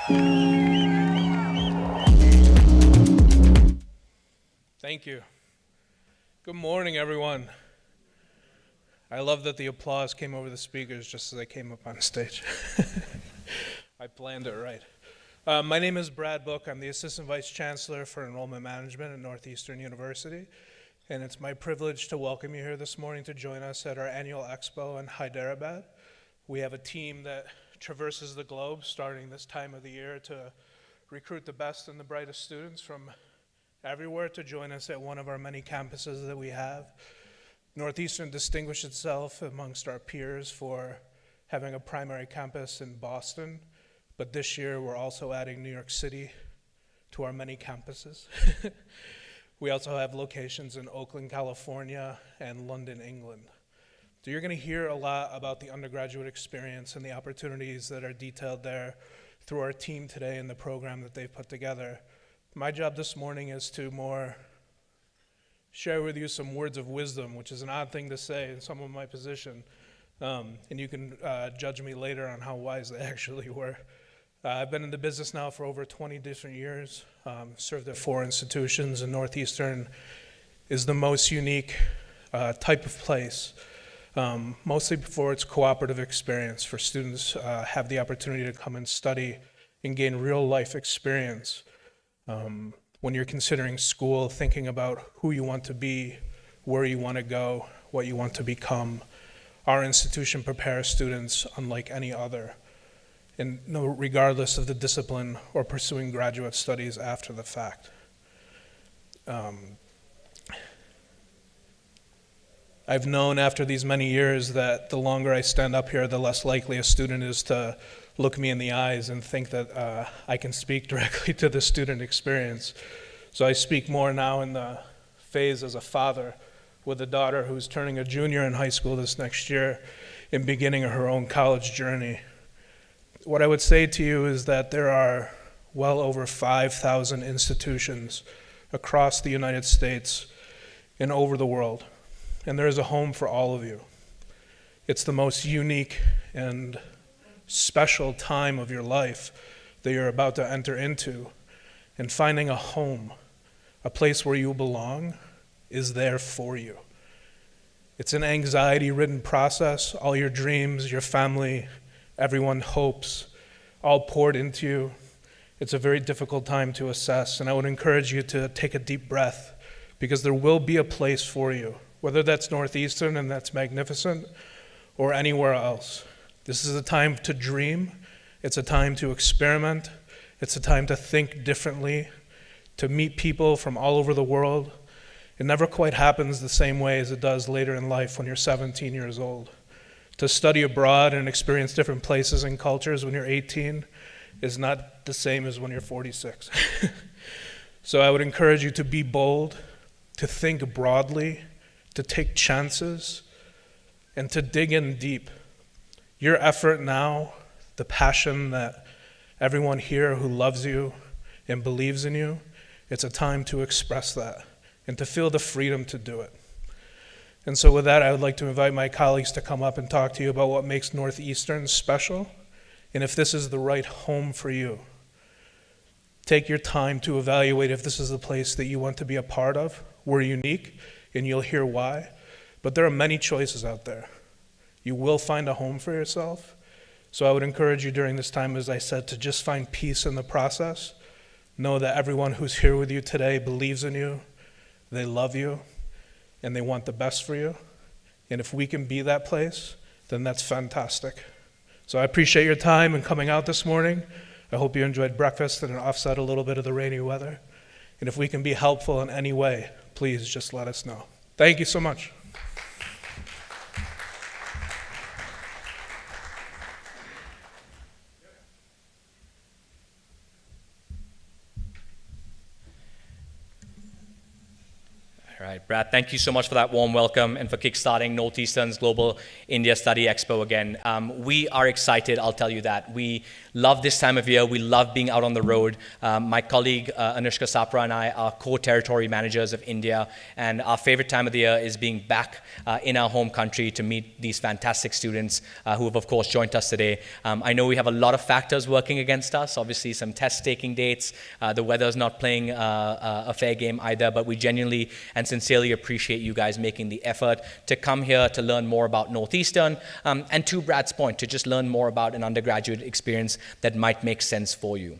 Thank you. Good morning, everyone. I love that the applause came over the speakers just as I came up on stage. I planned it right. My name is Brad Book. I'm the Assistant Vice Chancellor for Enrollment Management at Northeastern University, and it's my privilege to welcome you here this morning to join us at our annual Expo in Hyderabad. We have a team that traverses the globe starting this time of the year to recruit the best and the brightest students from everywhere to join us at one of our many campuses that we have. Northeastern distinguished itself amongst our peers for having a primary campus in Boston, but this year we're also adding New York City to our many campuses. We also have locations in Oakland, California, and London, England. So you're going to hear a lot about the undergraduate experience and the opportunities that are detailed there through our team today and the program that they've put together. My job this morning is to more share with you some words of wisdom, which is an odd thing to say in some of my position, and you can judge me later on how wise they actually were. I've been in the business now for over 20 different years, served at 4 institutions, and Northeastern is the most unique type of place, mostly for its cooperative experience for students have the opportunity to come and study and gain real life experience. When you're considering school, thinking about who you want to be, where you want to go, what you want to become, our institution prepares students unlike any other, and regardless of the discipline or pursuing graduate studies after the fact. I've known after these many years that the longer I stand up here, the less likely a student is to look me in the eyes and think that I can speak directly to the student experience. So I speak more now in the phase as a father with a daughter who's turning a junior in high school this next year and beginning her own college journey. What I would say to you is that there are well over 5,000 institutions across the United States and over the world, and there is a home for all of you. It's the most unique and special time of your life that you're about to enter into, and finding a home, a place where you belong, is there for you. It's an anxiety-ridden process. All your dreams, your family, everyone's hopes, all poured into you. It's a very difficult time to assess, and I would encourage you to take a deep breath, because there will be a place for you, whether that's Northeastern, and that's magnificent, or anywhere else. This is a time to dream. It's a time to experiment. It's a time to think differently, to meet people from all over the world. It never quite happens the same way as it does later in life when you're 17 years old. To study abroad and experience different places and cultures when you're 18 is not the same as when you're 46. So I would encourage you to be bold, to think broadly, to take chances, and to dig in deep. Your effort now, the passion that everyone here who loves you and believes in you, it's a time to express that and to feel the freedom to do it. And so with that, I would like to invite my colleagues to come up and talk to you about what makes Northeastern special, and if this is the right home for you. Take your time to evaluate if this is the place that you want to be a part of. We're unique, and you'll hear why, but there are many choices out there. You will find a home for yourself. So I would encourage you during this time, as I said, to just find peace in the process. Know that everyone who's here with you today believes in you, they love you, and they want the best for you. And if we can be that place, then that's fantastic. So I appreciate your time and coming out this morning. I hope you enjoyed breakfast and it offset a little bit of the rainy weather. And if we can be helpful in any way, please just let us know. Thank you so much. All right, Brad, thank you so much for that warm welcome and for kickstarting Northeastern's Global India Study Expo again. We are excited, I'll tell you that. We love this time of year. We love being out on the road. My colleague Anushka Sapra and I are co-territory managers of India, and our favorite time of the year is being back in our home country to meet these fantastic students who have, of course, joined us today. I know we have a lot of factors working against us, obviously some test-taking dates. The weather's not playing a fair game either, but we genuinely and sincerely appreciate you guys making the effort to come here to learn more about Northeastern, and to Brad's point, to just learn more about an undergraduate experience that might make sense for you.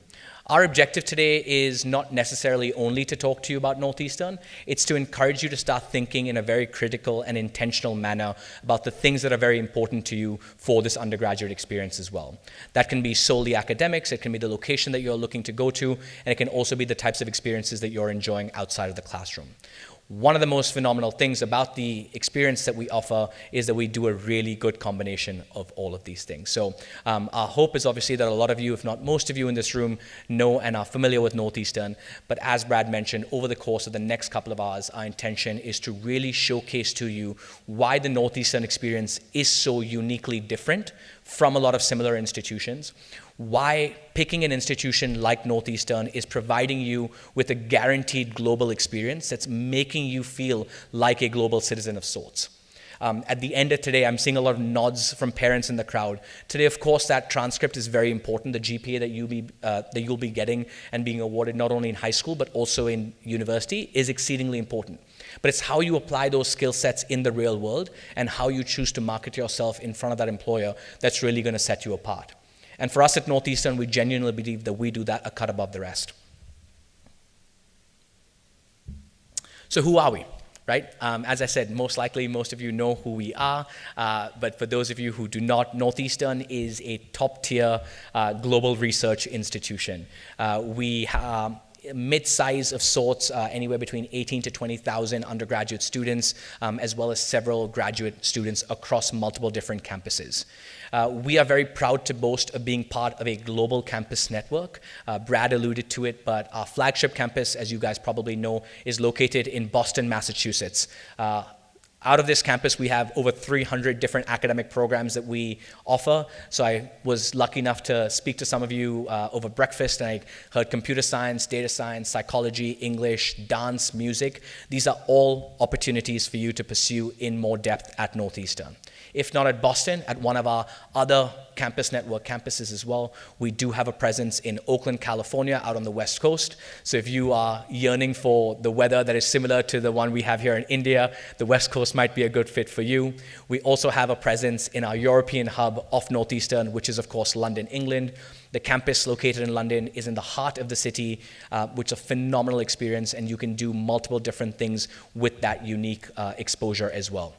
Our objective today is not necessarily only to talk to you about Northeastern, it's to encourage you to start thinking in a very critical and intentional manner about the things that are very important to you for this undergraduate experience as well. That can be solely academics, it can be the location that you're looking to go to, and it can also be the types of experiences that you're enjoying outside of the classroom. One of the most phenomenal things about the experience that we offer is that we do a really good combination of all of these things. So our hope is obviously that a lot of you, if not most of you in this room, know and are familiar with Northeastern. But as Brad mentioned, over the course of the next couple of hours, our intention is to really showcase to you why the Northeastern experience is so uniquely different from a lot of similar institutions, why picking an institution like Northeastern is providing you with a guaranteed global experience that's making you feel like a global citizen of sorts. At the end of today, I'm seeing a lot of nods from parents in the crowd. Today, of course, that transcript is very important. The GPA that you'll be getting and being awarded not only in high school, but also in university is exceedingly important. But it's how you apply those skill sets in the real world and how you choose to market yourself in front of that employer that's really going to set you apart. And for us at Northeastern, we genuinely believe that we do that a cut above the rest. So who are we, right? As I said, most likely most of you know who we are, but for those of you who do not, Northeastern is a top-tier global research institution. We mid-size of sorts, anywhere between 18 to 20,000 undergraduate students, as well as several graduate students across multiple different campuses. We are very proud to boast of being part of a global campus network. Brad alluded to it, but our flagship campus, as you guys probably know, is located in Boston, Massachusetts. Out of this campus, we have over 300 different academic programs that we offer. So I was lucky enough to speak to some of you over breakfast, and I heard computer science, data science, psychology, English, dance, music. These are all opportunities for you to pursue in more depth at Northeastern. If not at Boston, at one of our other campus network campuses as well. We do have a presence in Oakland, California, out on the West Coast. So if you are yearning for the weather that is similar to the one we have here in India, the West Coast might be a good fit for you. We also have a presence in our European hub of Northeastern, which is, of course, London, England. The campus located in London is in the heart of the city, which is a phenomenal experience, and you can do multiple different things with that unique exposure as well.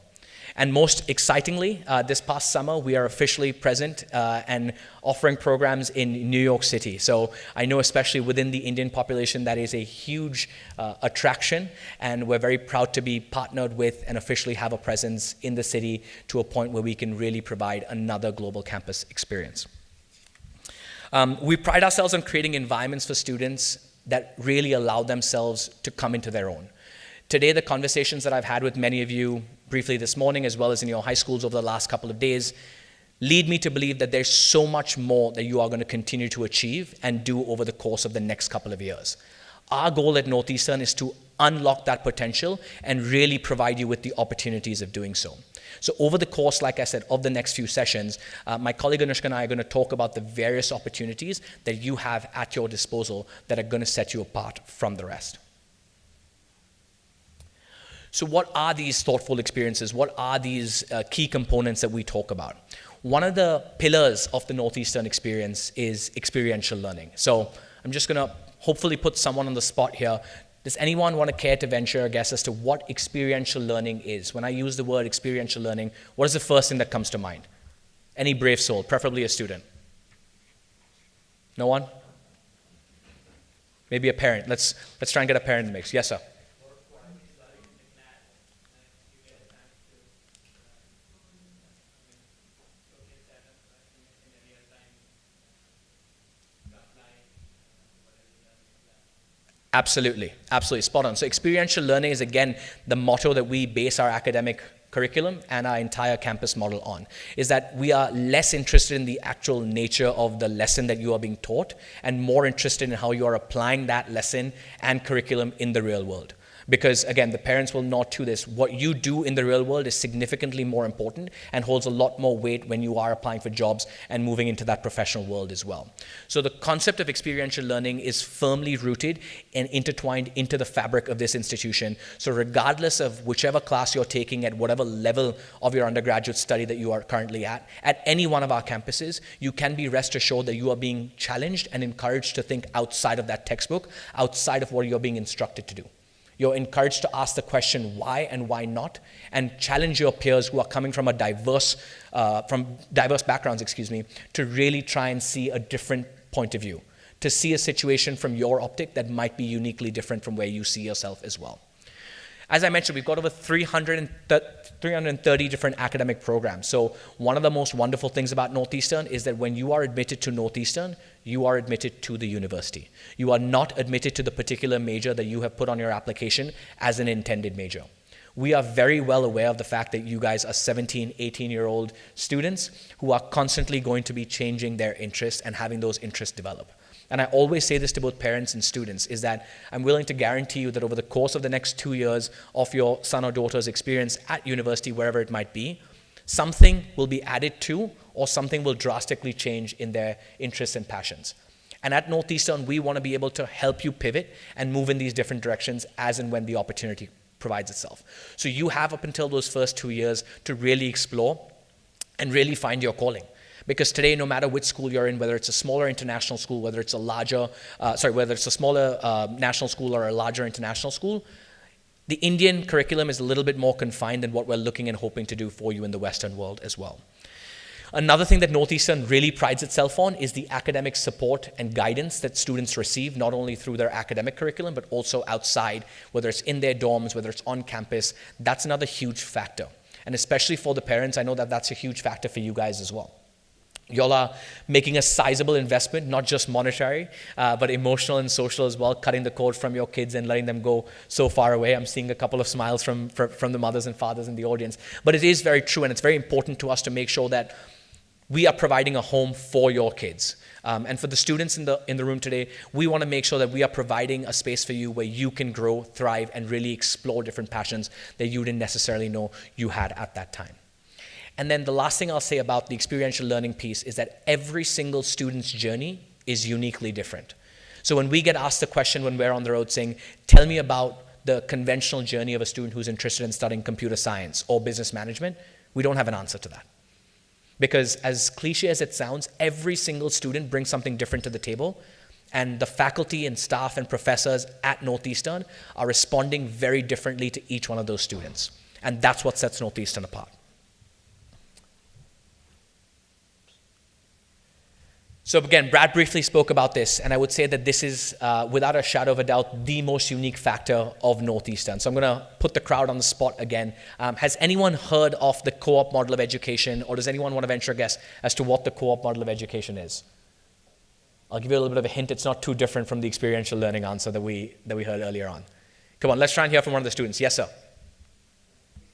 And most excitingly, this past summer, we are officially present and offering programs in New York City. So I know especially within the Indian population, that is a huge attraction, and we're very proud to be partnered with and officially have a presence in the city to a point where we can really provide another global campus experience. We pride ourselves on creating environments for students that really allow themselves to come into their own. Today, the conversations that I've had with many of you briefly this morning, as well as in your high schools over the last couple of days, lead me to believe that there's so much more that you are going to continue to achieve and do over the course of the next couple of years. Our goal at Northeastern is to unlock that potential and really provide you with the opportunities of doing so. So over the course, like I said, of the next few sessions, my colleague Anushka and I are going to talk about the various opportunities that you have at your disposal that are going to set you apart from the rest. So what are these thoughtful experiences? What are these key components that we talk about? One of the pillars of the Northeastern experience is experiential learning. So I'm just going to hopefully put someone on the spot here. Does anyone want to care to venture a guess as to what experiential learning is? When I use the word experiential learning, what is the first thing that comes to mind? Any brave soul, preferably a student? No one? Maybe a parent. Let's try and get a parent in the mix. Yes, sir. Absolutely, absolutely, spot on. So experiential learning is, again, the motto that we base our academic curriculum and our entire campus model on, is that we are less interested in the actual nature of the lesson that you are being taught and more interested in how you are applying that lesson and curriculum in the real world. Because again, the parents will nod to this. What you do in the real world is significantly more important and holds a lot more weight when you are applying for jobs and moving into that professional world as well. So the concept of experiential learning is firmly rooted and intertwined into the fabric of this institution. So regardless of whichever class you're taking at whatever level of your undergraduate study that you are currently at any one of our campuses, you can be rest assured that you are being challenged and encouraged to think outside of that textbook, outside of what you're being instructed to do. You're encouraged to ask the question why and why not, and challenge your peers who are coming from diverse backgrounds, to really try and see a different point of view, to see a situation from your optic that might be uniquely different from where you see yourself as well. As I mentioned, we've got over 330 different academic programs. So one of the most wonderful things about Northeastern is that when you are admitted to Northeastern, you are admitted to the university. You are not admitted to the particular major that you have put on your application as an intended major. We are very well aware of the fact that you guys are 17, 18-year-old students who are constantly going to be changing their interests and having those interests develop. And I always say this to both parents and students, is that I'm willing to guarantee you that over the course of the next 2 years of your son or daughter's experience at university, wherever it might be, something will be added to or something will drastically change in their interests and passions. And at Northeastern, we want to be able to help you pivot and move in these different directions as and when the opportunity provides itself. So you have up until those first 2 years to really explore and really find your calling. Because today, no matter which school you're in, whether it's a smaller international school, whether it's a smaller national school or a larger international school, the Indian curriculum is a little bit more confined than what we're looking and hoping to do for you in the Western world as well. Another thing that Northeastern really prides itself on is the academic support and guidance that students receive, not only through their academic curriculum, but also outside, whether it's in their dorms, whether it's on campus. That's another huge factor. And especially for the parents, I know that that's a huge factor for you guys as well. Y'all are making a sizable investment, not just monetary, but emotional and social as well, cutting the cord from your kids and letting them go so far away. I'm seeing a couple of smiles from the mothers and fathers in the audience. But it is very true, and it's very important to us to make sure that we are providing a home for your kids. And for the students in the room today, we want to make sure that we are providing a space for you where you can grow, thrive, and really explore different passions that you didn't necessarily know you had at that time. And then the last thing I'll say about the experiential learning piece is that every single student's journey is uniquely different. So when we get asked the question when we're on the road saying, tell me about the conventional journey of a student who's interested in studying computer science or business management, we don't have an answer to that. Because as cliche as it sounds, every single student brings something different to the table, and the faculty and staff and professors at Northeastern are responding very differently to each one of those students. And that's what sets Northeastern apart. So again, Brad briefly spoke about this, and I would say that this is, without a shadow of a doubt, the most unique factor of Northeastern. So I'm going to put the crowd on the spot again. Has anyone heard of the co-op model of education, or does anyone want to venture a guess as to what the co-op model of education is? I'll give you a little bit of a hint. It's not too different from the experiential learning answer that we heard earlier on. Come on, let's try and hear from one of the students. Yes, sir. It's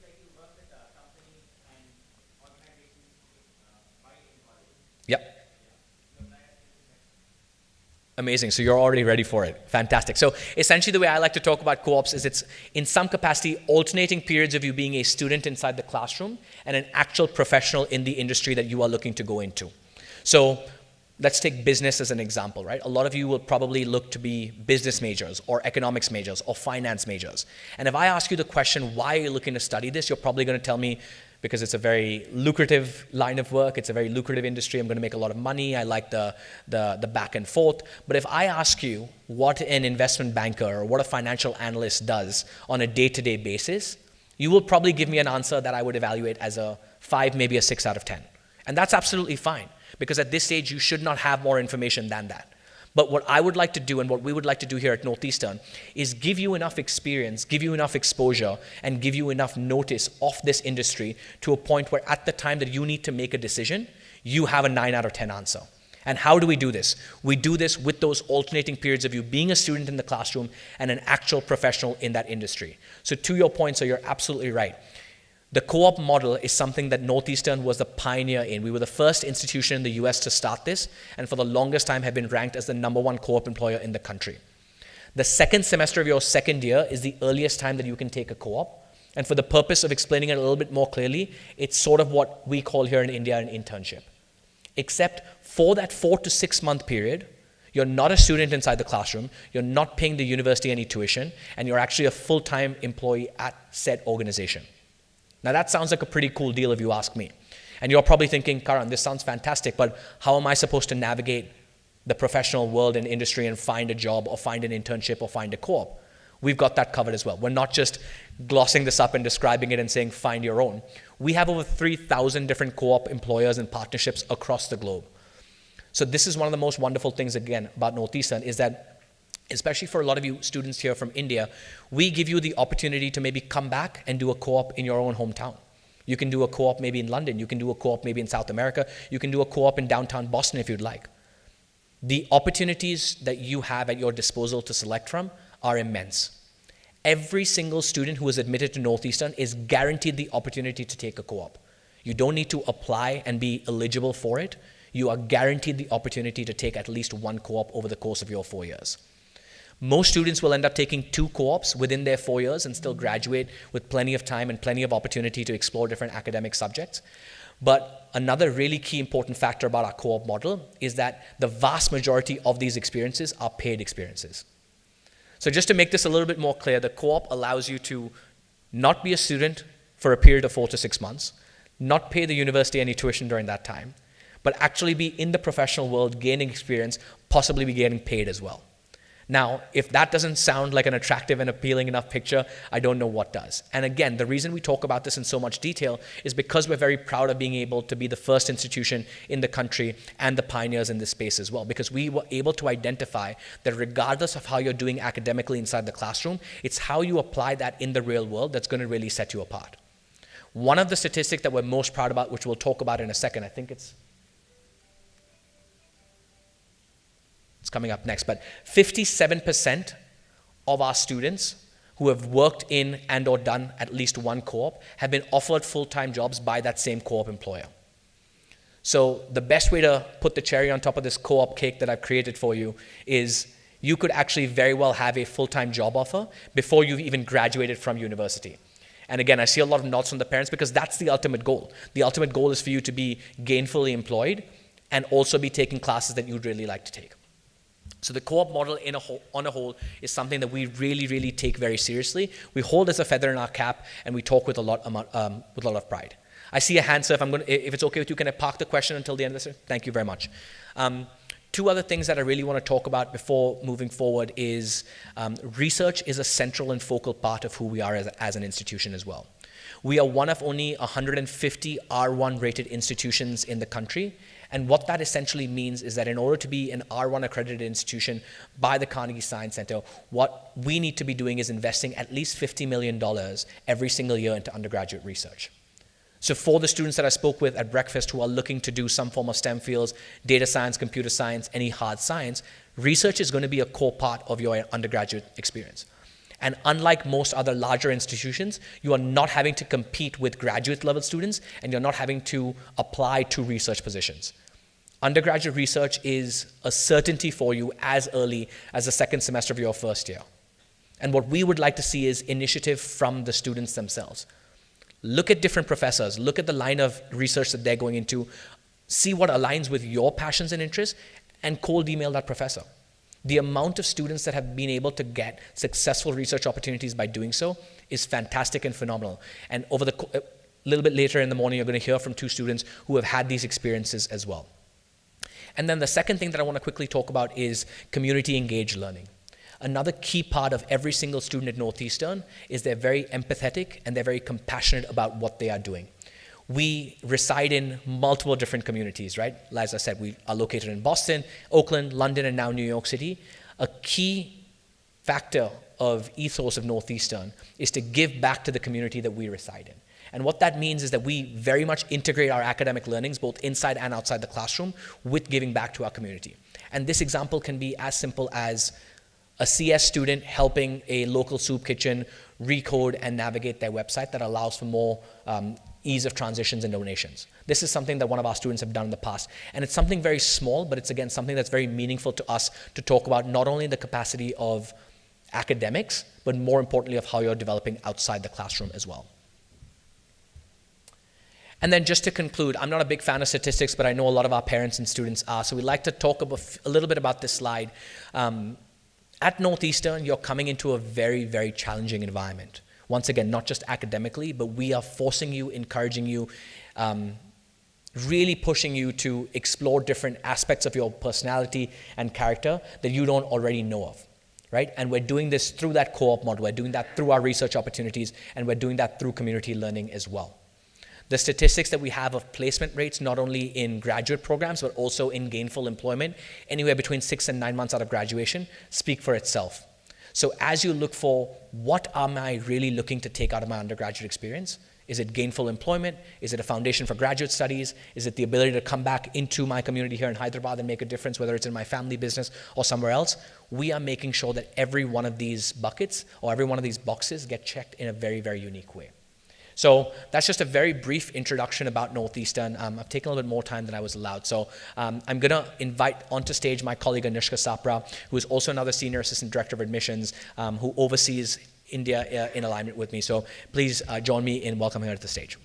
like you work with companies and organizations by in college. Yep. Amazing. So you're already ready for it. Fantastic. So essentially the way I like to talk about co-ops is it's in some capacity alternating periods of you being a student inside the classroom and an actual professional in the industry that you are looking to go into. So let's take business as an example, right? A lot of you will probably look to be business majors or economics majors or finance majors. And if I ask you the question, why are you looking to study this? You're probably going to tell me, because it's a very lucrative line of work, it's a very lucrative industry, I'm going to make a lot of money, I like the back and forth. But if I ask you what an investment banker or what a financial analyst does on a day-to-day basis, you will probably give me an answer that I would evaluate as a 5, maybe a 6 out of 10. And that's absolutely fine, because at this stage you should not have more information than that. But what I would like to do and what we would like to do here at Northeastern is give you enough experience, give you enough exposure, and give you enough notice of this industry to a point where at the time that you need to make a decision, you have a 9 out of 10 answer. And how do we do this? We do this with those alternating periods of you being a student in the classroom and an actual professional in that industry. So to your point, so you're absolutely right. The co-op model is something that Northeastern was the pioneer in. We were the first institution in the US to start this, and for the longest time have been ranked as the #1 co-op employer in the country. The second semester of your second year is the earliest time that you can take a co-op. And for the purpose of explaining it a little bit more clearly, it's sort of what we call here in India an internship. Except for that 4 to 6 month period, you're not a student inside the classroom, you're not paying the university any tuition, and you're actually a full-time employee at said organization. Now that sounds like a pretty cool deal if you ask me. And you're probably thinking, Karan, this sounds fantastic, but how am I supposed to navigate the professional world and industry and find a job or find an internship or find a co-op? We've got that covered as well. We're not just glossing this up and describing it and saying find your own. We have over 3,000 different co-op employers and partnerships across the globe. So this is one of the most wonderful things, again, about Northeastern is that, especially for a lot of you students here from India, we give you the opportunity to maybe come back and do a co-op in your own hometown. You can do a co-op maybe in London. You can do a co-op maybe in South America. You can do a co-op in downtown Boston if you'd like. The opportunities that you have at your disposal to select from are immense. Every single student who is admitted to Northeastern is guaranteed the opportunity to take a co-op. You don't need to apply and be eligible for it. You are guaranteed the opportunity to take at least one co-op over the course of your 4 years. Most students will end up taking 2 co-ops within their 4 years and still graduate with plenty of time and plenty of opportunity to explore different academic subjects. But another really key important factor about our co-op model is that the vast majority of these experiences are paid experiences. So just to make this a little bit more clear, the co-op allows you to not be a student for a period of 4 to 6 months, not pay the university any tuition during that time, but actually be in the professional world, gaining experience, possibly be getting paid as well. Now, if that doesn't sound like an attractive and appealing enough picture, I don't know what does. And again, the reason we talk about this in so much detail is because we're very proud of being able to be the first institution in the country and the pioneers in this space as well, because we were able to identify that regardless of how you're doing academically inside the classroom, it's how you apply that in the real world that's going to really set you apart. One of the statistics that we're most proud about, which we'll talk about in a second, I think it's coming up next, but 57% of our students who have worked in and or done at least one co-op have been offered full-time jobs by that same co-op employer. So the best way to put the cherry on top of this co-op cake that I've created for you is you could actually very well have a full-time job offer before you've even graduated from university. And again, I see a lot of nods from the parents because that's the ultimate goal. The ultimate goal is for you to be gainfully employed and also be taking classes that you'd really like to take. So the co-op model on a whole is something that we really, really take very seriously. We hold as a feather in our cap, and we talk with a lot of pride. I see a hand, so if it's okay with you, can I park the question until the end of this? Thank you very much. 2 other things that I really want to talk about before moving forward is research is a central and focal part of who we are as an institution as well. We are one of only 150 R1 rated institutions in the country. And what that essentially means is that in order to be an R1 accredited institution by the Carnegie Science Center, what we need to be doing is investing at least $50 million every single year into undergraduate research. So for the students that I spoke with at breakfast who are looking to do some form of STEM fields, data science, computer science, any hard science, research is going to be a core part of your undergraduate experience. And unlike most other larger institutions, you are not having to compete with graduate level students and you're not having to apply to research positions. Undergraduate research is a certainty for you as early as the second semester of your first year. And what we would like to see is initiative from the students themselves. Look at different professors, look at the line of research that they're going into, see what aligns with your passions and interests, and cold email that professor. The amount of students that have been able to get successful research opportunities by doing so is fantastic and phenomenal. And over a little bit later in the morning, you're going to hear from 2 students who have had these experiences as well. And then the second thing that I want to quickly talk about is community engaged learning. Another key part of every single student at Northeastern is they're very empathetic and they're very compassionate about what they are doing. We reside in multiple different communities, right? As I said, we are located in Boston, Oakland, London, and now New York City. A key factor of ethos of Northeastern is to give back to the community that we reside in. And what that means is that we very much integrate our academic learnings, both inside and outside the classroom, with giving back to our community. And this example can be as simple as a CS student helping a local soup kitchen recode and navigate their website that allows for more ease of transitions and donations. This is something that one of our students have done in the past. And it's something very small, but it's again something that's very meaningful to us to talk about not only the capacity of academics, but more importantly of how you're developing outside the classroom as well. And then just to conclude, I'm not a big fan of statistics, but I know a lot of our parents and students are, so we'd like to talk a little bit about this slide. At Northeastern, you're coming into a very, very challenging environment. Once again, not just academically, but we are forcing you, encouraging you, really pushing you to explore different aspects of your personality and character that you don't already know of, right? And we're doing this through that co-op model. We're doing that through our research opportunities, and we're doing that through community learning as well. The statistics that we have of placement rates, not only in graduate programs, but also in gainful employment, anywhere between 6 and 9 months out of graduation, speak for itself. So as you look for, what am I really looking to take out of my undergraduate experience? Is it gainful employment? Is it a foundation for graduate studies? Is it the ability to come back into my community here in Hyderabad and make a difference, whether it's in my family business or somewhere else? We are making sure that every one of these buckets or every one of these boxes get checked in a very, very unique way. So that's just a very brief introduction about Northeastern. I've taken a little bit more time than I was allowed. So I'm going to invite onto stage my colleague Anushka Sapra, who is also another Senior Assistant Director of Admissions, who oversees India in alignment with me. So please join me in welcoming her to the stage.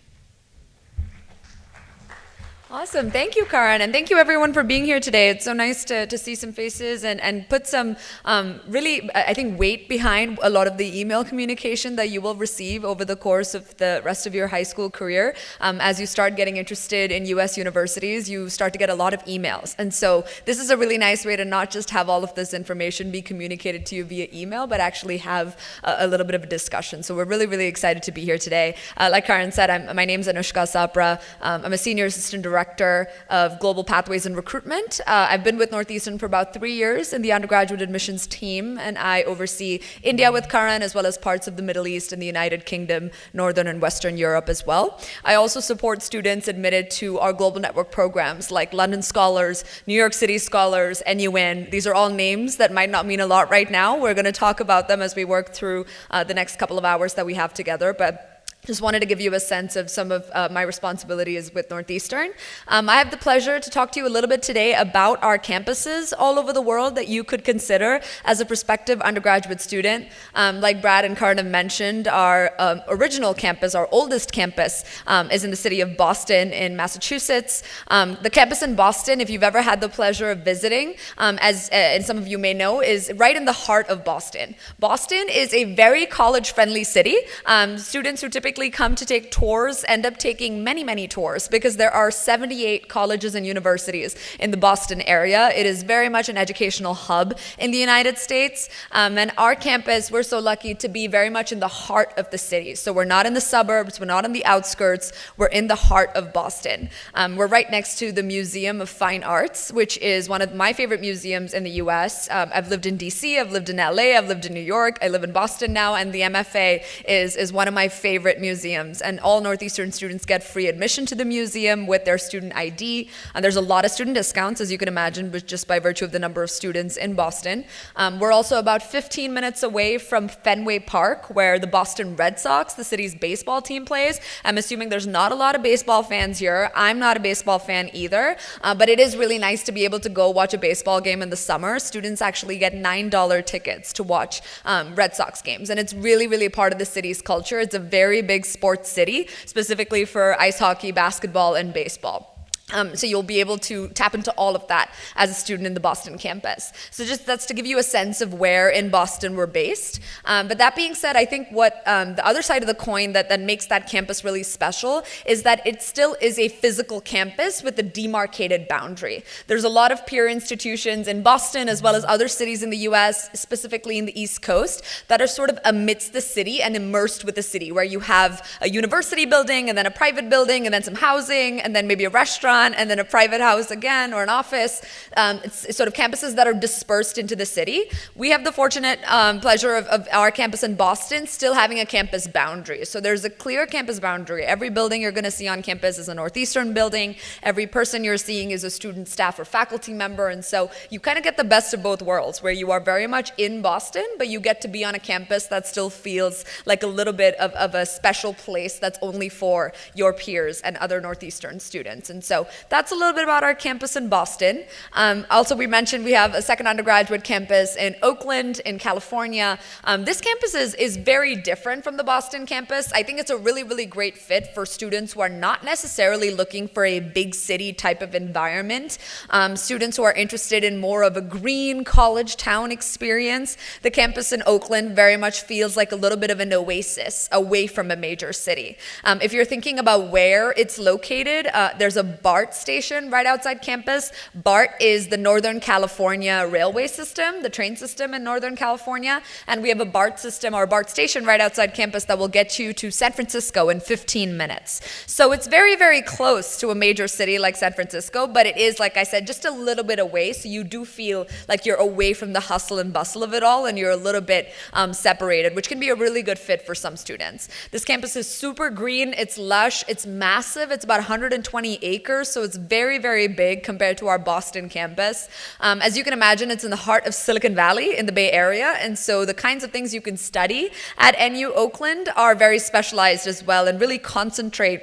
Awesome. Thank you, Karan. And thank you, everyone, for being here today. It's so nice to see some faces and put some really, I think, weight behind a lot of the email communication that you will receive over the course of the rest of your high school career. As you start getting interested in U.S. universities, you start to get a lot of emails. And so this is a really nice way to not just have all of this information be communicated to you via email, but actually have a little bit of a discussion. So we're really, really excited to be here today. Like Karan said, my name is Anushka Sapra. I'm a Senior Assistant Director of Global Pathways and Recruitment. I've been with Northeastern for about 3 years in the undergraduate admissions team, and I oversee India with Karan, as well as parts of the Middle East and the United Kingdom, Northern and Western Europe as well. I also support students admitted to our global network programs like London Scholars, New York City Scholars, NUN. These are all names that might not mean a lot right now. We're going to talk about them as we work through the next couple of hours that we have together, but just wanted to give you a sense of some of my responsibilities with Northeastern. I have the pleasure to talk to you a little bit today about our campuses all over the world that you could consider as a prospective undergraduate student. Like Brad and Karan have mentioned, our original campus, our oldest campus, is in the city of Boston in Massachusetts. The campus in Boston, if you've ever had the pleasure of visiting, as and some of you may know, is right in the heart of Boston. Boston is a very college-friendly city. Students who typically come to take tours end up taking many, many tours because there are 78 colleges and universities in the Boston area. It is very much an educational hub in the United States. And our campus, we're so lucky to be very much in the heart of the city. So we're not in the suburbs, we're not on the outskirts, we're in the heart of Boston. We're right next to the Museum of Fine Arts, which is one of my favorite museums in the US. I've lived in DC, I've lived in LA, I've lived in New York, I live in Boston now, and the MFA is one of my favorite museums, and all Northeastern students get free admission to the museum with their student ID. And there's a lot of student discounts, as you can imagine, but just by virtue of the number of students in Boston. We're also about 15 minutes away from Fenway Park, where the Boston Red Sox, the city's baseball team, plays. I'm assuming there's not a lot of baseball fans here. I'm not a baseball fan either, but it is really nice to be able to go watch a baseball game in the summer. Students actually get $9 tickets to watch Red Sox games, and it's really, really part of the city's culture. It's a very big sports city, specifically for ice hockey, basketball, and baseball. So you'll be able to tap into all of that as a student in the Boston campus. So just that's to give you a sense of where in Boston we're based. But that being said, I think what the other side of the coin that makes that campus really special is that it still is a physical campus with a demarcated boundary. There's a lot of peer institutions in Boston as well as other cities in the US, specifically in the East Coast, that are sort of amidst the city and immersed with the city, where you have a university building and then a private building and then some housing and then maybe a restaurant restaurant, and then a private house again, or an office. It's sort of campuses that are dispersed into the city. We have the fortunate pleasure of our campus in Boston still having a campus boundary. So there's a clear campus boundary. Every building you're going to see on campus is a Northeastern building. Every person you're seeing is a student, staff, or faculty member. And so you kind of get the best of both worlds, where you are very much in Boston, but you get to be on a campus that still feels like a little bit of a special place that's only for your peers and other Northeastern students. And so that's a little bit about our campus in Boston. Also, we mentioned we have a second undergraduate campus in Oakland, in California. This campus is very different from the Boston campus. I think it's a really, really great fit for students who are not necessarily looking for a big city type of environment. Students who are interested in more of a green college town experience. The campus in Oakland very much feels like a little bit of an oasis away from a major city. If you're thinking about where it's located, there's a BART station right outside campus. BART is the Northern California railway system, the train system in Northern California, and we have a BART system or a BART station right outside campus that will get you to San Francisco in 15 minutes. So it's very, very close to a major city like San Francisco, but it is, like I said, just a little bit away, so you do feel like you're away from the hustle and bustle of it all, and you're a little bit separated, which can be a really good fit for some students. This campus is super green, it's lush, it's massive, it's about 120 acres, so it's very, very big compared to our Boston campus. As you can imagine, it's in the heart of Silicon Valley in the Bay Area, and so the kinds of things you can study at NU Oakland are very specialized as well and really concentrate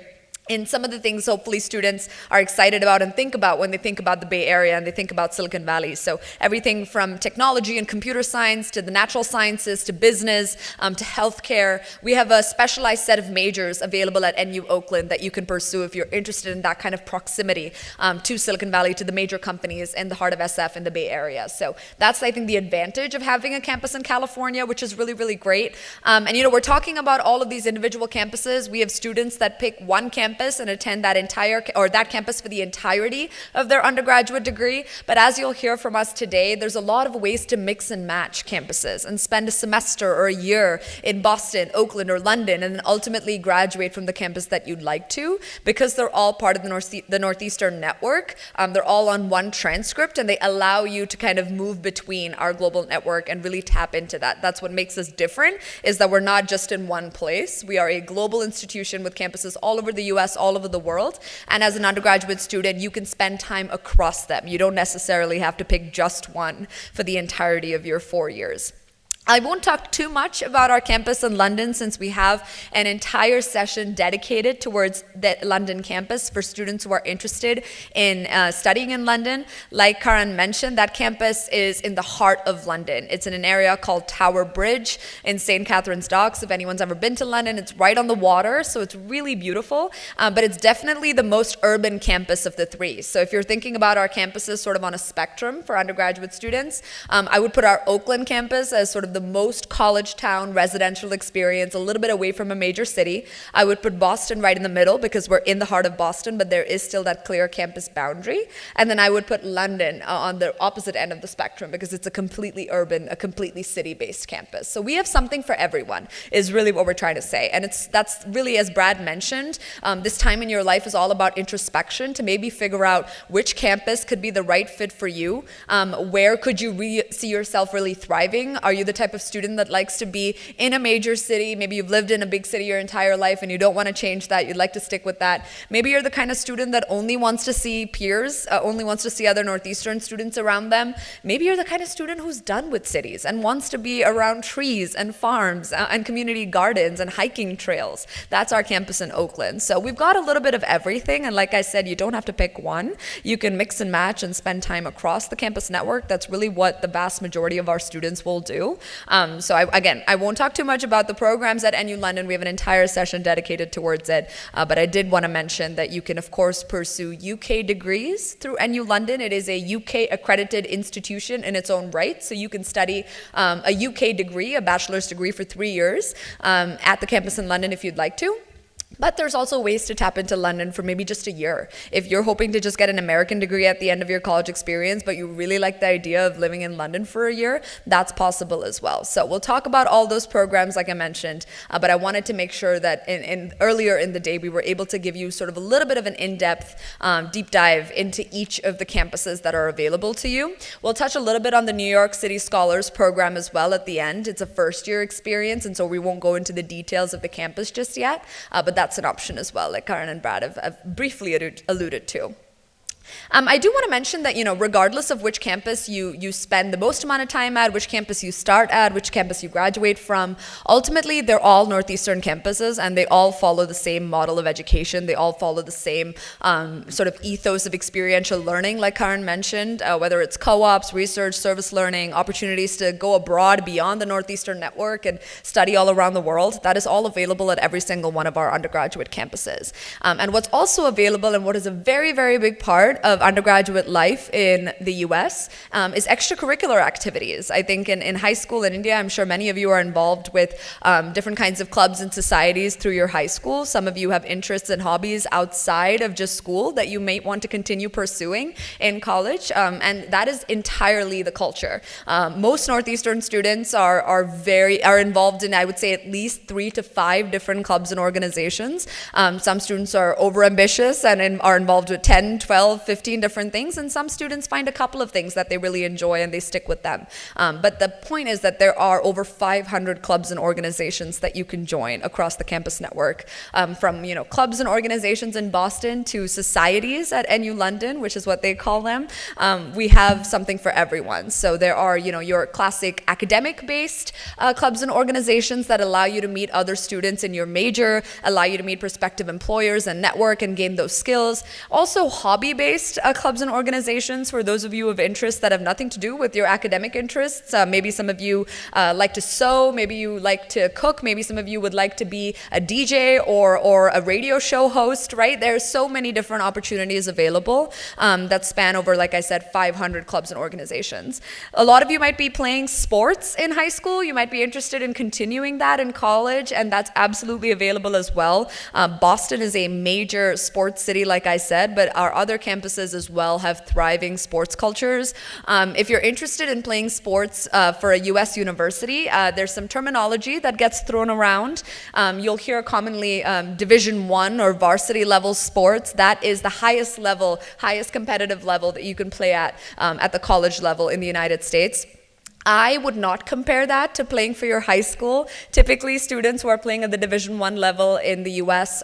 in some of the things hopefully students are excited about and think about when they think about the Bay Area and they think about Silicon Valley. So everything from technology and computer science to the natural sciences to business to healthcare. We have a specialized set of majors available at NU Oakland that you can pursue if you're interested in that kind of proximity to Silicon Valley, to the major companies in the heart of SF in the Bay Area. So that's, I think, the advantage of having a campus in California, which is really, really great. And we're talking about all of these individual campuses. We have students that pick one campus and attend that campus for the entirety of their undergraduate degree. But as you'll hear from us today, there's a lot of ways to mix and match campuses and spend a semester or a year in Boston, Oakland, or London, and then ultimately graduate from the campus that you'd like to, because they're all part of the Northeastern network. They're all on one transcript, and they allow you to kind of move between our global network and really tap into that. That's what makes us different, is that we're not just in one place. We are a global institution with campuses all over the US, all over the world. And as an undergraduate student, you can spend time across them. You don't necessarily have to pick just one for the entirety of your 4 years. I won't talk too much about our campus in London, since we have an entire session dedicated towards the London campus for students who are interested in studying in London. Like Karan mentioned, that campus is in the heart of London. It's in an area called Tower Bridge in St. Catherine's Docks. If anyone's ever been to London, it's right on the water, so it's really beautiful, but it's definitely the most urban campus of the three. So if you're thinking about our campuses sort of on a spectrum for undergraduate students, I would put our Oakland campus as sort of the most college town residential experience, a little bit away from a major city. I would put Boston right in the middle because we're in the heart of Boston, but there is still that clear campus boundary. And then I would put London on the opposite end of the spectrum because it's a completely urban, a completely city-based campus. So we have something for everyone, is really what we're trying to say. And that's really, as Brad mentioned, this time in your life is all about introspection to maybe figure out which campus could be the right fit for you. Where could you see yourself really thriving? Are you the type of student that likes to be in a major city? Maybe you've lived in a big city your entire life and you don't want to change that. You'd like to stick with that. Maybe you're the kind of student that only wants to see peers, only wants to see other Northeastern students around them. Maybe you're the kind of student who's done with cities and wants to be around trees and farms and community gardens and hiking trails. That's our campus in Oakland. So we've got a little bit of everything. And like I said, you don't have to pick one. You can mix and match and spend time across the campus network. That's really what the vast majority of our students will do. So I won't talk too much about the programs at NU London. We have an entire session dedicated towards it. But I did want to mention that you can, of course, pursue UK degrees through NU London. It is a UK accredited institution in its own right. So you can study a UK degree, a bachelor's degree for 3 years at the campus in London if you'd like to. But there's also ways to tap into London for maybe just a year. If you're hoping to just get an American degree at the end of your college experience, but you really like the idea of living in London for a year, that's possible as well. So we'll talk about all those programs like I mentioned, but I wanted to make sure that earlier in the day we were able to give you sort of a little bit of an in-depth deep dive into each of the campuses that are available to you. We'll touch a little bit on the New York City Scholars Program as well at the end. It's a first-year experience, and so we won't go into the details of the campus just yet, but that's an option as well, like Karan and Brad have briefly alluded to. I do want to mention that, regardless of which campus you spend the most amount of time at, which campus you start at, which campus you graduate from, ultimately they're all Northeastern campuses and they all follow the same model of education. They all follow the same sort of ethos of experiential learning, like Karan mentioned, whether it's co-ops, research, service learning, opportunities to go abroad beyond the Northeastern network and study all around the world. That is all available at every single one of our undergraduate campuses. And what's also available, and what is a very, very big part of undergraduate life in the US is extracurricular activities. I think in high school in India, I'm sure many of you are involved with different kinds of clubs and societies through your high school. Some of you have interests and hobbies outside of just school that you may want to continue pursuing in college, and that is entirely the culture. Most Northeastern students are involved in, I would say, at least 3 to 5 different clubs and organizations. Some students are overambitious and are involved with 10, 12, 15 different things, and some students find a couple of things that they really enjoy and they stick with them. But the point is that there are over 500 clubs and organizations that you can join across the campus network, from clubs and organizations in Boston to societies at NU London, which is what they call them. We have something for everyone. So there are your classic academic-based clubs and organizations that allow you to meet other students in your major, allow you to meet prospective employers and network and gain those skills. Also hobby-based clubs and organizations for those of you of interest that have nothing to do with your academic interests. Maybe some of you like to sew, maybe you like to cook, maybe some of you would like to be a DJ or a radio show host, right? There's so many different opportunities available that span over, like I said, 500 clubs and organizations. A lot of you might be playing sports in high school. You might be interested in continuing that in college, and that's absolutely available as well. Boston is a major sports city, like I said, but our other campuses as well have thriving sports cultures. If you're interested in playing sports for a US university, there's some terminology that gets thrown around. You'll hear commonly Division I or varsity level sports. That is the highest level, highest competitive level that you can play at the college level in the United States. I would not compare that to playing for your high school. Typically, students who are playing at the Division I level in the US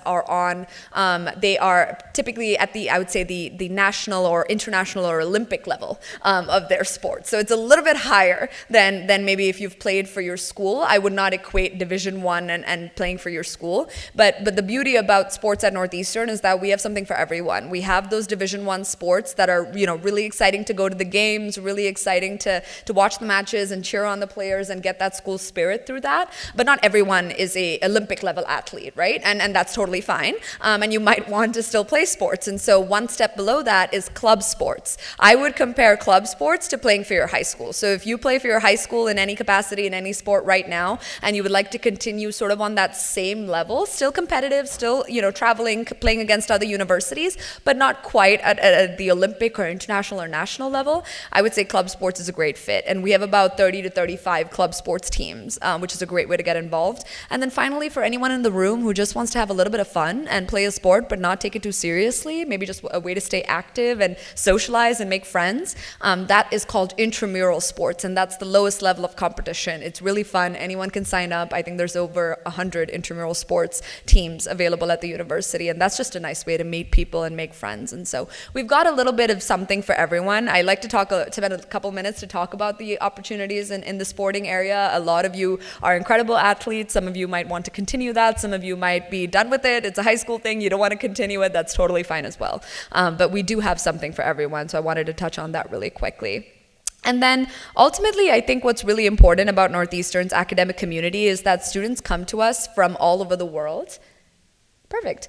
they are typically at I would say the national or international or Olympic level of their sport. So it's a little bit higher than maybe if you've played for your school. I would not equate Division I and playing for your school. But the beauty about sports at Northeastern is that we have something for everyone. We have those Division I sports that are really exciting to go to the games, really exciting to watch the matches and cheer on the players and get that school spirit through that. But not everyone is a Olympic level athlete, right? And that's totally fine. And you might want to still play sports. And so one step below that is club sports. I would compare club sports to playing for your high school. So if you play for your high school in any capacity, in any sport right now, and you would like to continue sort of on that same level, still competitive, still, traveling, playing against other universities, but not quite at the Olympic or international or national level, I would say club sports is a great fit. And we have about 30 to 35 club sports teams, which is a great way to get involved. And then finally, for anyone in the room who just wants to have a little bit of fun and play a sport but not take it too seriously, maybe just a way to stay active and socialize and make friends, that is called intramural sports, and that's the lowest level of competition. It's really fun. Anyone can sign up. I think there's over 100 intramural sports teams available at the university, and that's just a nice way to meet people and make friends. And so we've got a little bit of something for everyone. I like to spend a couple minutes to talk about the opportunities in the sporting area. A lot of you are incredible athletes. Some of you might want to continue that. Some of you might be done with it. It's a high school thing. You don't want to continue it. That's totally fine as well. But we do have something for everyone, so I wanted to touch on that really quickly. And then ultimately, I think what's really important about Northeastern's academic community is that students come to us from all over the world. Perfect.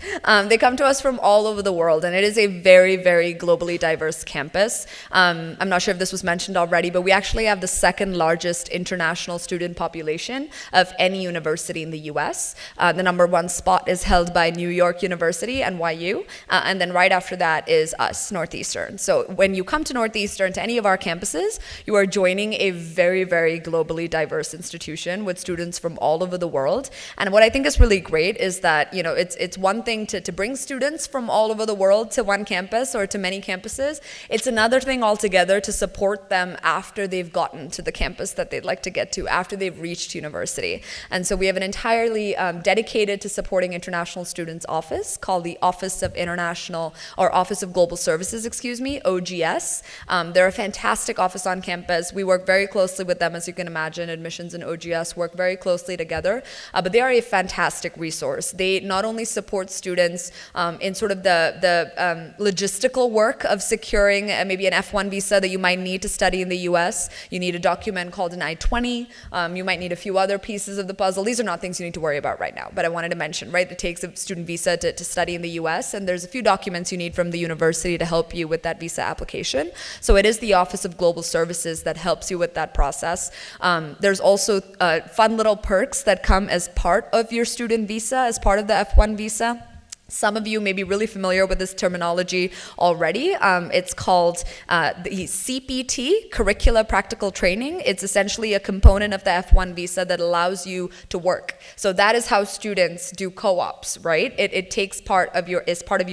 They come to us from all over the world, and it is a very, very globally diverse campus. I'm not sure if this was mentioned already, but we actually have the second largest international student population of any university in the US. The number one spot is held by New York University, NYU, and then right after that is us, Northeastern. So when you come to Northeastern, to any of our campuses, you are joining a very, very globally diverse institution with students from all over the world. And what I think is really great is that, you know, it's one thing to bring students from all over the world to one campus or to many campuses. It's another thing altogether to support them after they've gotten to the campus that they'd like to get to, after they've reached university. And so we have an entirely dedicated to supporting international students office called the Office of Global Services, OGS. They're a fantastic office on campus. We work very closely with them, as you can imagine. Admissions and OGS work very closely together, but they are a fantastic resource. They not only support students in sort of the logistical work of securing maybe an F1 visa that you might need to study in the US. You need a document called an I-20. You might need a few other pieces of the puzzle. These are not things you need to worry about right now, but I wanted to mention, right? It takes a student visa to study in the US, and there's a few documents you need from the university to help you with that visa application. So it is the Office of Global Services that helps you with that process. There's also fun little perks that come as part of your student visa, as part of the F1 visa. Some of you may be really familiar with this terminology already. It's called the CPT, Curricula Practical Training. It's essentially a component of the F1 visa that allows you to work. So that is how students do co-ops, right? It takes is part of your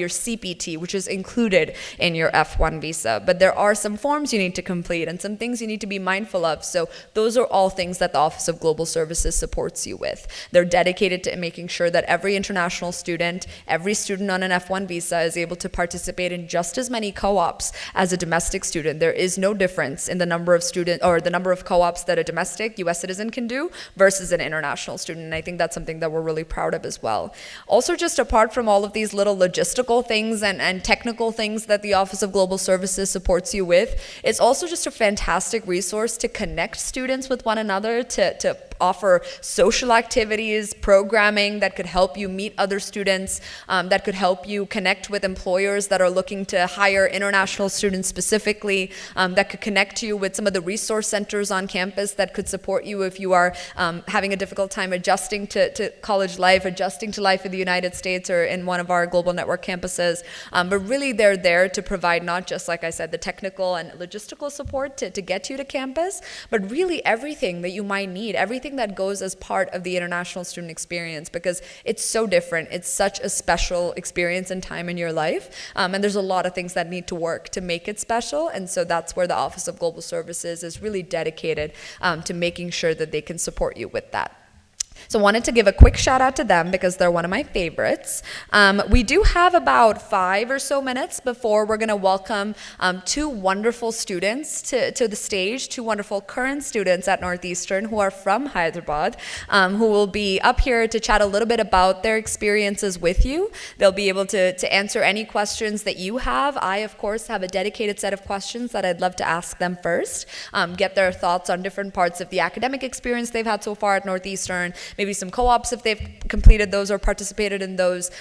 CPT, which is included in your F1 visa. But there are some forms you need to complete and some things you need to be mindful of. So those are all things that the Office of Global Services supports you with. They're dedicated to making sure that every international student, every student on an F1 visa is able to participate in just as many co-ops as a domestic student. There is no difference in the number of the number of co-ops that a domestic US citizen can do versus an international student. And I think that's something that we're really proud of as well. Also, just apart from all of these little logistical things and technical things that the Office of Global Services supports you with, it's also just a fantastic resource to connect students with one another, to offer social activities, programming that could help you meet other students, that could help you connect with employers that are looking to hire international students specifically, that could connect you with some of the resource centers on campus that could support you if you are having a difficult time adjusting to college life, adjusting to life in the United States or in one of our global network campuses. But really they're there to provide not just, like I said, the technical and logistical support to get you to campus, but really everything that you might need, everything that goes as part of the international student experience, because it's so different. It's such a special experience and time in your life, and there's a lot of things that need to work to make it special, and so that's where the Office of Global Services is really dedicated to making sure that they can support you with that. So I wanted to give a quick shout out to them because they're one of my favorites. We do have about 5 or so minutes before we're going to welcome 2 wonderful students to the stage, 2 wonderful current students at Northeastern who are from Hyderabad, who will be up here to chat a little bit about their experiences with you. They'll be able to answer any questions that you have. I, of course, have a dedicated set of questions that I'd love to ask them first, get their thoughts on different parts of the academic experience they've had so far at Northeastern, maybe some co-ops if they've completed those or participated in those,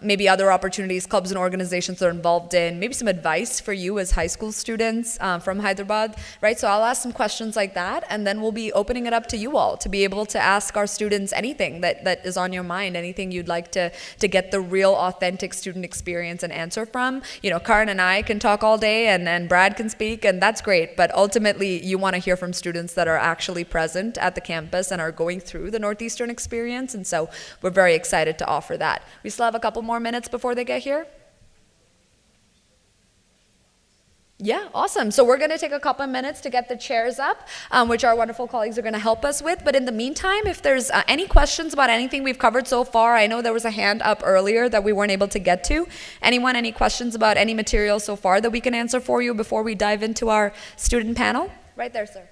maybe other opportunities, clubs and organizations they're involved in, maybe some advice for you as high school students from Hyderabad, right? So I'll ask some questions like that, and then we'll be opening it up to you all to be able to ask our students anything that is on your mind, anything you'd like to get the real authentic student experience and answer from. You know, Karan and I can talk all day and Brad can speak, and that's great, but ultimately you want to hear from students that are actually present at the campus and are going through the Northeastern experience, and so we're very excited to offer that. We still have a couple more minutes before they get here. Yeah, awesome. So we're going to take a couple of minutes to get the chairs up, which our wonderful colleagues are going to help us with. But in the meantime, if there's any questions about anything we've covered so far, I know there was a hand up earlier that we weren't able to get to. Anyone, any questions about any material so far that we can answer for you before we dive into our student panel? Right there, sir.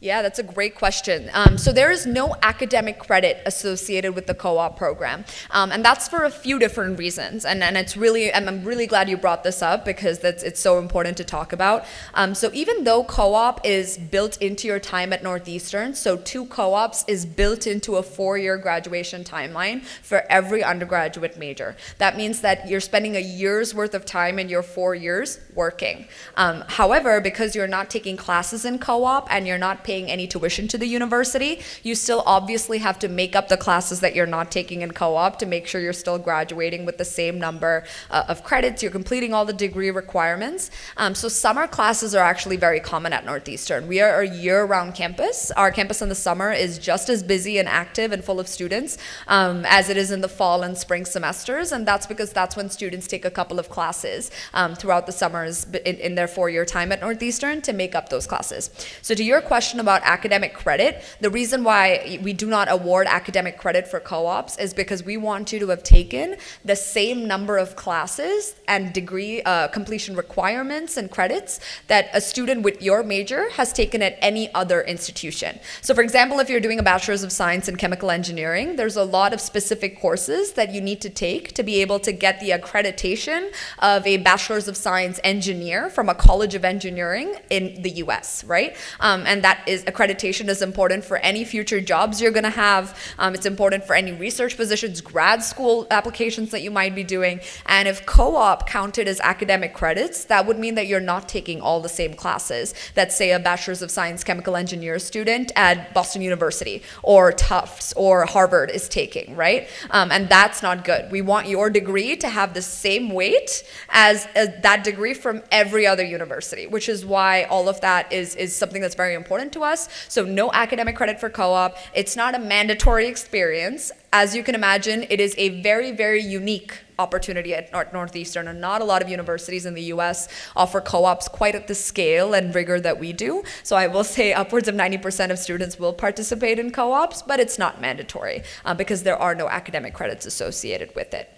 Yeah, that's a great question. So there is no academic credit associated with the co-op program, and that's for a few different reasons. And it's really, and I'm really glad you brought this up because it's so important to talk about. So even though co-op is built into your time at Northeastern, so 2 co-ops is built into a 4-year graduation timeline for every undergraduate major. That means that you're spending a year's worth of time in your 4 years working. However, because you're not taking classes in co-op and you're not paying any tuition to the university, you still obviously have to make up the classes that you're not taking in co-op to make sure you're still graduating with the same number of credits, you're completing all the degree requirements. So summer classes are actually very common at Northeastern. We are a year-round campus. Our campus in the summer is just as busy and active and full of students as it is in the fall and spring semesters, and that's because that's when students take a couple of classes throughout the summers in their 4-year time at Northeastern to make up those classes. So to your question about academic credit, the reason why we do not award academic credit for co-ops is because we want you to have taken the same number of classes and degree completion requirements and credits that a student with your major has taken at any other institution. So for example, if you're doing a Bachelor's of Science in Chemical Engineering, there's a lot of specific courses that you need to take to be able to get the accreditation of a Bachelor's of Science engineer from a college of engineering in the US, right? And that is accreditation is important for any future jobs you're going to have. It's important for any research positions, grad school applications that you might be doing. And if co-op counted as academic credits, that would mean that you're not taking all the same classes that, say, a Bachelor's of Science Chemical Engineer student at Boston University or Tufts or Harvard is taking, right? And that's not good. We want your degree to have the same weight as that degree from every other university, which is why all of that is something that's very important to us. So no academic credit for co-op. It's not a mandatory experience. As you can imagine, it is a very, very unique opportunity at Northeastern, and not a lot of universities in the US offer co-ops quite at the scale and rigor that we do. So I will say upwards of 90% of students will participate in co-ops, but it's not mandatory because there are no academic credits associated with it.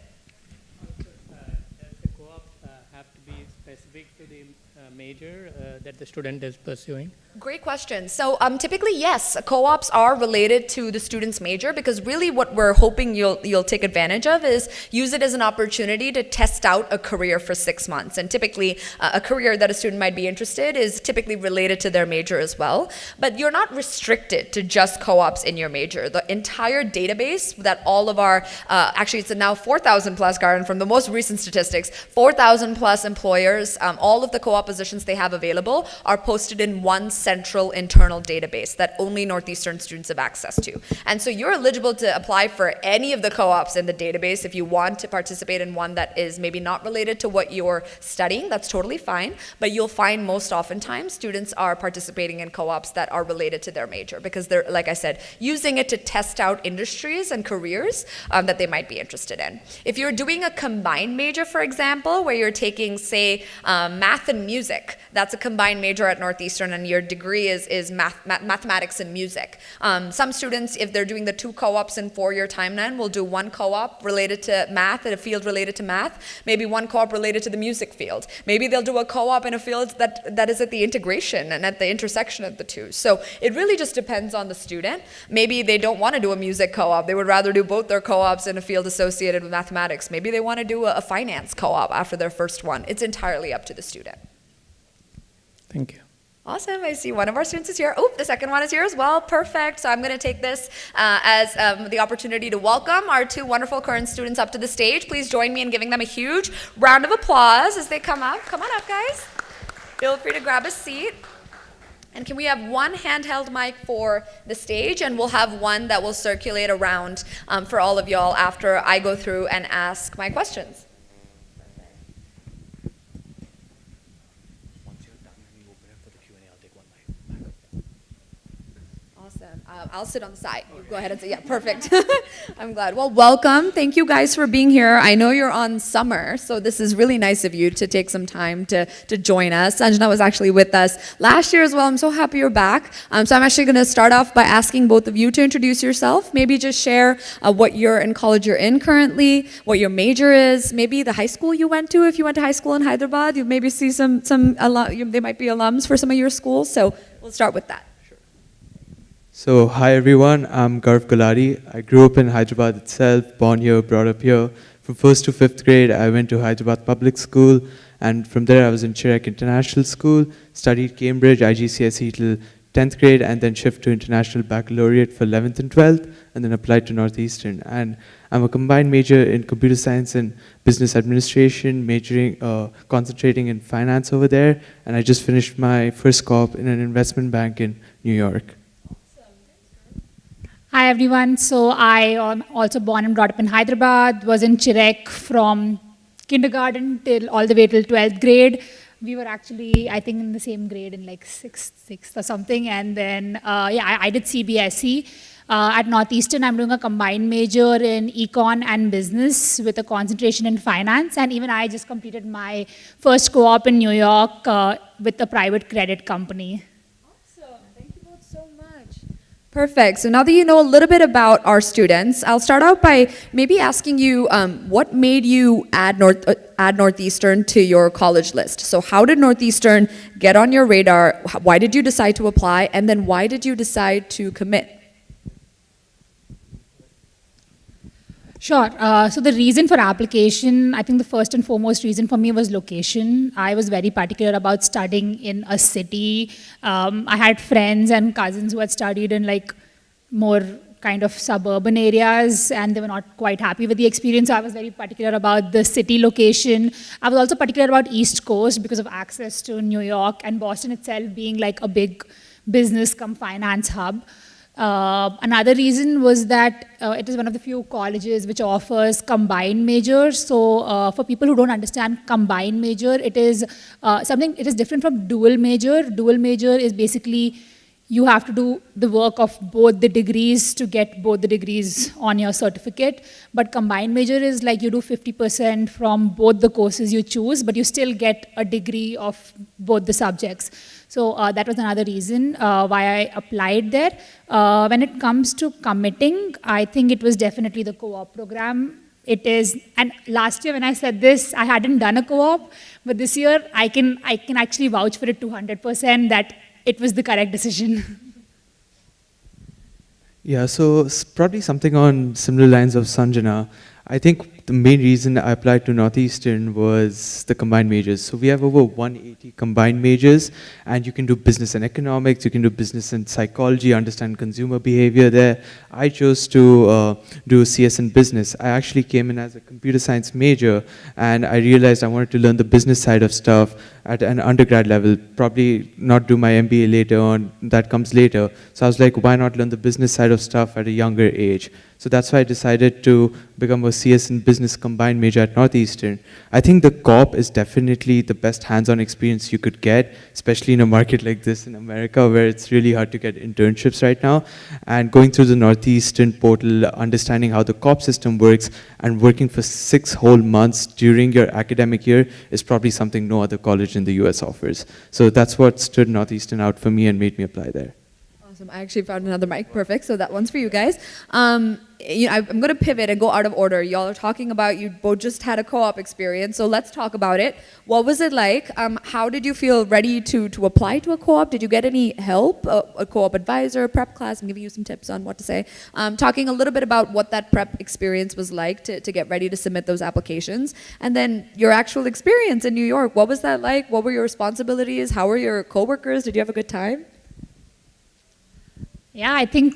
Does the co-op have to be specific to the major that the student is pursuing? Great question. So typically, yes, co-ops are related to the student's major because really what we're hoping you'll take advantage of is use it as an opportunity to test out a career for 6 months. And typically, a career that a student might be interested is typically related to their major as well. But you're not restricted to just co-ops in your major. The entire database that all of our, actually it's now 4,000 plus, Karan, from the most recent statistics, 4,000 plus employers, all of the co-op positions they have available are posted in one central internal database that only Northeastern students have access to. And so you're eligible to apply for any of the co-ops in the database if you want to participate in one that is maybe not related to what you're studying. That's totally fine. But you'll find most oftentimes students are participating in co-ops that are related to their major because they're, like I said, using it to test out industries and careers that they might be interested in. If you're doing a combined major, for example, where you're taking, say, math and music, that's a combined major at Northeastern, and your degree is mathematics and music. Some students, if they're doing the 2 co-ops in 4-year timeline, will do 1 co-op related to math in a field related to math, maybe 1 co-op related to the music field. Maybe they'll do a co-op in a field that is at the integration and at the intersection of the two. So it really just depends on the student. Maybe they don't want to do a music co-op. They would rather do both their co-ops in a field associated with mathematics. Maybe they want to do a finance co-op after their first one. It's entirely up to the student. Thank you. Awesome. I see one of our students is here. Oh, the second one is here as well. Perfect. So I'm going to take this as the opportunity to welcome our 2 wonderful current students up to the stage. Please join me in giving them a huge round of applause as they come up. Come on up, guys. Feel free to grab a seat. And can we have one handheld mic for the stage, and we'll have one that will circulate around for all of y'all after I go through and ask my questions. I'll sit on the side. You go ahead and say, yeah, perfect. I'm glad. Well, welcome. Thank you guys for being here. I know you're on summer, so this is really nice of you to take some time to join us. Sanjana was actually with us last year as well. I'm so happy you're back. So I'm actually going to start off by asking both of you to introduce yourself. Maybe just share what year in college you're in currently, what your major is, maybe the high school you went to. If you went to high school in Hyderabad, you maybe see they might be alums for some of your schools. So we'll start with that. So, hi everyone, I'm Garv Gulati. I grew up in Hyderabad itself, born here, brought up here. From 1st to 5th grade, I went to Hyderabad Public School, and from there I was in Chirek International School, studied Cambridge, IGCSE till 10th grade, and then shift to International Baccalaureate for 11th and 12th, and then applied to Northeastern. And I'm a combined major in computer science and business administration, concentrating in finance over there, and I just finished my first co-op in an investment bank in New York. Hi everyone. So I am also born and brought up in Hyderabad, was in Chirek from kindergarten till all the way till 12th grade. We were actually, I think, in the same grade in like sixth or something. And then, I did CBSE. At Northeastern, I'm doing a combined major in econ and business with a concentration in finance. And even I just completed my first co-op in New York with a private credit company. Awesome. Thank you both so much. Perfect. So now that you know a little bit about our students, I'll start out by maybe asking you what made you add Northeastern to your college list. So how did Northeastern get on your radar? Why did you decide to apply? And then why did you decide to commit? Sure. So the reason for application, I think the first and foremost reason for me was location. I was very particular about studying in a city. I had friends and cousins who had studied in like more kind of suburban areas, and they were not quite happy with the experience. So I was very particular about the city location. I was also particular about East Coast because of access to New York and Boston itself being like a big business cum finance hub. Another reason was that it is one of the few colleges which offers combined majors. So for people who don't understand combined major, it is it is different from dual major. Dual major is basically you have to do the work of both the degrees to get both the degrees on your certificate. But combined major is like you do 50% from both the courses you choose, but you still get a degree of both the subjects. So that was another reason why I applied there. When it comes to committing, I think it was definitely the co-op program. It is, and last year when I said this, I hadn't done a co-op, but this year I can actually vouch for it 200% that it was the correct decision. Yeah, so probably something on similar lines of Sanjana. I think the main reason I applied to Northeastern was the combined majors. So we have over 180 combined majors, and you can do business and economics, you can do business and psychology, understand consumer behavior there. I chose to do CS in business. I actually came in as a computer science major, and I realized I wanted to learn the business side of stuff at an undergrad level, probably not do my MBA later on, that comes later. So I was like, why not learn the business side of stuff at a younger age? So that's why I decided to become a CS in business combined major at Northeastern. I think the co-op is definitely the best hands-on experience you could get, especially in a market like this in America where it's really hard to get internships right now. And going through the Northeastern portal, understanding how the co-op system works, and working for 6 whole months during your academic year is probably something no other college in the US offers. So that's what stood Northeastern out for me and made me apply there. Awesome. I actually found another mic. Perfect. So that one's for you guys. I'm going to pivot and go out of order. Y'all are talking about you both just had a co-op experience. So let's talk about it. What was it like? How did you feel ready to apply to a co-op? Did you get any help? A co-op advisor, prep class? I'm giving you some tips on what to say. Talking a little bit about what that prep experience was like to get ready to submit those applications. And then your actual experience in New York. What was that like? What were your responsibilities? How were your coworkers? Did you have a good time? Yeah, I think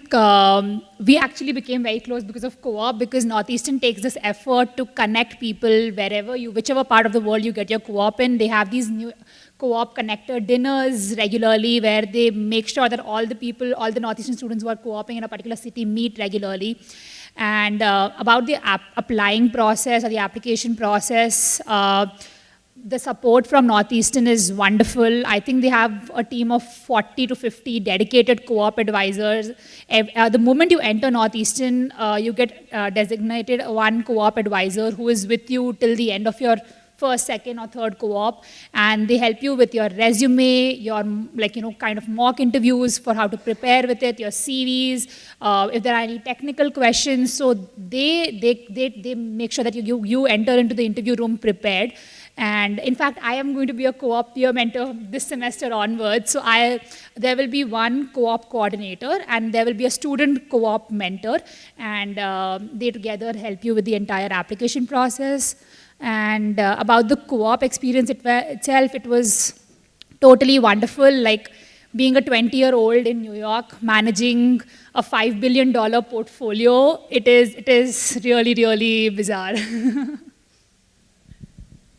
we actually became very close because of co-op, because Northeastern takes this effort to connect people whichever part of the world you get your co-op in. They have these new co-op connector dinners regularly where they make sure that all the Northeastern students who are co-oping in a particular city meet regularly. And about the applying process or the application process, the support from Northeastern is wonderful. I think they have a team of 40 to 50 dedicated co-op advisors. The moment you enter Northeastern, you get designated one co-op advisor who is with you till the end of your first, second, or third co-op, and they help you with your resume, your kind of mock interviews for how to prepare with it, your CVs, if there are any technical questions. So they make sure that you enter into the interview room prepared. And in fact, I am going to be a co-op peer mentor this semester onwards. So there will be one co-op coordinator and there will be a student co-op mentor, and they together help you with the entire application process. And about the co-op experience itself, it was totally wonderful. Like being a 20-year-old in New York, managing a $5 billion portfolio, it is really, really bizarre.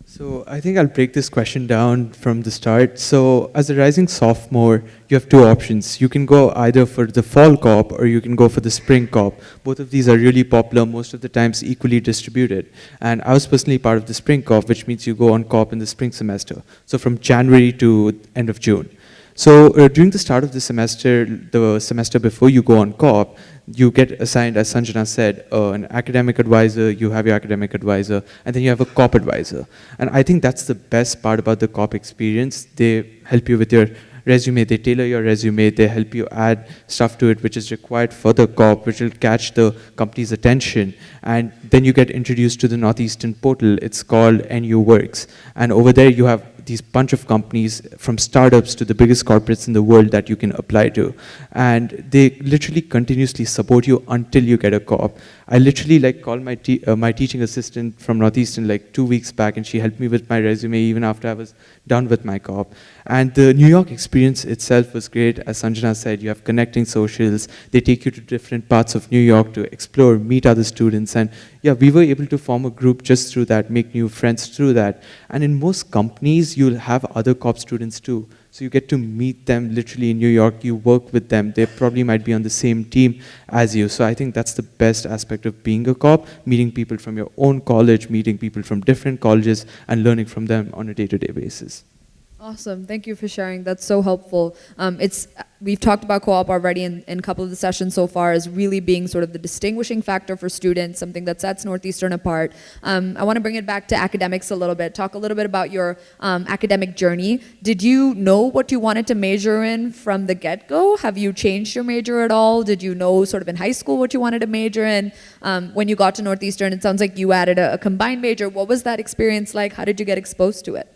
So I think I'll break this question down from the start. So as a rising sophomore, you have two options. You can go either for the fall co-op or you can go for the spring co-op. Both of these are really popular, most of the times equally distributed. And I was personally part of the spring co-op, which means you go on co-op in the spring semester. So from January to end of June. So during the start of the semester before you go on co-op, you get assigned, as Sanjana said, an academic advisor, you have your academic advisor, and then you have a co-op advisor. And I think that's the best part about the co-op experience. They help you with your resume, they tailor your resume, they help you add stuff to it which is required for the co-op, which will catch the company's attention. And then you get introduced to the Northeastern portal. It's called NU Works. And over there you have these bunch of companies, from startups to the biggest corporates in the world, that you can apply to. And they literally continuously support you until you get a co-op. I literally called my teaching assistant from Northeastern 2 weeks back, and she helped me with my resume even after I was done with my co-op. And the New York experience itself was great. As Sanjana said, you have connecting socials. They take you to different parts of New York to explore, meet other students. And yeah, we were able to form a group just through that, make new friends through that. And in most companies, you'll have other co-op students too. So you get to meet them literally in New York, you work with them, they probably might be on the same team as you. So I think that's the best aspect of being a co-op, meeting people from your own college, meeting people from different colleges, and learning from them on a day-to-day basis. Awesome. Thank you for sharing. That's so helpful. We've talked about co-op already in a couple of the sessions so far as really being sort of the distinguishing factor for students, something that sets Northeastern apart. I want to bring it back to academics a little bit. Talk a little bit about your academic journey. Did you know what you wanted to major in from the get-go? Have you changed your major at all? Did you know sort of in high school what you wanted to major in? When you got to Northeastern, it sounds like you added a combined major. What was that experience like? How did you get exposed to it?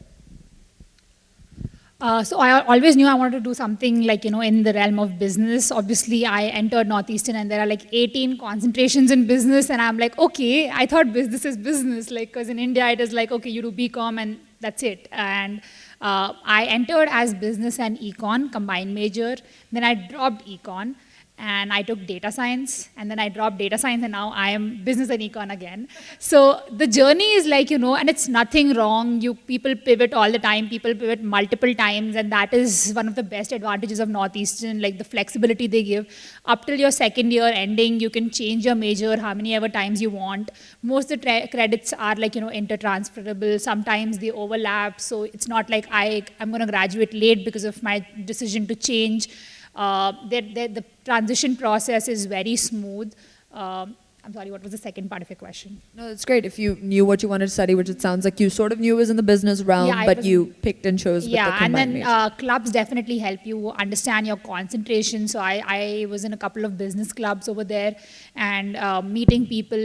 So I always knew I wanted to do something in the realm of business. Obviously, I entered Northeastern and there are 18 concentrations in business, and I'm like, okay, I thought business is business, because in India it is okay, you do BCom and that's it. And I entered as business and econ, combined major. Then I dropped econ. And I took data science, and then I dropped data science, and now I am business and econ again. So the journey is and it's nothing wrong. People pivot all the time, people pivot multiple times, and that is one of the best advantages of Northeastern, the flexibility they give. Up till your second year ending, you can change your major how many ever times you want. Most of the credits are intertransferable. Sometimes they overlap, so it's not like I'm going to graduate late because of my decision to change. The transition process is very smooth. I'm sorry, what was the second part of your question? No, it's great. If you knew what you wanted to study, which it sounds like you sort of knew was in the business realm, but you picked and chose with the combined major. Yeah, and then clubs definitely help you understand your concentration. So I was in a couple of business clubs over there, and meeting people,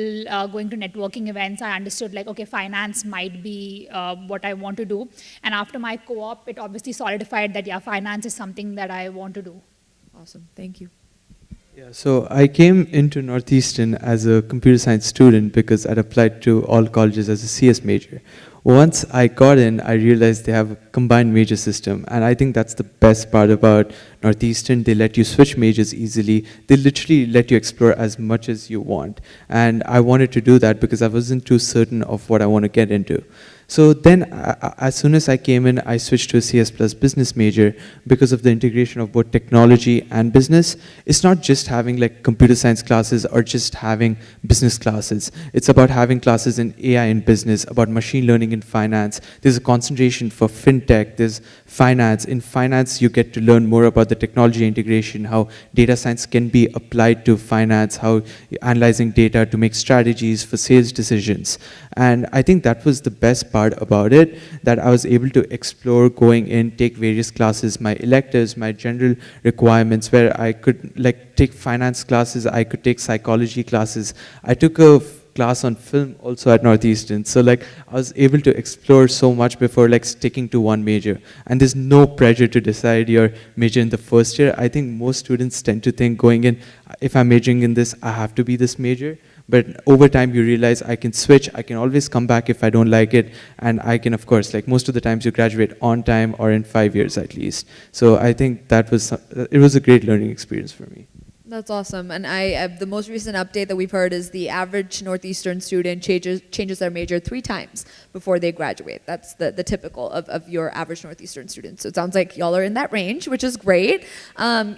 going to networking events, I understood okay, finance might be what I want to do. And after my co-op, it obviously solidified that finance is something that I want to do. Awesome, thank you. Yeah, so I came into Northeastern as a computer science student because I'd applied to all colleges as a CS major. Once I got in, I realized they have a combined major system, and I think that's the best part about Northeastern. They let you switch majors easily. They literally let you explore as much as you want. And I wanted to do that because I wasn't too certain of what I want to get into. So then, as soon as I came in, I switched to a CS plus business major because of the integration of both technology and business. It's not just having computer science classes or just having business classes. It's about having classes in AI in business, about machine learning in finance. There's a concentration for fintech, there's finance. In finance, you get to learn more about the technology integration, how data science can be applied to finance, how analyzing data to make strategies for sales decisions. And I think that was the best part about it, that I was able to explore, going in, take various classes, my electives, my general requirements, where I could take finance classes, I could take psychology classes. I took a class on film also at Northeastern. So like I was able to explore so much before like sticking to one major. And there's no pressure to decide your major in the first year. I think most students tend to think going in, if I'm majoring in this, I have to be this major. But over time you realize I can switch, I can always come back if I don't like it, and I can, of course, like most of the times you graduate on time or in 5 years at least. So I think that was, it was a great learning experience for me. That's awesome. And the most recent update that we've heard is the average Northeastern student changes their major 3 times before they graduate. That's the typical of your average Northeastern student. So it sounds like y'all are in that range, which is great.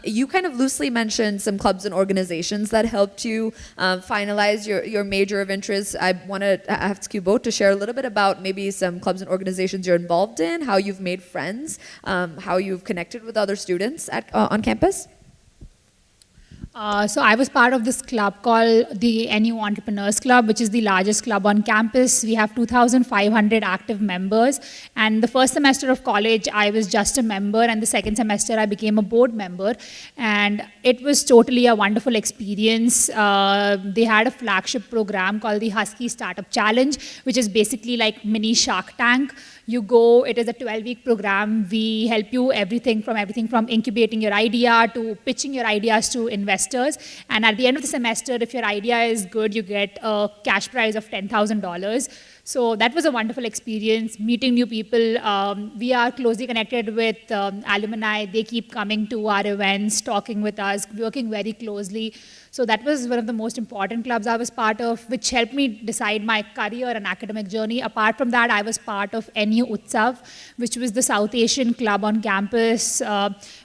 You kind of loosely mentioned some clubs and organizations that helped you finalize your major of interest. I want to ask you both to share a little bit about maybe some clubs and organizations you're involved in, how you've made friends, how you've connected with other students on campus. So I was part of this club called the NU Entrepreneurs Club, which is the largest club on campus. We have 2,500 active members. And the first semester of college, I was just a member. And the second semester, I became a board member. And it was totally a wonderful experience. They had a flagship program called the Husky Startup Challenge, which is basically like mini Shark Tank. You go, it is a 12-week program. We help you everything from incubating your idea to pitching your ideas to investors. And at the end of the semester, if your idea is good, you get a cash prize of $10,000. So that was a wonderful experience, meeting new people. We are closely connected with alumni. They keep coming to our events, talking with us, working very closely. So that was one of the most important clubs I was part of, which helped me decide my career and academic journey. Apart from that, I was part of NU Utsav, which was the South Asian club on campus.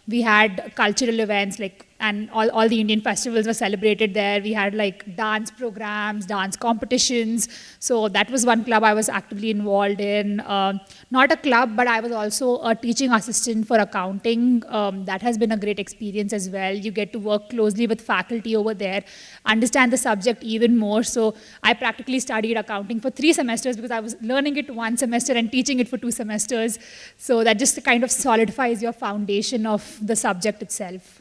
We had cultural events and all the Indian festivals were celebrated there. We had like dance programs, dance competitions. So that was one club I was actively involved in. Not a club, but I was also a teaching assistant for accounting. That has been a great experience as well. You get to work closely with faculty over there, understand the subject even more. So I practically studied accounting for 3 semesters because I was learning it 1 semester and teaching it for 2 semesters. So that just kind of solidifies your foundation of the subject itself.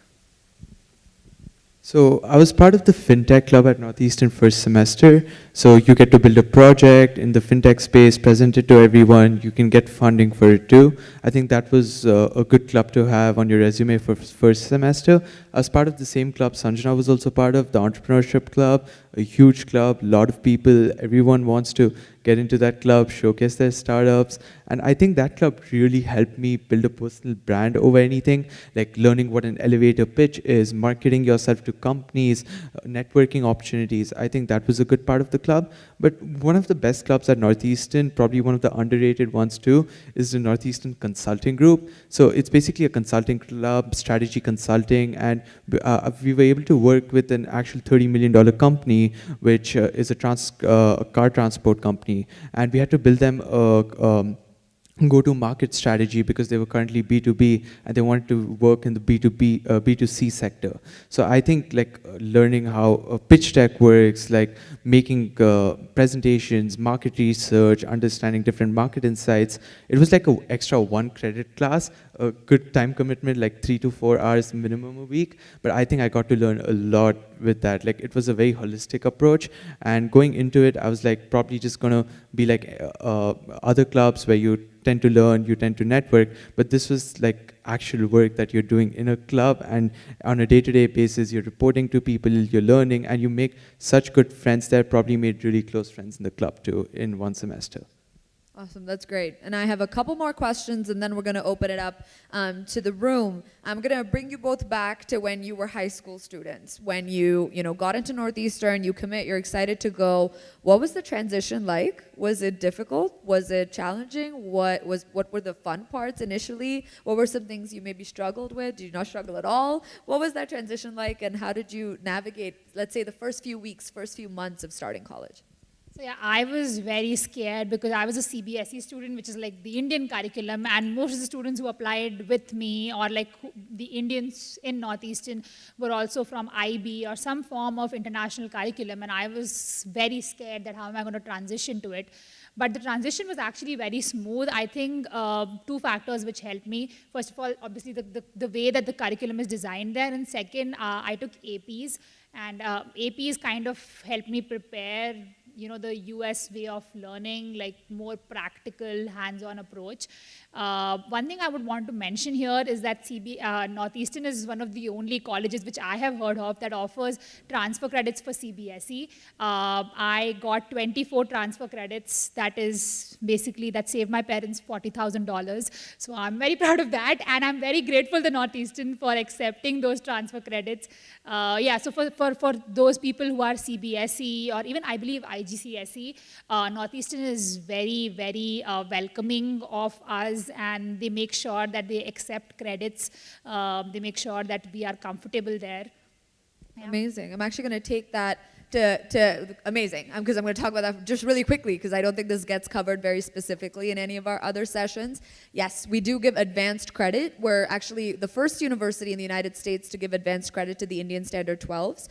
So I was part of the FinTech Club at Northeastern first semester. So you get to build a project in the FinTech space, present it to everyone. You can get funding for it too. I think that was a good club to have on your resume for first semester. As part of the same club, Sanjana was also part of the Entrepreneurship Club, a huge club, a lot of people. Everyone wants to get into that club, showcase their startups. And I think that club really helped me build a personal brand over anything, like learning what an elevator pitch is, marketing yourself to companies, networking opportunities. I think that was a good part of the club. But one of the best clubs at Northeastern, probably one of the underrated ones too, is the Northeastern Consulting Group. So it's basically a consulting club, strategy consulting, and we were able to work with an actual $30 million company, which is a car transport company. And we had to build them a go-to-market strategy because they were currently B2B and they wanted to work in the B2C sector. So I think like learning how pitch deck works, like making presentations, market research, understanding different market insights. It was like an extra 1 credit class, a good time commitment, like 3 to 4 hours minimum a week. But I think I got to learn a lot with that. Like it was a very holistic approach. And going into it, I was like probably just gonna be like other clubs where you tend to learn, you tend to network, but this was like actual work that you're doing in a club, and on a day-to-day basis, you're reporting to people, you're learning, and you make such good friends there. Probably made really close friends in the club too in 1 semester. Awesome, that's great. And I have a couple more questions, and then we're going to open it up to the room. I'm going to bring you both back to when you were high school students, when you got into Northeastern, you commit, you're excited to go. What was the transition like? Was it difficult? Was it challenging? What were the fun parts initially? What were some things you maybe struggled with? Did you not struggle at all? What was that transition like, and how did you navigate, let's say, the first few weeks, first few months of starting college? So yeah, I was very scared because I was a CBSE student, which is like the Indian curriculum, and most of the students who applied with me, or like the Indians in Northeastern, were also from IB or some form of international curriculum, and I was very scared that how am I going to transition to it. But the transition was actually very smooth. I think 2 factors which helped me. First of all, obviously the way that the curriculum is designed there, and second, I took APs, and APs kind of helped me prepare the US way of learning, like more practical, hands-on approach. One thing I would want to mention here is that Northeastern is one of the only colleges which I have heard of that offers transfer credits for CBSE. I got 24 transfer credits. That saved my parents $40,000. So I'm very proud of that, and I'm very grateful to Northeastern for accepting those transfer credits. So for those people who are CBSE or even I believe IGCSE, Northeastern is very, very welcoming of us, and they make sure that they accept credits. They make sure that we are comfortable there. Yeah. Amazing. I'm actually going to take that to amazing, because I'm going to talk about that just really quickly, because I don't think this gets covered very specifically in any of our other sessions. Yes, we do give advanced credit. We're actually the first university in the United States to give advanced credit to the Indian Standard 12s.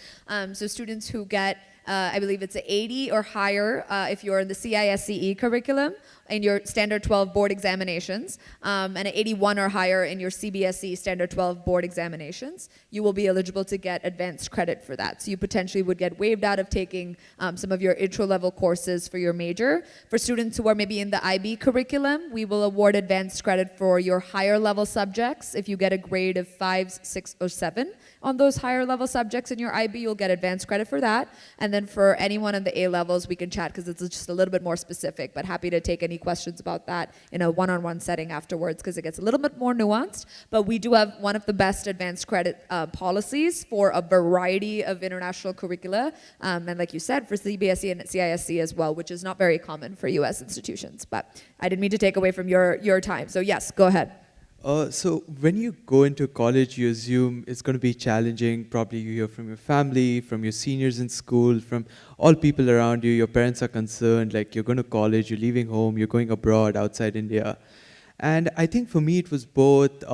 So students who get, I believe it's an 80 or higher if you're in the CISCE curriculum in your Standard 12 board examinations, and an 81 or higher in your CBSE Standard 12 board examinations, you will be eligible to get advanced credit for that. So you potentially would get waived out of taking some of your intro-level courses for your major. For students who are maybe in the IB curriculum, we will award advanced credit for your higher level subjects. If you get a grade of 5, 6, or 7 on those higher level subjects in your IB, you'll get advanced credit for that. And then for anyone in the A levels, we can chat because it's just a little bit more specific, but happy to take any questions about that in a one-on-one setting afterwards, because it gets a little bit more nuanced. But we do have one of the best advanced credit policies for a variety of international curricula, and like you said, for CBSE and CISC as well, which is not very common for US institutions. But I didn't mean to take away from your time. So yes, go ahead. So when you go into college, you assume it's going to be challenging. Probably you hear from your family, from your seniors in school, from all people around you. Your parents are concerned, like you're going to college, you're leaving home, you're going abroad outside India. And I think for me, it was both.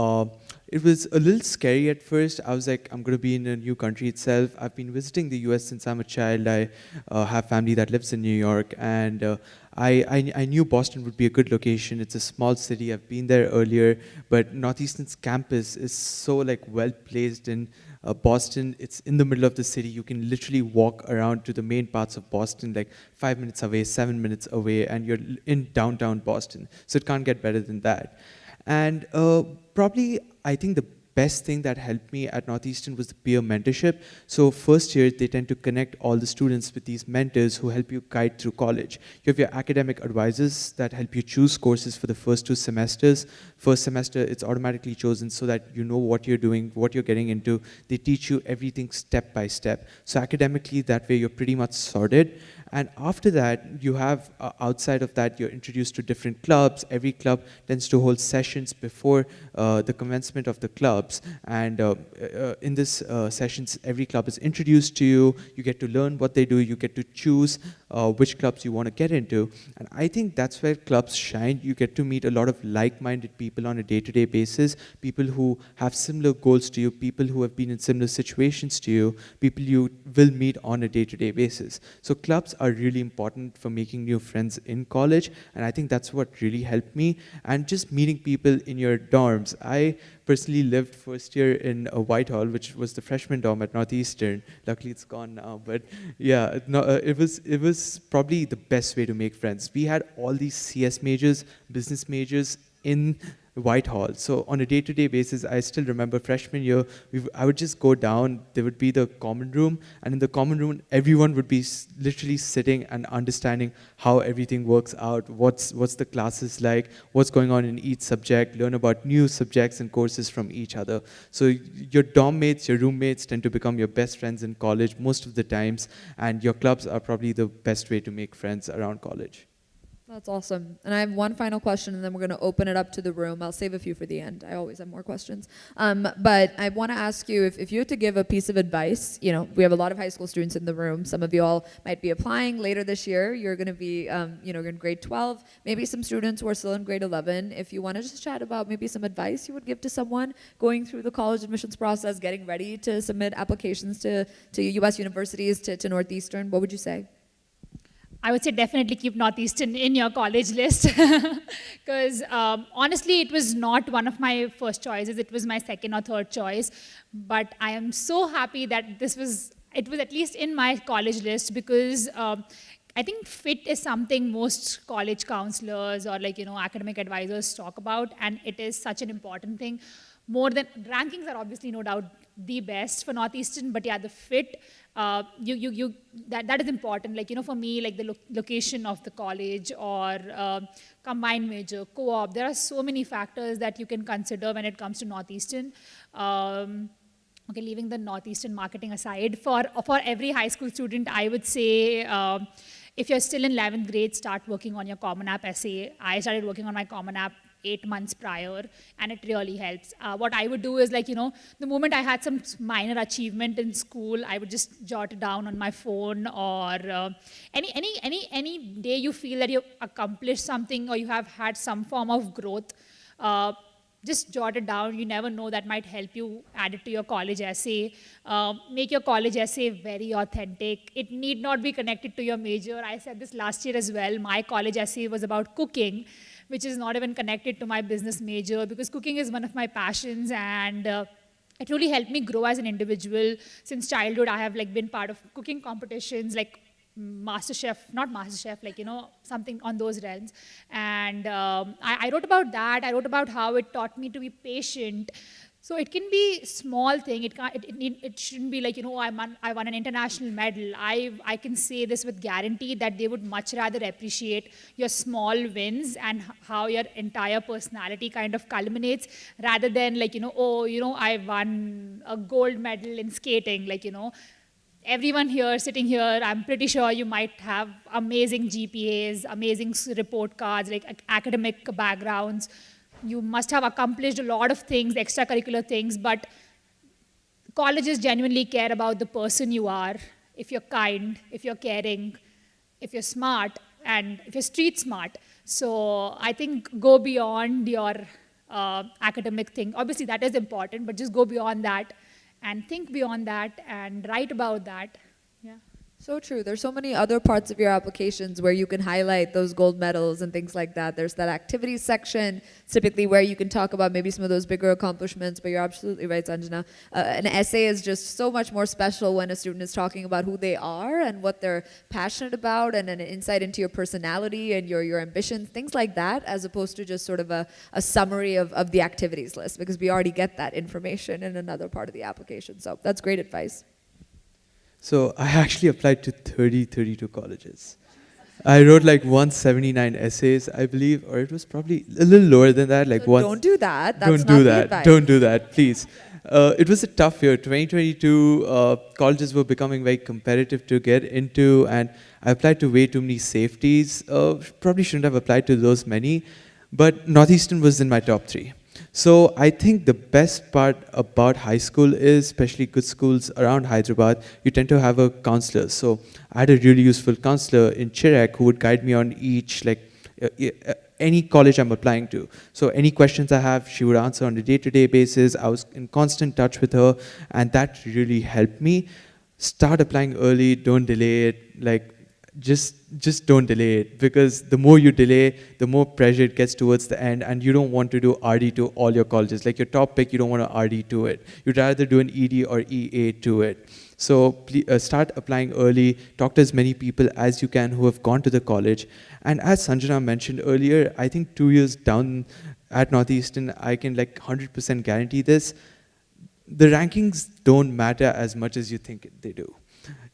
It was a little scary at first. I was like, I'm going to be in a new country itself. I've been visiting the US since I'm a child. I have family that lives in New York, and I knew Boston would be a good location. It's a small city. I've been there earlier, but Northeastern's campus is so like well placed in Boston. It's in the middle of the city. You can literally walk around to the main parts of Boston, like 5 minutes away, 7 minutes away, and you're in downtown Boston. So it can't get better than that. And probably, I think the best thing that helped me at Northeastern was the peer mentorship. So first year, they tend to connect all the students with these mentors who help you guide through college. You have your academic advisors that help you choose courses for the first 2 semesters. First semester, it's automatically chosen so that you know what you're doing, what you're getting into. They teach you everything step by step. So academically, that way you're pretty much sorted. And after that, you have, outside of that, you're introduced to different clubs. Every club tends to hold sessions before the commencement of the clubs. And in this sessions, every club is introduced to you. You get to learn what they do. You get to choose which clubs you want to get into. And I think that's where clubs shine. You get to meet a lot of like-minded people on a day-to-day basis, people who have similar goals to you, people who have been in similar situations to you, people you will meet on a day-to-day basis. So clubs are really important for making new friends in college, and I think that's what really helped me. And just meeting people in your dorms. I personally lived first year in Whitehall, which was the freshman dorm at Northeastern. Luckily, it's gone now, but yeah, it was probably the best way to make friends. We had all these CS majors, business majors in Whitehall. So on a day-to-day basis, I still remember freshman year, I would just go down, there would be the common room, and in the common room, everyone would be literally sitting and understanding how everything works out, what's the classes like, what's going on in each subject, learn about new subjects and courses from each other. So your dorm mates, your roommates tend to become your best friends in college most of the times, and your clubs are probably the best way to make friends around college. That's awesome. And I have one final question, and then we're going to open it up to the room. I'll save a few for the end. I always have more questions. But I want to ask you, if you had to give a piece of advice, we have a lot of high school students in the room. Some of you all might be applying later this year. You're going to be, you're in grade 12. Maybe some students who are still in grade 11. If you want to just chat about maybe some advice you would give to someone going through the college admissions process, getting ready to submit applications to U.S. universities, to Northeastern, what would you say? I would say definitely keep Northeastern in your college list, because honestly, it was not one of my first choices. It was my second or third choice. But I am so happy that it was at least in my college list, because I think fit is something most college counselors or academic advisors talk about, and it is such an important thing. More than rankings are obviously no doubt the best for Northeastern, but yeah, the fit, that is important. For me, like the location of the college or combined major, co-op, there are so many factors that you can consider when it comes to Northeastern. Okay, leaving the Northeastern marketing aside, for every high school student, I would say, if you're still in 11th grade, start working on your Common App essay. I started working on my Common App 8 months prior, and it really helps. What I would do is, the moment I had some minor achievement in school, I would just jot it down on my phone, or any day you feel that you've accomplished something or you have had some form of growth, just jot it down. You never know, that might help you add it to your college essay. Make your college essay very authentic. It need not be connected to your major. I said this last year as well. My college essay was about cooking, which is not even connected to my business major, because cooking is one of my passions, and it really helped me grow as an individual. Since childhood, I have been part of cooking competitions, like MasterChef, not MasterChef, something on those realms. And I wrote about that. I wrote about how it taught me to be patient. So it can be small thing. It shouldn't be I won an international medal. I can say this with guarantee that they would much rather appreciate your small wins and how your entire personality kind of culminates, rather than I won a gold medal in skating. Everyone here, sitting here, I'm pretty sure you might have amazing GPAs, amazing report cards, academic backgrounds. You must have accomplished a lot of things, extracurricular things, but colleges genuinely care about the person you are. If you're kind, if you're caring, if you're smart, and if you're street smart. So I think go beyond your academic thing. Obviously, that is important, but just go beyond that and think beyond that and write about that. Yeah. So true. There's so many other parts of your applications where you can highlight those gold medals and things like that. There's that activities section, typically where you can talk about maybe some of those bigger accomplishments, but you're absolutely right, Sanjana. An essay is just so much more special when a student is talking about who they are and what they're passionate about, and an insight into your personality and your ambitions, things like that, as opposed to just sort of a summary of the activities list, because we already get that information in another part of the application. So that's great advice. So I actually applied to 32 colleges. I wrote 179 essays, I believe, or it was probably a little lower than that. So don't do that. That's don't not do the that. advice. Don't do that, please. It was a tough year. 2022, colleges were becoming very competitive to get into, and I applied to way too many safeties. Probably shouldn't have applied to those many, but Northeastern was in my top 3. So I think the best part about high school is, especially good schools around Hyderabad, you tend to have a counselor. So I had a really useful counselor in Chirag who would guide me on each, any college I'm applying to. So any questions I have, she would answer on a day-to-day basis. I was in constant touch with her, and that really helped me. Start applying early, don't delay it. Just don't delay it, because the more you delay, the more pressure it gets towards the end, and you don't want to do RD to all your colleges. Your top pick, you don't want to RD to it. You'd rather do an ED or EA to it. So please, start applying early, talk to as many people as you can who have gone to the college. And as Sanjana mentioned earlier, I think 2 years down at Northeastern, I can 100% guarantee this. The rankings don't matter as much as you think they do.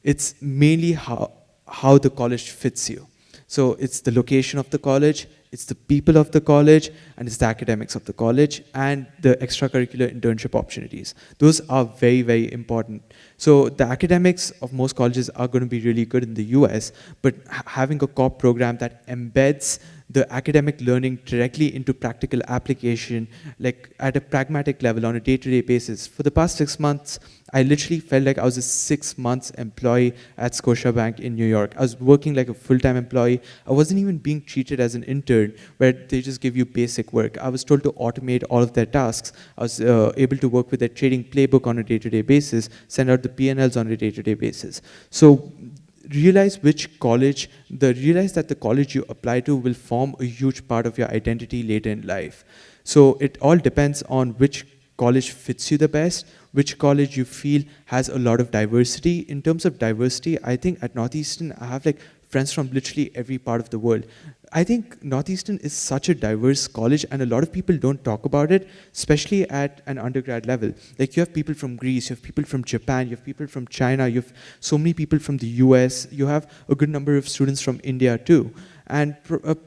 It's mainly how the college fits you. So it's the location of the college, it's the people of the college, and it's the academics of the college, and the extracurricular internship opportunities. Those are very, very important. So the academics of most colleges are going to be really good in the US, but having a core program that embeds the academic learning directly into practical application, at a pragmatic level on a day-to-day basis. For the past 6 months, I literally felt like I was a 6 months employee at Scotiabank in New York. I was working like a full-time employee. I wasn't even being treated as an intern, where they just give you basic work. I was told to automate all of their tasks. I was able to work with their trading playbook on a day-to-day basis, send out the P&Ls on a day-to-day basis. So realize that the college you apply to will form a huge part of your identity later in life. So it all depends on which college fits you the best, which college you feel has a lot of diversity. In terms of diversity, I think at Northeastern, I have friends from literally every part of the world. I think Northeastern is such a diverse college, and a lot of people don't talk about it, especially at an undergrad level. Like, you have people from Greece, you have people from Japan, you have people from China, you have so many people from the US, you have a good number of students from India too. And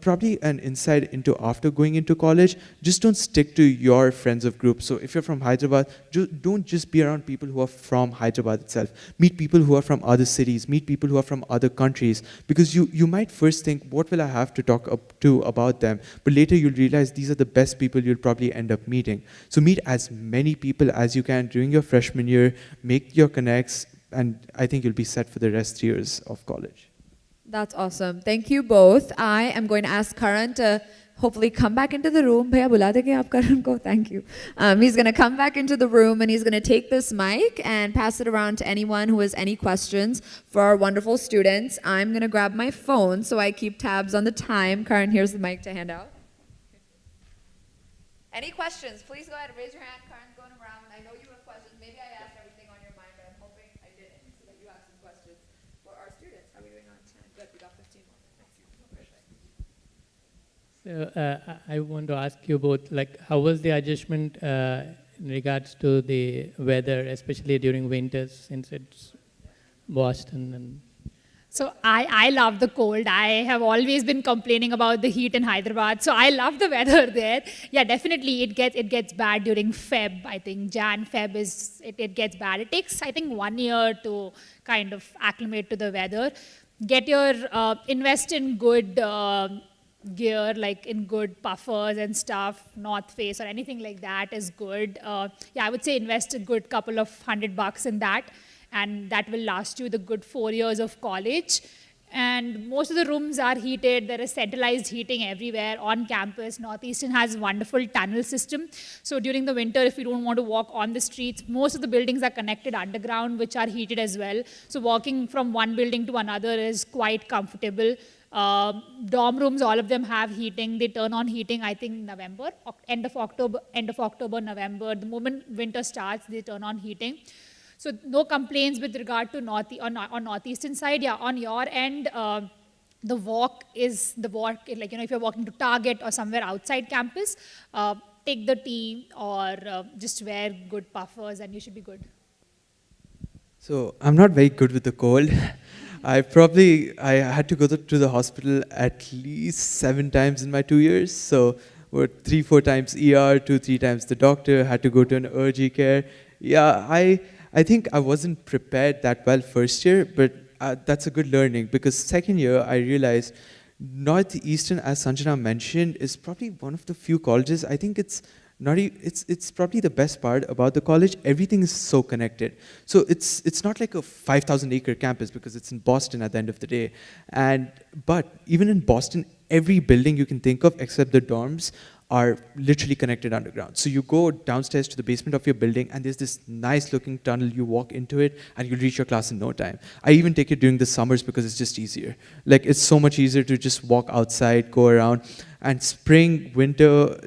probably an insight into after going into college, just don't stick to your friends of group. So if you're from Hyderabad, don't just be around people who are from Hyderabad itself. Meet people who are from other cities, meet people who are from other countries, because you might first think, what will I have to talk to about them? But later you'll realize these are the best people you'll probably end up meeting. So meet as many people as you can during your freshman year, make your connects, and I think you'll be set for the rest years of college. That's awesome. Thank you both. I am going to ask Karan to hopefully come back into the room. Bhaiya bula denge aap Karan ko. Thank you. He's going to come back into the room and he's going to take this mic and pass it around to anyone who has any questions for our wonderful students. I'm going to grab my phone so I keep tabs on the time. Karan, here's the mic to hand out. Any questions? Please go ahead and raise your hand. Karan's going around. I know you have questions. Maybe I asked everything on your mind, but I'm hoping I didn't, so that you have some questions for our students. How are we doing on time? Good, we got 15 more minutes. So I want to ask you both, like, how was the adjustment in regards to the weather, especially during winters, since it's Boston and... So I love the cold. I have always been complaining about the heat in Hyderabad. So I love the weather there. Yeah, definitely it gets bad during Feb. I think Feb it gets bad. It takes, I think, 1 year to kind of acclimate to the weather. Get your invest in good gear, like in good puffers and stuff. North Face or anything like that is good. Yeah, I would say invest a good couple of $100 in that. And that will last you the good 4 years of college. And most of the rooms are heated. There is centralized heating everywhere on campus. Northeastern has a wonderful tunnel system. So during the winter, if you don't want to walk on the streets, most of the buildings are connected underground, which are heated as well. So walking from one building to another is quite comfortable. Dorm rooms, all of them have heating. They turn on heating, I think, November, end of October, November. The moment winter starts, they turn on heating. So no complaints with regard to on Northeastern side. Yeah, on your end, the walk, like, if you're walking to Target or somewhere outside campus, take the T or just wear good puffers and you should be good. So I'm not very good with the cold. I had to go to the hospital at least 7 times in my 2 years. So 3-4 times ER, 2-3 times the doctor, had to go to an urgent care. Yeah, I think I wasn't prepared that well first year, but that's a good learning, because second year I realized Northeastern, as Sanjana mentioned, is probably one of the few colleges. I think it's probably the best part about the college. Everything is so connected. So it's not like a 5,000-acre campus, because it's in Boston at the end of the day. But even in Boston, every building you can think of except the dorms are literally connected underground. So you go downstairs to the basement of your building and there's this nice looking tunnel. You walk into it and you'll reach your class in no time. I even take it during the summers because it's just easier. Like, it's so much easier to just walk outside, go around. And spring, winter,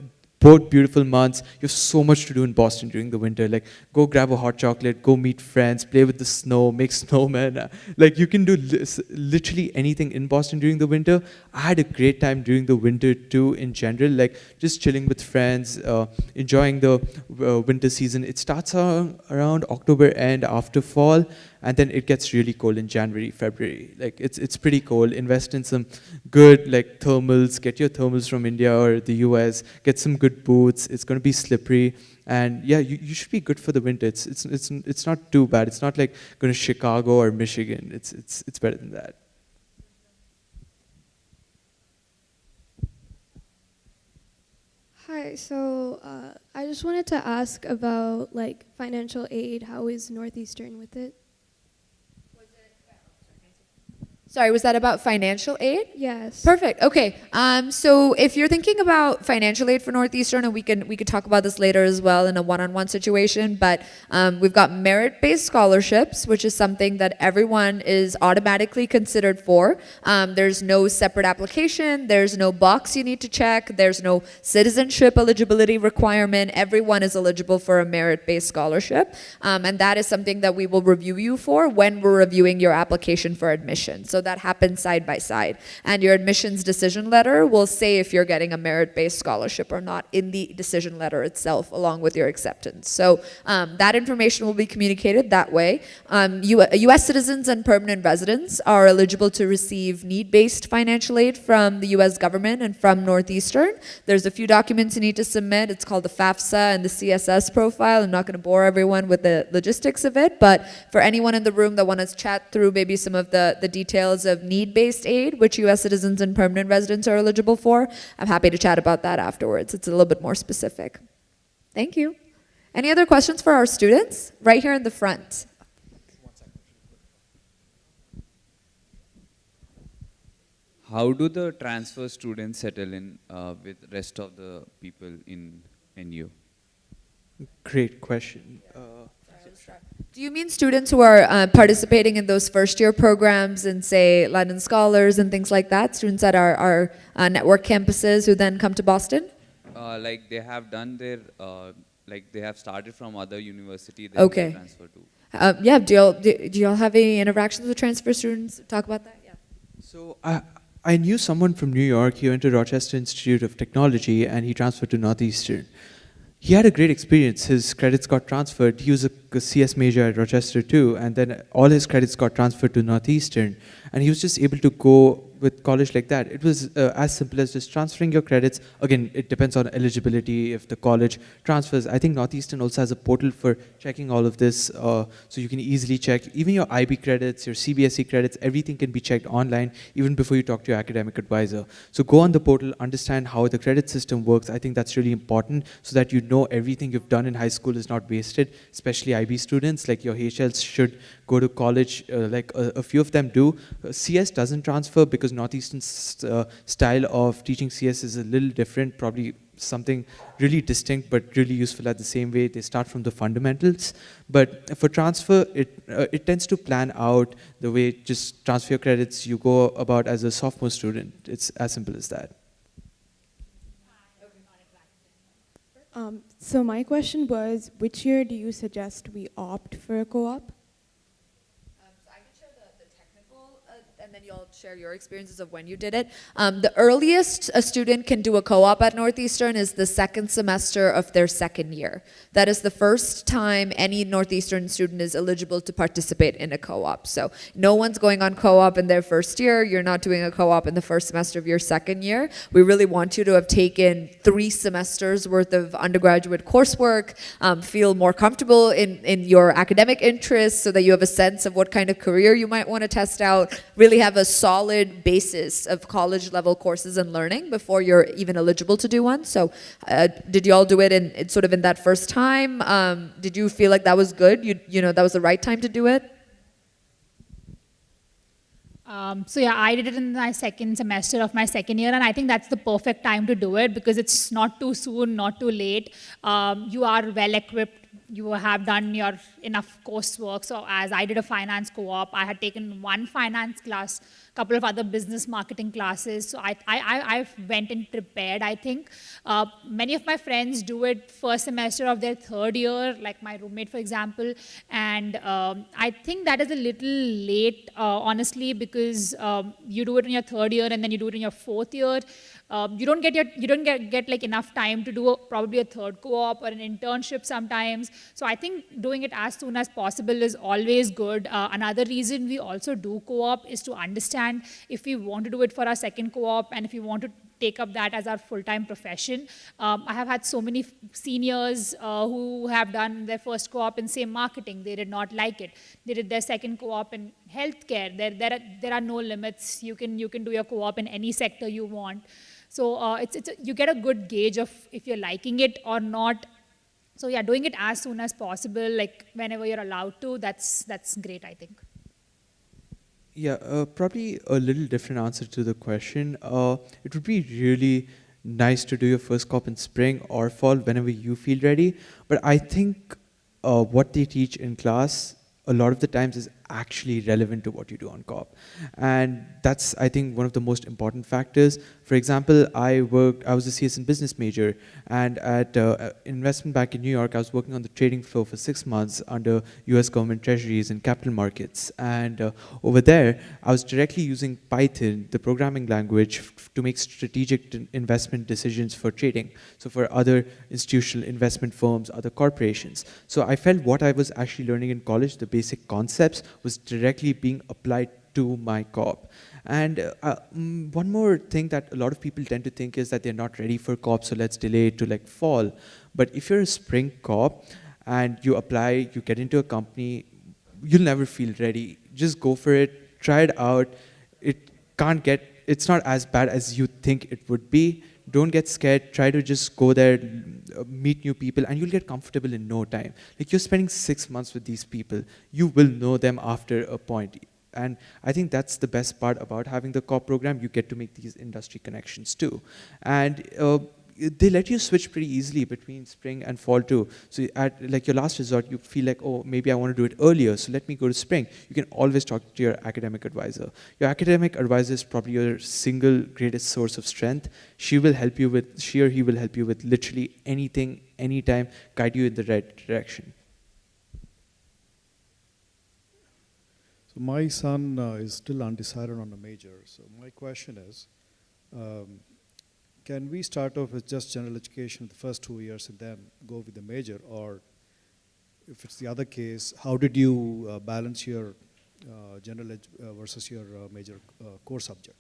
both beautiful months. You have so much to do in Boston during the winter. Like, go grab a hot chocolate, go meet friends, play with the snow, make snowmen. Like, you can do literally anything in Boston during the winter. I had a great time during the winter too, in general. Like, just chilling with friends, enjoying the winter season. It starts around October end, after fall, and then it gets really cold in January, February. Like, it's pretty cold. Invest in some good, like, thermals. Get your thermals from India or the US. Get some good boots. It's going to be slippery. And yeah, you should be good for the winter. It's not too bad. It's not like going to Chicago or Michigan. It's better than that. Hi, so I just wanted to ask about, like, financial aid. How is Northeastern with it? Sorry, was that about financial aid? Yes. Perfect. Okay. So if you're thinking about financial aid for Northeastern, and we could talk about this later as well in a one-on-one situation, but we've got merit-based scholarships, which is something that everyone is automatically considered for. There's no separate application. There's no box you need to check. There's no citizenship eligibility requirement. Everyone is eligible for a merit-based scholarship, and that is something that we will review you for when we're reviewing your application for admission. So So that happens side by side. And your admissions decision letter will say if you're getting a merit-based scholarship or not in the decision letter itself, along with your acceptance. So that information will be communicated that way. U.S. citizens and permanent residents are eligible to receive need-based financial aid from the U.S. government and from Northeastern. There's a few documents you need to submit. It's called the FAFSA and the CSS profile. I'm not going to bore everyone with the logistics of it, but for anyone in the room that want to chat through maybe some of the details of need-based aid, which U.S. citizens and permanent residents are eligible for, I'm happy to chat about that afterwards. It's a little bit more specific. Thank you. Any other questions for our students? Right here in the front. How do the transfer students settle in with rest of the people in NU? Great question. Do you mean students who are participating in those first-year programs in, say, London Scholars and things like that? Students at our network campuses who then come to Boston? Like they have done their, like they have started from other university, then Okay. they transfer to. Yeah, do y'all have any interactions with transfer students? Talk about that, yeah. So I knew someone from New York. He went to Rochester Institute of Technology and he transferred to Northeastern. He had a great experience. His credits got transferred. He was a CS major at Rochester too, and then all his credits got transferred to Northeastern. And he was just able to go with college like that. It was as simple as just transferring your credits. Again, it depends on eligibility if the college transfers. I think Northeastern also has a portal for checking all of this, so you can easily check even your IB credits, your CBSE credits, everything can be checked online even before you talk to your academic advisor. So go on the portal, understand how the credit system works. I think that's really important so that you know everything you've done in high school is not wasted, especially IB students. Like your HLs should go to college, like a few of them do. CS doesn't transfer because Northeastern's style of teaching CS is a little different, probably something really distinct but really useful at the same way. They start from the fundamentals. But for transfer, it tends to plan out the way just transfer your credits you go about as a sophomore student. It's as simple as that. So my question was, which year do you suggest we opt for a co-op? So I can share the technical, and then you'll share your experiences of when you did it. The earliest a student can do a co-op at Northeastern is the second semester of their second year. That is the first time any Northeastern student is eligible to participate in a co-op. So no one's going on co-op in their first year. You're not doing a co-op in the first semester of your second year. We really want you to have taken 3 semesters worth of undergraduate coursework, feel more comfortable in your academic interests so that you have a sense of what kind of career you might want to test out, really have a solid basis of college level courses and learning before you're even eligible to do one. So did you all do it in sort of in that first time? Did you feel like that was good? You know that was the right time to do it? So yeah, I did it in my second semester of my second year, and I think that's the perfect time to do it because it's not too soon, not too late. You are well equipped. You have done your enough coursework. So as I did a finance co-op, I had taken 1 finance class, a couple of other business marketing classes. So I went in prepared, I think. Many of my friends do it first semester of their third year, like my roommate, for example. And I think that is a little late, honestly, because you do it in your third year and then you do it in your fourth year. You don't get like enough time to do probably a third co-op or an internship sometimes. So I think doing it as soon as possible is always good. Another reason we also do co-op is to understand if we want to do it for our second co-op and if we want to take up that as our full-time profession. I have had so many seniors who have done their first co-op in, say, marketing. They did not like it. They did their second co-op in healthcare. There are no limits. You can do your co-op in any sector you want. So you get a good gauge of if you're liking it or not. So yeah, doing it as soon as possible, like whenever you're allowed to, that's great, I think. Yeah, probably a little different answer to the question. It would be really nice to do your first co-op in spring or fall, whenever you feel ready. But I think what they teach in class a lot of the times is actually relevant to what you do on COP. And that's, I think, one of the most important factors. For example, I was a CS in business major, and at investment bank in New York, I was working on the trading floor for 6 months under US government treasuries and capital markets. And over there, I was directly using Python, the programming language, to make strategic investment decisions for trading. So for other institutional investment firms, other corporations. So I felt what I was actually learning in college, the basic concepts, was directly being applied to my COP. And one more thing that a lot of people tend to think is that they're not ready for COP, so let's delay it to like fall. But if you're a spring COP and you apply, you get into a company, you'll never feel ready. Just go for it, try it out. It's not as bad as you think it would be. Don't get scared, try to just go there, meet new people, and you'll get comfortable in no time. Like, you're spending 6 months with these people. You will know them after a point. And I think that's the best part about having the COP program. You get to make these industry connections too. And they let you switch pretty easily between spring and fall too. So at like your last resort, you feel like, oh, maybe I want to do it earlier, so let me go to spring. You can always talk to your academic advisor. Your academic advisor is probably your single greatest source of strength. She or he will help you with literally anything, anytime, guide you in the right direction. So my son is still undecided on a major. So my question is, can we start off with just general education the first 2 years and then go with the major? Or if it's the other case, how did you balance your general versus your major core subject?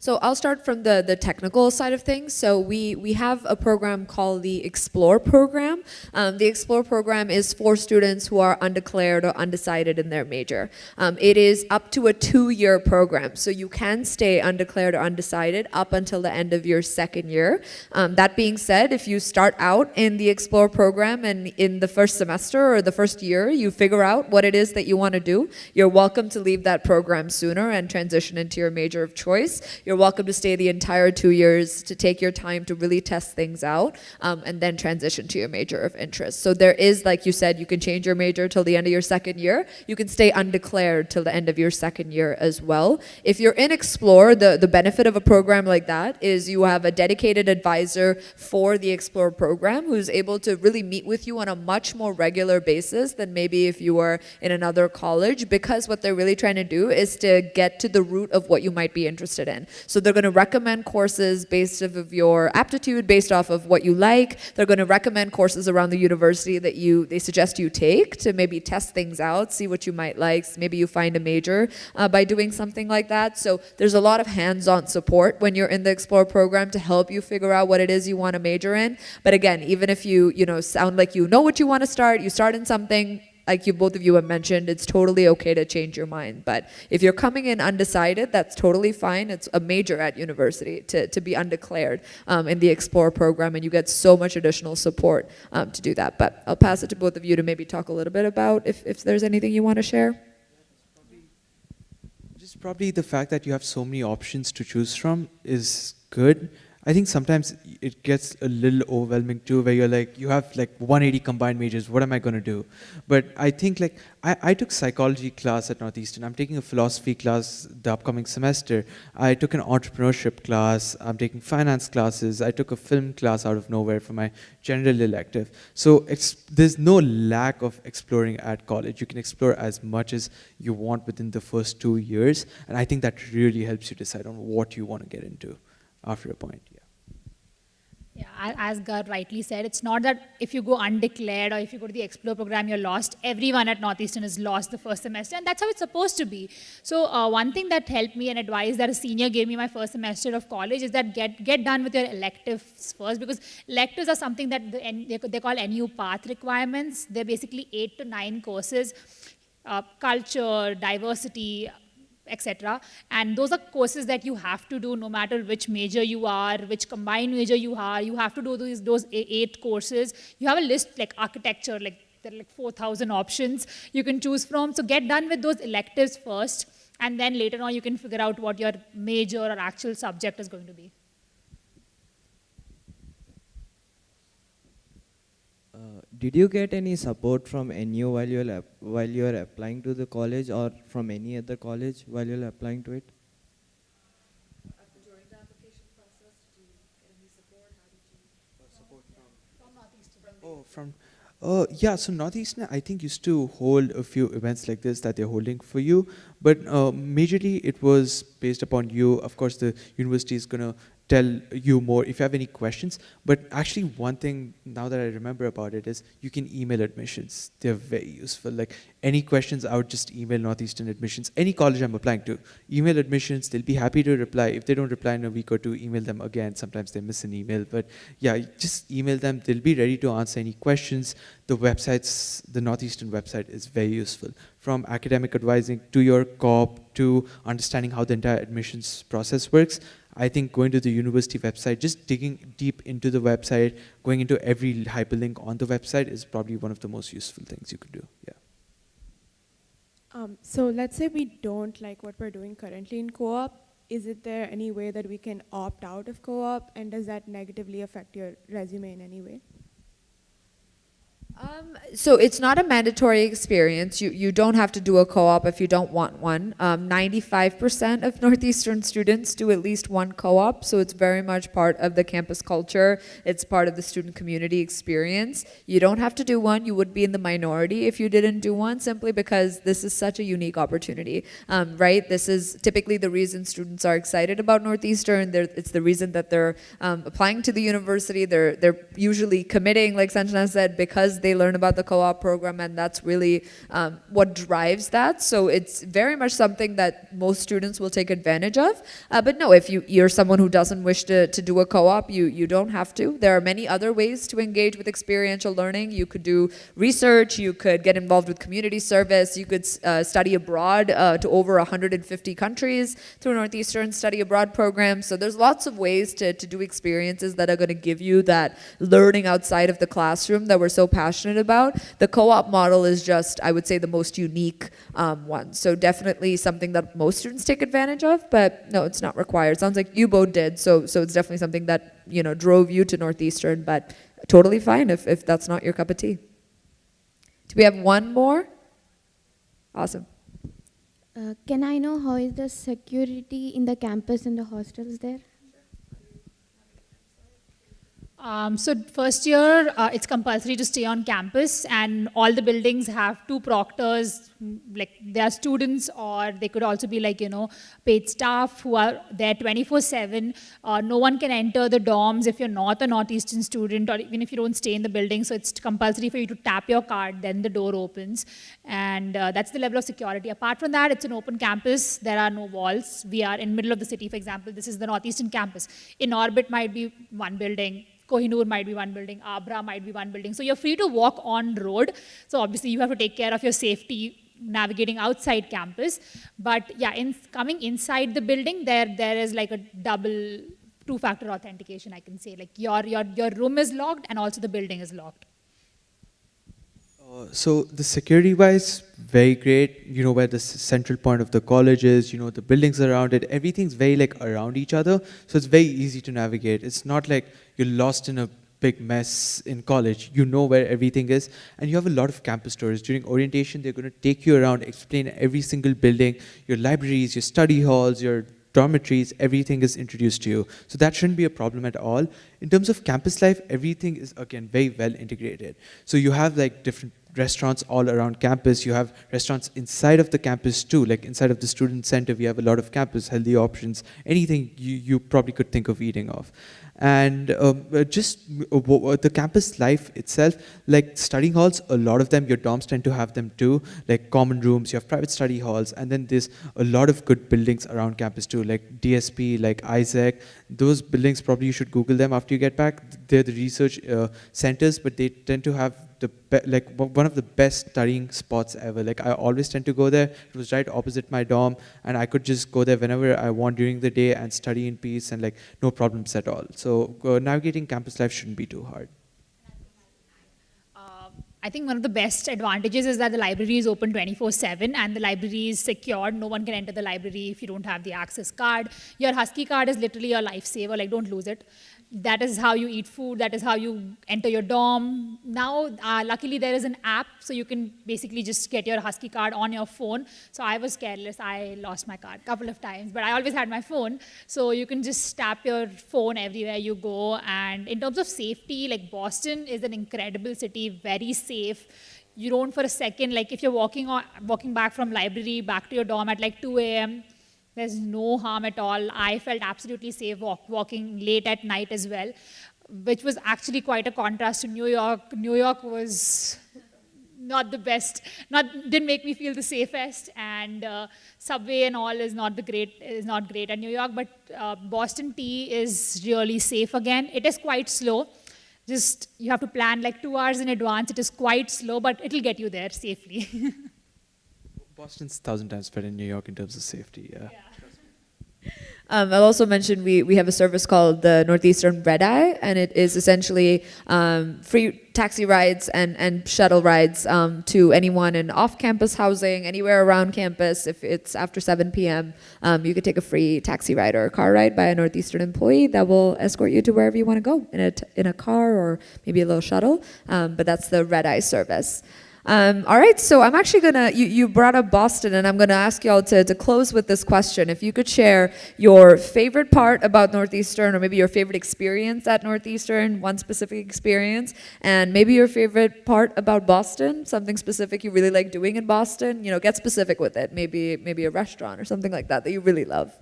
So I'll start from the technical side of things. So we have a program called the Explore program. The Explore program is for students who are undeclared or undecided in their major. It is up to a 2-year program. So you can stay undeclared or undecided up until the end of your second year. That being said, if you start out in the Explore program and in the first semester or the first year, you figure out what it is that you want to do, you're welcome to leave that program sooner and transition into your major of choice. You're welcome to stay the entire 2 years to take your time to really test things out and then transition to your major of interest. So there is, like you said, you can change your major till the end of your second year. You can stay undeclared till the end of your second year as well. If you're in Explore, the benefit of a program like that is you have a dedicated advisor for the Explore program who's able to really meet with you on a much more regular basis than maybe if you were in another college, because what they're really trying to do is to get to the root of what you might be interested in. So they're going to recommend courses based off of your aptitude, based off of what you like. They're going to recommend courses around the university that they suggest you take to maybe test things out, see what you might like. Maybe you find a major by doing something like that. So there's a lot of hands-on support when you're in the Explore program to help you figure out what it is you want to major in. But again, even if you sound like you know what you want to start, you start in something, like both of you have mentioned, it's totally okay to change your mind. But if you're coming in undecided, that's totally fine. It's a major at university to be undeclared in the Explore program, and you get so much additional support to do that. But I'll pass it to both of you to maybe talk a little bit about if there's anything you want to share. Just probably the fact that you have so many options to choose from is good. I think sometimes it gets a little overwhelming too, where you're like, you have like 180 combined majors, what am I going to do? But I think like, I took psychology class at Northeastern. I'm taking a philosophy class the upcoming semester. I took an entrepreneurship class. I'm taking finance classes. I took a film class out of nowhere for my general elective. So there's no lack of exploring at college. You can explore as much as you want within the first 2 years. And I think that really helps you decide on what you want to get into after a point. Yeah, as Gar rightly said, it's not that if you go undeclared or if you go to the Explore program, you're lost. Everyone at Northeastern is lost the first semester, and that's how it's supposed to be. So one thing that helped me and advice that a senior gave me my first semester of college is that get done with your electives first, because electives are something that they call NU path requirements. They're basically 8 to 9 courses, culture, diversity, etc. And those are courses that you have to do no matter which major you are, which combined major you are. You have to do those 8 courses. You have a list like architecture, like there are like 4,000 options you can choose from. So get done with those electives first, and then later on you can figure out what your major or actual subject is going to be. Did you get any support from NU while you are applying to the college, or from any other college while you are applying to it? During the application process, did you get any support? How did you support from Northeastern? Oh, from yeah, so Northeastern, I think, used to hold a few events like this that they're holding for you, but majorly it was based upon you. Of course, the university is gonna tell you more if you have any questions. But actually, one thing now that I remember about it is you can email admissions. They're very useful. Like any questions, I would just email Northeastern admissions. Any college I'm applying to, email admissions. They'll be happy to reply. If they don't reply in a week or two, email them again. Sometimes they miss an email, but yeah, just email them. They'll be ready to answer any questions. The websites, the Northeastern website is very useful. From academic advising to your co-op to understanding how the entire admissions process works. I think going to the university website, just digging deep into the website, going into every hyperlink on the website is probably one of the most useful things you could do. Yeah. So let's say we don't like what we're doing currently in co-op. Is it there any way that we can opt out of co-op, and does that negatively affect your resume in any way? So it's not a mandatory experience. You don't have to do a co-op if you don't want one. 95% of Northeastern students do at least one co-op, so it's very much part of the campus culture. It's part of the student community experience. You don't have to do one. You would be in the minority if you didn't do one, simply because this is such a unique opportunity, right? This is typically the reason students are excited about Northeastern. It's the reason that they're applying to the university. They're usually committing, like Sanjana said, because they learn about the co-op program, and that's really what drives that. So it's very much something that most students will take advantage of. But no, if you're someone who doesn't wish to do a co-op, you don't have to. There are many other ways to engage with experiential learning. You could do research, you could get involved with community service, you could study abroad to over 150 countries through Northeastern study abroad programs. So there's lots of ways to do experiences that are going to give you that learning outside of the classroom that we're so passionate about. The co-op model is just, I would say, the most unique one. So definitely something that most students take advantage of, but no, it's not required. Sounds like you both did, so it's definitely something that, you know, drove you to Northeastern, but totally fine if that's not your cup of tea. Do we have one more? Awesome. Can I know how is the security in the campus and the hostels there? So first year, it's compulsory to stay on campus, and all the buildings have two proctors, like they are students, or they could also be like, you know, paid staff who are there 24/7. No one can enter the dorms if you're not a Northeastern student, or even if you don't stay in the building. So it's compulsory for you to tap your card, then the door opens. And that's the level of security. Apart from that, it's an open campus. There are no walls. We are in middle of the city, for example. This is the Northeastern campus. In orbit might be one building. Kohinoor might be one building, Abra might be one building. So you're free to walk on road. So obviously you have to take care of your safety navigating outside campus. But yeah, coming inside the building, there is like a double two-factor authentication, I can say. Like your room is locked and also the building is locked. So the security-wise, very great. You know where the central point of the college is. You know the buildings around it. Everything's very like around each other. So it's very easy to navigate. It's not like you're lost in a big mess in college. You know where everything is, and you have a lot of campus tours. During orientation, they're going to take you around, explain every single building, your libraries, your study halls, your dormitories, everything is introduced to you. So that shouldn't be a problem at all. In terms of campus life, everything is, again, very well integrated. So you have like different restaurants all around campus. You have restaurants inside of the campus too, like inside of the student center, we have a lot of campus healthy options, anything you probably could think of eating off. And the campus life itself, like studying halls, a lot of them, your dorms tend to have them too, like common rooms, you have private study halls, and then there's a lot of good buildings around campus too, like DSP, like Isaac. Those buildings, probably you should Google them after you get back. They're the research centers, but they tend to have one of the best studying spots ever. Like I always tend to go there. It was right opposite my dorm, and I could just go there whenever I want during the day and study in peace and like no problems at all. So navigating campus life shouldn't be too hard. I think one of the best advantages is that the library is open 24/7 and the library is secured. No one can enter the library if you don't have the access card. Your Husky card is literally your lifesaver, like don't lose it. That is how you eat food, that is how you enter your dorm. Now, luckily there is an app, so you can basically just get your Husky card on your phone. So I was careless, I lost my card a couple of times, but I always had my phone. So you can just tap your phone everywhere you go. And in terms of safety, like Boston is an incredible city, very safe. You don't for a second, like if you're walking back from library, back to your dorm at like 2 a.m., there's no harm at all. I felt absolutely safe walking late at night as well, which was actually quite a contrast to New York. New York was not the best, didn't make me feel the safest, and subway and all is not great at New York. But Boston T is really safe again. It is quite slow. Just you have to plan like 2 hours in advance. It is quite slow, but it'll get you there safely. Boston's 1,000 times better than New York in terms of safety, yeah. I'll also mention we have a service called the Northeastern Red Eye, and it is essentially free taxi rides and shuttle rides to anyone in off-campus housing, anywhere around campus. If it's after 7 p.m., you could take a free taxi ride or a car ride by a Northeastern employee that will escort you to wherever you want to go in a car or maybe a little shuttle. But that's the Red Eye service. All right, so I'm actually gonna, you brought up Boston, and I'm gonna ask y'all to close with this question. If you could share your favorite part about Northeastern, or maybe your favorite experience at Northeastern, one specific experience, and maybe your favorite part about Boston, something specific you really like doing in Boston, get specific with it, maybe a restaurant or something like that you really love.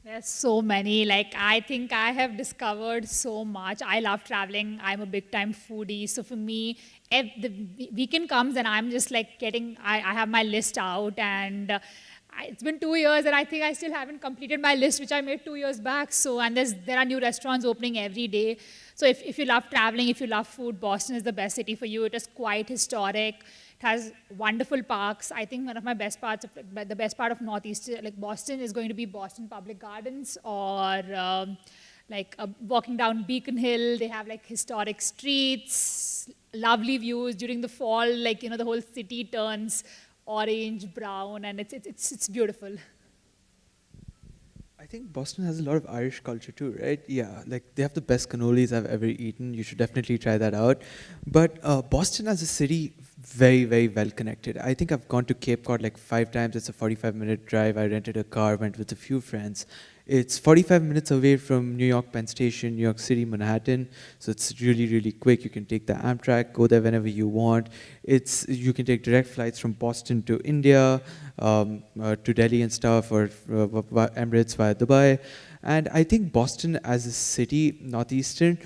There's so many. Like, I think I have discovered so much. I love traveling. I'm a big time foodie. So for me, the weekend comes and I'm just like I have my list out, and it's been 2 years and I think I still haven't completed my list, which I made 2 years back. So, and there are new restaurants opening every day. So if you love traveling, if you love food, Boston is the best city for you. It is quite historic. It has wonderful parks. I think one of my best parts the best part of Northeast, like Boston, is going to be Boston Public Gardens, or walking down Beacon Hill. They have like historic streets, lovely views during the fall. Like, the whole city turns orange, brown, and it's beautiful. I think Boston has a lot of Irish culture too, right? Yeah, like they have the best cannolis I've ever eaten. You should definitely try that out. But Boston as a city, very, very well connected. I think I've gone to Cape Cod like 5 times. It's a 45-minute drive. I rented a car, went with a few friends. It's 45 minutes away from New York Penn Station, New York City, Manhattan. So it's really, really quick. You can take the Amtrak, go there whenever you want. You can take direct flights from Boston to India, to Delhi and stuff, or Emirates via Dubai. And I think Boston as a city, Northeastern,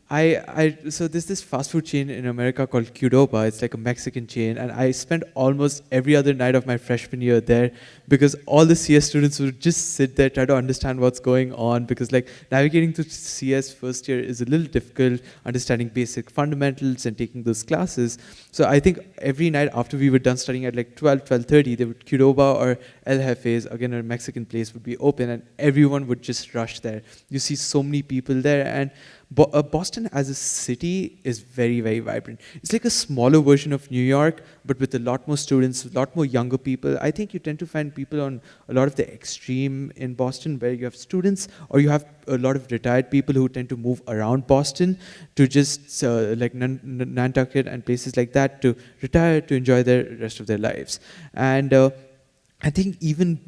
so there's this fast food chain in America called Qdoba. It's like a Mexican chain, and I spent almost every other night of my freshman year there, because all the CS students would just sit there, try to understand what's going on, because like navigating through CS first year is a little difficult, understanding basic fundamentals and taking those classes. So I think every night after we were done studying at like 12:30, they would Qdoba or El Jefe's, again a Mexican place, would be open, and everyone would just rush there. You see so many people there, and Boston as a city is very, very vibrant. It's like a smaller version of New York, but with a lot more students, a lot more younger people. I think you tend to find people on a lot of the extreme in Boston, where you have students, or you have a lot of retired people who tend to move around Boston to just like Nantucket and places like that, to retire, to enjoy the rest of their lives. And I think even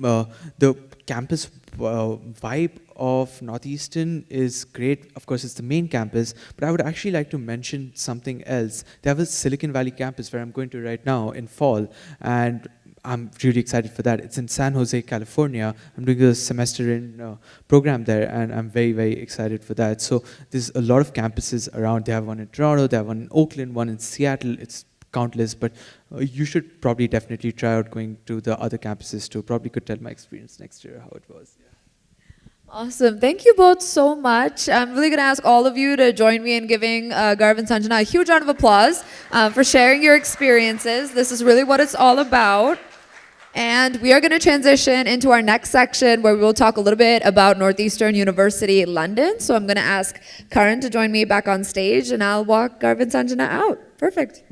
the campus vibe of Northeastern is great. Of course, it's the main campus, but I would actually like to mention something else. They have a Silicon Valley campus where I'm going to right now in fall, and I'm really excited for that. It's in San Jose, California. I'm doing a semester in program there, and I'm very, very excited for that. So there's a lot of campuses around. They have one in Toronto, they have one in Oakland, one in Seattle. It's countless, but you should probably definitely try out going to the other campuses too. Probably could tell my experience next year how it was. Yeah. Awesome. Thank you both so much. I'm really going to ask all of you to join me in giving Garv and Sanjana a huge round of applause for sharing your experiences. This is really what it's all about. And we are going to transition into our next section where we will talk a little bit about Northeastern University London. So I'm going to ask Karan to join me back on stage, and I'll walk Garvin Sanjana out. Perfect.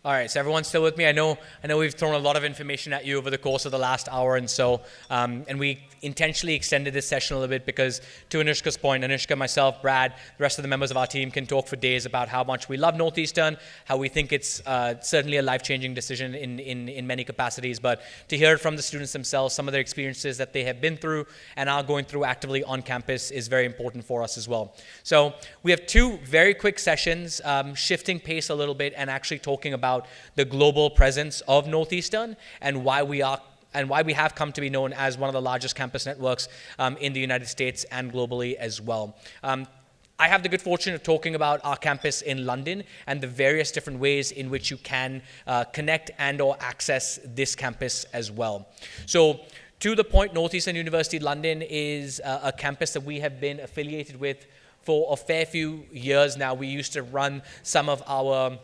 All right, so everyone's still with me. I know we've thrown a lot of information at you over the course of the last hour and so, and we intentionally extended this session a little bit because, to Anushka's point, Anushka, myself, Brad, the rest of the members of our team can talk for days about how much we love Northeastern, how we think it's certainly a life-changing decision in many capacities, but to hear it from the students themselves, some of their experiences that they have been through and are going through actively on campus is very important for us as well. So we have two very quick sessions, shifting pace a little bit and actually talking about the global presence of Northeastern and why we have come to be known as one of the largest campus networks in the United States and globally as well. I have the good fortune of talking about our campus in London and the various different ways in which you can connect and or access this campus as well. So, to the point, Northeastern University London is a campus that we have been affiliated with for a fair few years now. We used to run some of our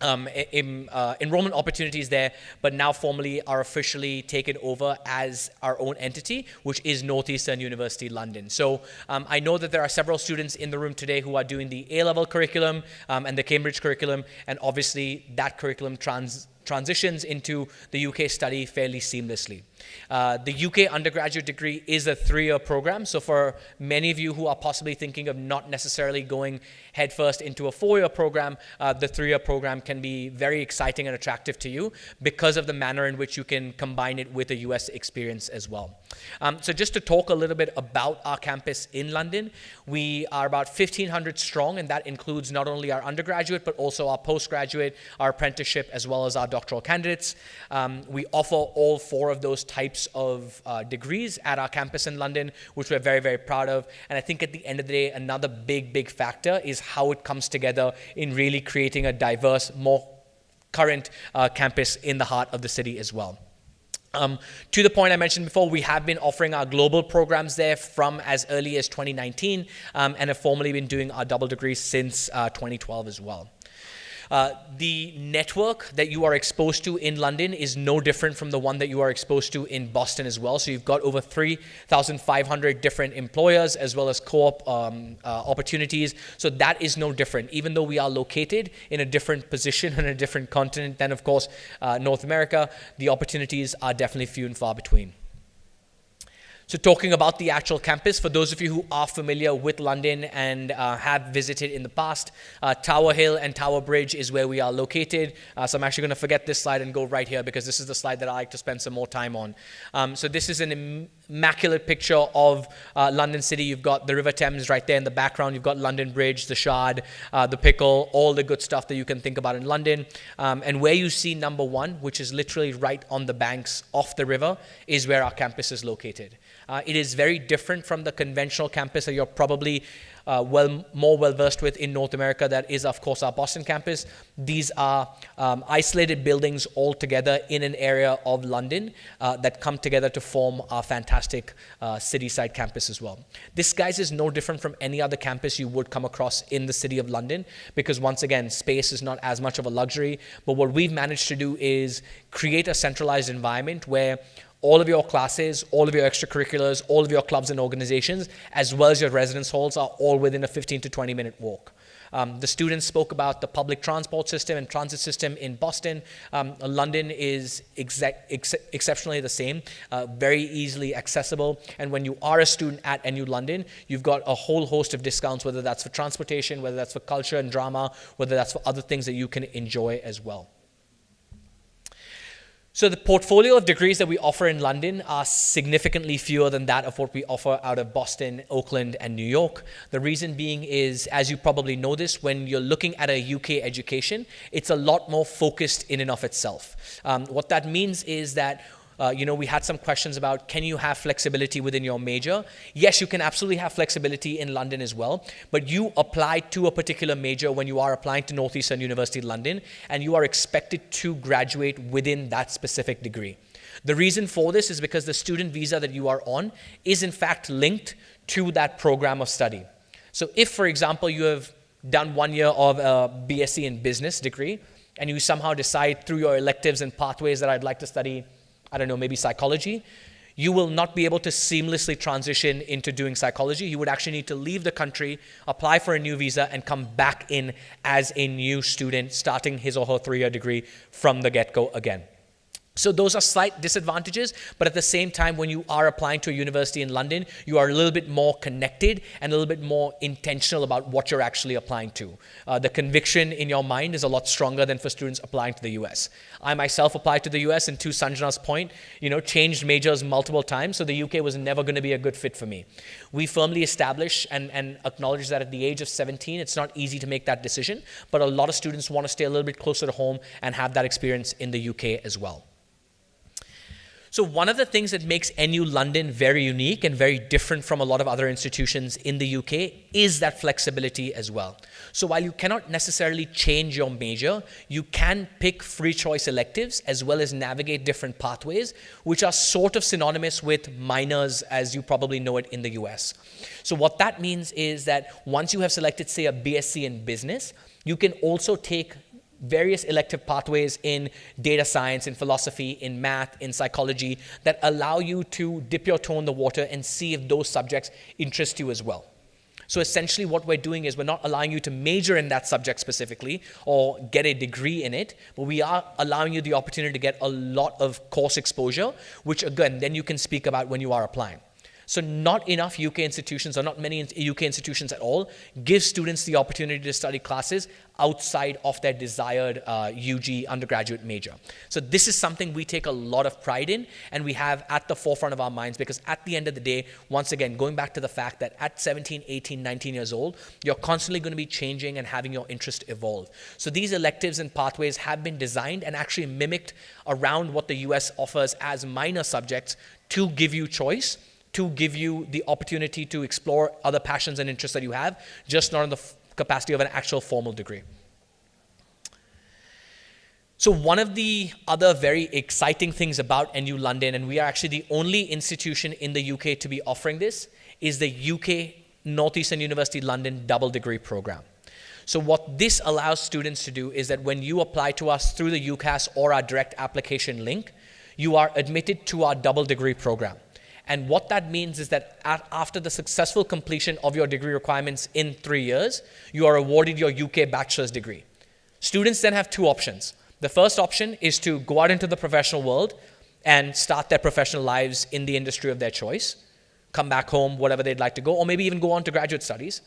enrollment opportunities there, but now formally are officially taken over as our own entity, which is Northeastern University London. So I know that there are several students in the room today who are doing the A-level curriculum and the Cambridge curriculum, and obviously that curriculum transitions into the UK study fairly seamlessly. The UK undergraduate degree is a 3-year program, so for many of you who are possibly thinking of not necessarily going headfirst into a 4-year program, the 3-year program can be very exciting and attractive to you because of the manner in which you can combine it with a US experience as well. So just to talk a little bit about our campus in London, we are about 1,500 strong, and that includes not only our undergraduate, but also our postgraduate, our apprenticeship, as well as our doctoral candidates. We offer all 4 of those types of degrees at our campus in London, which we're very, very proud of. And I think at the end of the day, another big factor is how it comes together in really creating a diverse, more current campus in the heart of the city as well. To the point I mentioned before, we have been offering our global programs there from as early as 2019 and have formally been doing our double degrees since 2012 as well. The network that you are exposed to in London is no different from the one that you are exposed to in Boston as well. So you've got over 3,500 different employers as well as co-op opportunities. So that is no different. Even though we are located in a different position and a different continent than, of course, North America, the opportunities are definitely few and far between. So talking about the actual campus, for those of you who are familiar with London and have visited in the past, Tower Hill and Tower Bridge is where we are located. So I'm actually going to forget this slide and go right here because this is the slide that I like to spend some more time on. So this is an immaculate picture of London City. You've got the River Thames right there in the background. You've got London Bridge, the Shard, the Pickle, all the good stuff that you can think about in London. And where you see number 1, which is literally right on the banks of the river, is where our campus is located. It is very different from the conventional campus that you're probably more well-versed with in North America. That is, of course, our Boston campus. These are isolated buildings all together in an area of London that come together to form our fantastic city-side campus as well. This, guys, is no different from any other campus you would come across in the city of London because, once again, space is not as much of a luxury. But what we've managed to do is create a centralized environment where all of your classes, all of your extracurriculars, all of your clubs and organizations, as well as your residence halls are all within a 15 to 20 minute walk. The students spoke about the public transport system and transit system in Boston. London is exceptionally the same, very easily accessible. And when you are a student at NU London, you've got a whole host of discounts, whether that's for transportation, whether that's for culture and drama, whether that's for other things that you can enjoy as well. So the portfolio of degrees that we offer in London are significantly fewer than that of what we offer out of Boston, Oakland, and New York. The reason being is, as you probably know this, when you're looking at a UK education, it's a lot more focused in and of itself. What that means is that We had some questions about, can you have flexibility within your major? Yes, you can absolutely have flexibility in London as well, but you apply to a particular major when you are applying to Northeastern University London, and you are expected to graduate within that specific degree. The reason for this is because the student visa that you are on is in fact linked to that program of study. So if, for example, you have done 1 year of a BSc in business degree, and you somehow decide through your electives and pathways that I'd like to study, I don't know, maybe psychology, you will not be able to seamlessly transition into doing psychology. You would actually need to leave the country, apply for a new visa, and come back in as a new student, starting his or her 3-year degree from the get-go again. So those are slight disadvantages, but at the same time, when you are applying to a university in London, you are a little bit more connected and a little bit more intentional about what you're actually applying to. The conviction in your mind is a lot stronger than for students applying to the US. I myself applied to the US, and to Sanjana's point, changed majors multiple times, so the UK was never going to be a good fit for me. We firmly establish and acknowledge that at the age of 17, it's not easy to make that decision, but a lot of students want to stay a little bit closer to home and have that experience in the UK as well. So one of the things that makes NU London very unique and very different from a lot of other institutions in the UK is that flexibility as well. So while you cannot necessarily change your major, you can pick free choice electives as well as navigate different pathways, which are sort of synonymous with minors as you probably know it in the US. So what that means is that once you have selected, say, a BSc in business, you can also take various elective pathways in data science, in philosophy, in math, in psychology that allow you to dip your toe in the water and see if those subjects interest you as well. So essentially what we're doing is we're not allowing you to major in that subject specifically or get a degree in it, but we are allowing you the opportunity to get a lot of course exposure, which again, then you can speak about when you are applying. So not enough UK institutions, or not many UK institutions at all, give students the opportunity to study classes outside of their desired UG undergraduate major. So this is something we take a lot of pride in, and we have at the forefront of our minds, because at the end of the day, once again, going back to the fact that at 17, 18, 19 years old, you're constantly going to be changing and having your interest evolve. So these electives and pathways have been designed and actually mimicked around what the US offers as minor subjects to give you choice, to give you the opportunity to explore other passions and interests that you have, just not in the capacity of an actual formal degree. So one of the other very exciting things about NU London, and we are actually the only institution in the UK to be offering this, is the UK Northeastern University London double degree program. So what this allows students to do is that when you apply to us through the UCAS or our direct application link, you are admitted to our double degree program. And what that means is that after the successful completion of your degree requirements in 3 years, you are awarded your UK bachelor's degree. Students then have 2 options. The first option is to go out into the professional world and start their professional lives in the industry of their choice, come back home, whatever they'd like to go, or maybe even go on to graduate studies.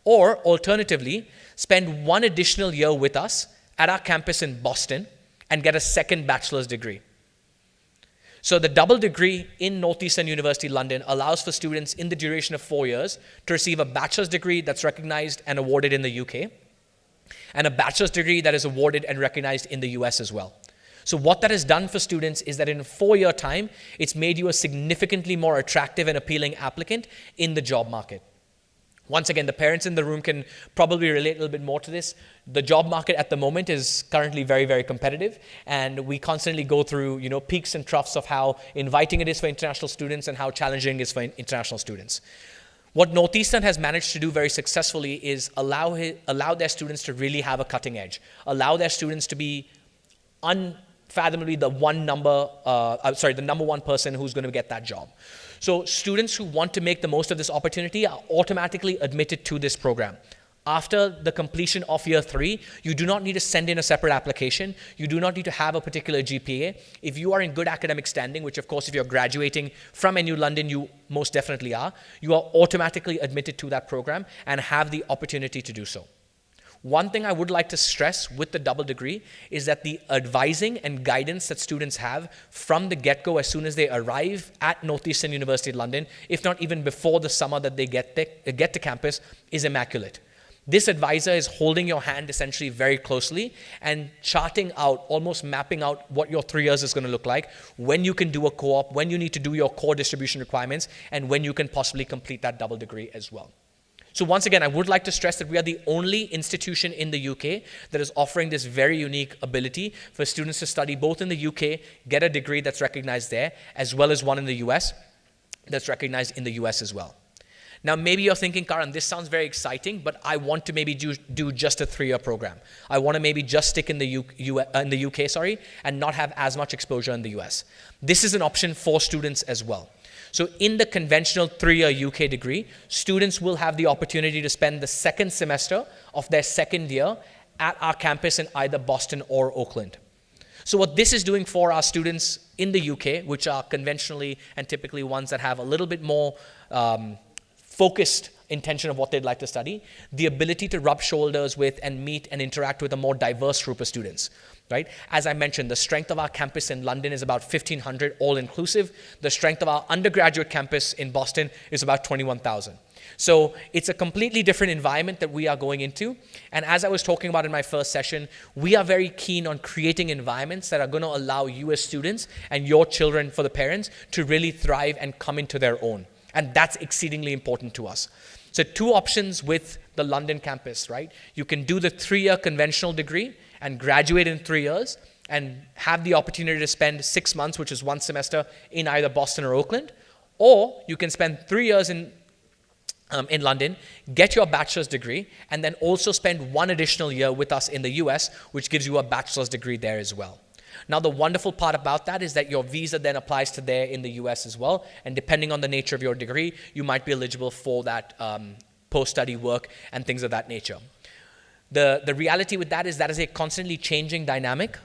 Or alternatively, spend 1 additional year with us at our campus in Boston and get a second bachelor's degree. So the double degree in Northeastern University London allows for students in the duration of 4 years to receive a bachelor's degree that's recognized and awarded in the UK, and a bachelor's degree that is awarded and recognized in the US as well. So what that has done for students is that in a 4-year time, it's made you a significantly more attractive and appealing applicant in the job market. Once again, the parents in the room can probably relate a little bit more to this. The job market at the moment is currently very, very competitive, and we constantly go through, peaks and troughs of how inviting it is for international students and how challenging it is for international students. What Northeastern has managed to do very successfully is allow their students to really have a cutting edge, allow their students to be unfathomably the number one person who's going to get that job. So students who want to make the most of this opportunity are automatically admitted to this program. After the completion of year 3, you do not need to send in a separate application. You do not need to have a particular GPA. If you are in good academic standing, which of course if you're graduating from NU London, you most definitely are, you are automatically admitted to that program and have the opportunity to do so. One thing I would like to stress with the double degree is that the advising and guidance that students have from the get-go as soon as they arrive at Northeastern University London, if not even before the summer that they get to campus, is immaculate. This advisor is holding your hand essentially very closely and charting out, almost mapping out what your 3 years is going to look like, when you can do a co-op, when you need to do your core distribution requirements, and when you can possibly complete that double degree as well. So once again, I would like to stress that we are the only institution in the UK that is offering this very unique ability for students to study both in the UK, get a degree that's recognized there, as well as one in the US that's recognized in the US as well. Now, maybe you're thinking, Karan, this sounds very exciting, but I want to maybe do just a 3-year program. I want to maybe just stick in the UK, and not have as much exposure in the US. This is an option for students as well. So in the conventional 3-year UK degree, students will have the opportunity to spend the second semester of their second year at our campus in either Boston or Oakland. So what this is doing for our students in the UK, which are conventionally and typically ones that have a little bit more focused intention of what they'd like to study, the ability to rub shoulders with and meet and interact with a more diverse group of students, right? As I mentioned, the strength of our campus in London is about 1,500 all-inclusive. The strength of our undergraduate campus in Boston is about 21,000. So it's a completely different environment that we are going into. And as I was talking about in my first session, we are very keen on creating environments that are going to allow you as students and your children, for the parents, to really thrive and come into their own. And that's exceedingly important to us. So 2 options with the London campus, right? You can do the 3-year conventional degree and graduate in 3 years and have the opportunity to spend 6 months, which is 1 semester, in either Boston or Oakland. Or you can spend 3 years in London, get your bachelor's degree, and then also spend 1 additional year with us in the US, which gives you a bachelor's degree there as well. Now, the wonderful part about that is that your visa then applies to there in the US as well. And depending on the nature of your degree, you might be eligible for that post-study work and things of that nature. The reality with that is a constantly changing dynamic.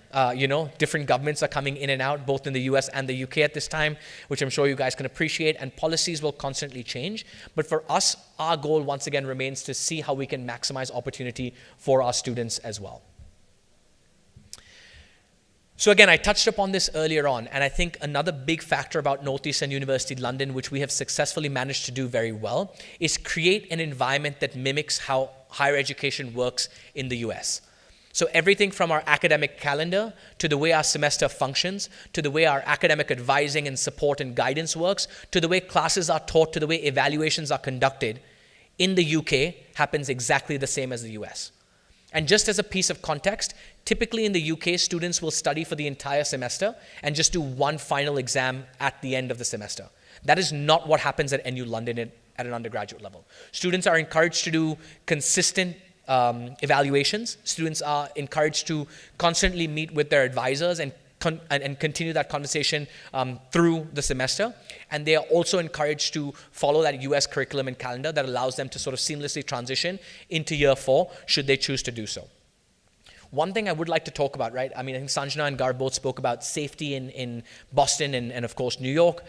Different governments are coming in and out, both in the US and the UK at this time, which I'm sure you guys can appreciate, and policies will constantly change. But for us, our goal once again remains to see how we can maximize opportunity for our students as well. So again, I touched upon this earlier on, and I think another big factor about Northeastern University London, which we have successfully managed to do very well, is create an environment that mimics how higher education works in the US. So everything from our academic calendar, to the way our semester functions, to the way our academic advising and support and guidance works, to the way classes are taught, to the way evaluations are conducted, in the UK happens exactly the same as the US. And just as a piece of context, typically in the UK, students will study for the entire semester and just do 1 final exam at the end of the semester. That is not what happens at NU London at an undergraduate level. Students are encouraged to do consistent evaluations. Students are encouraged to constantly meet with their advisors and continue that conversation through the semester. And they are also encouraged to follow that US curriculum and calendar that allows them to sort of seamlessly transition into year 4, should they choose to do so. One thing I would like to talk about, right? I mean, I think Sanjana and Gar both spoke about safety in Boston and of course, New York.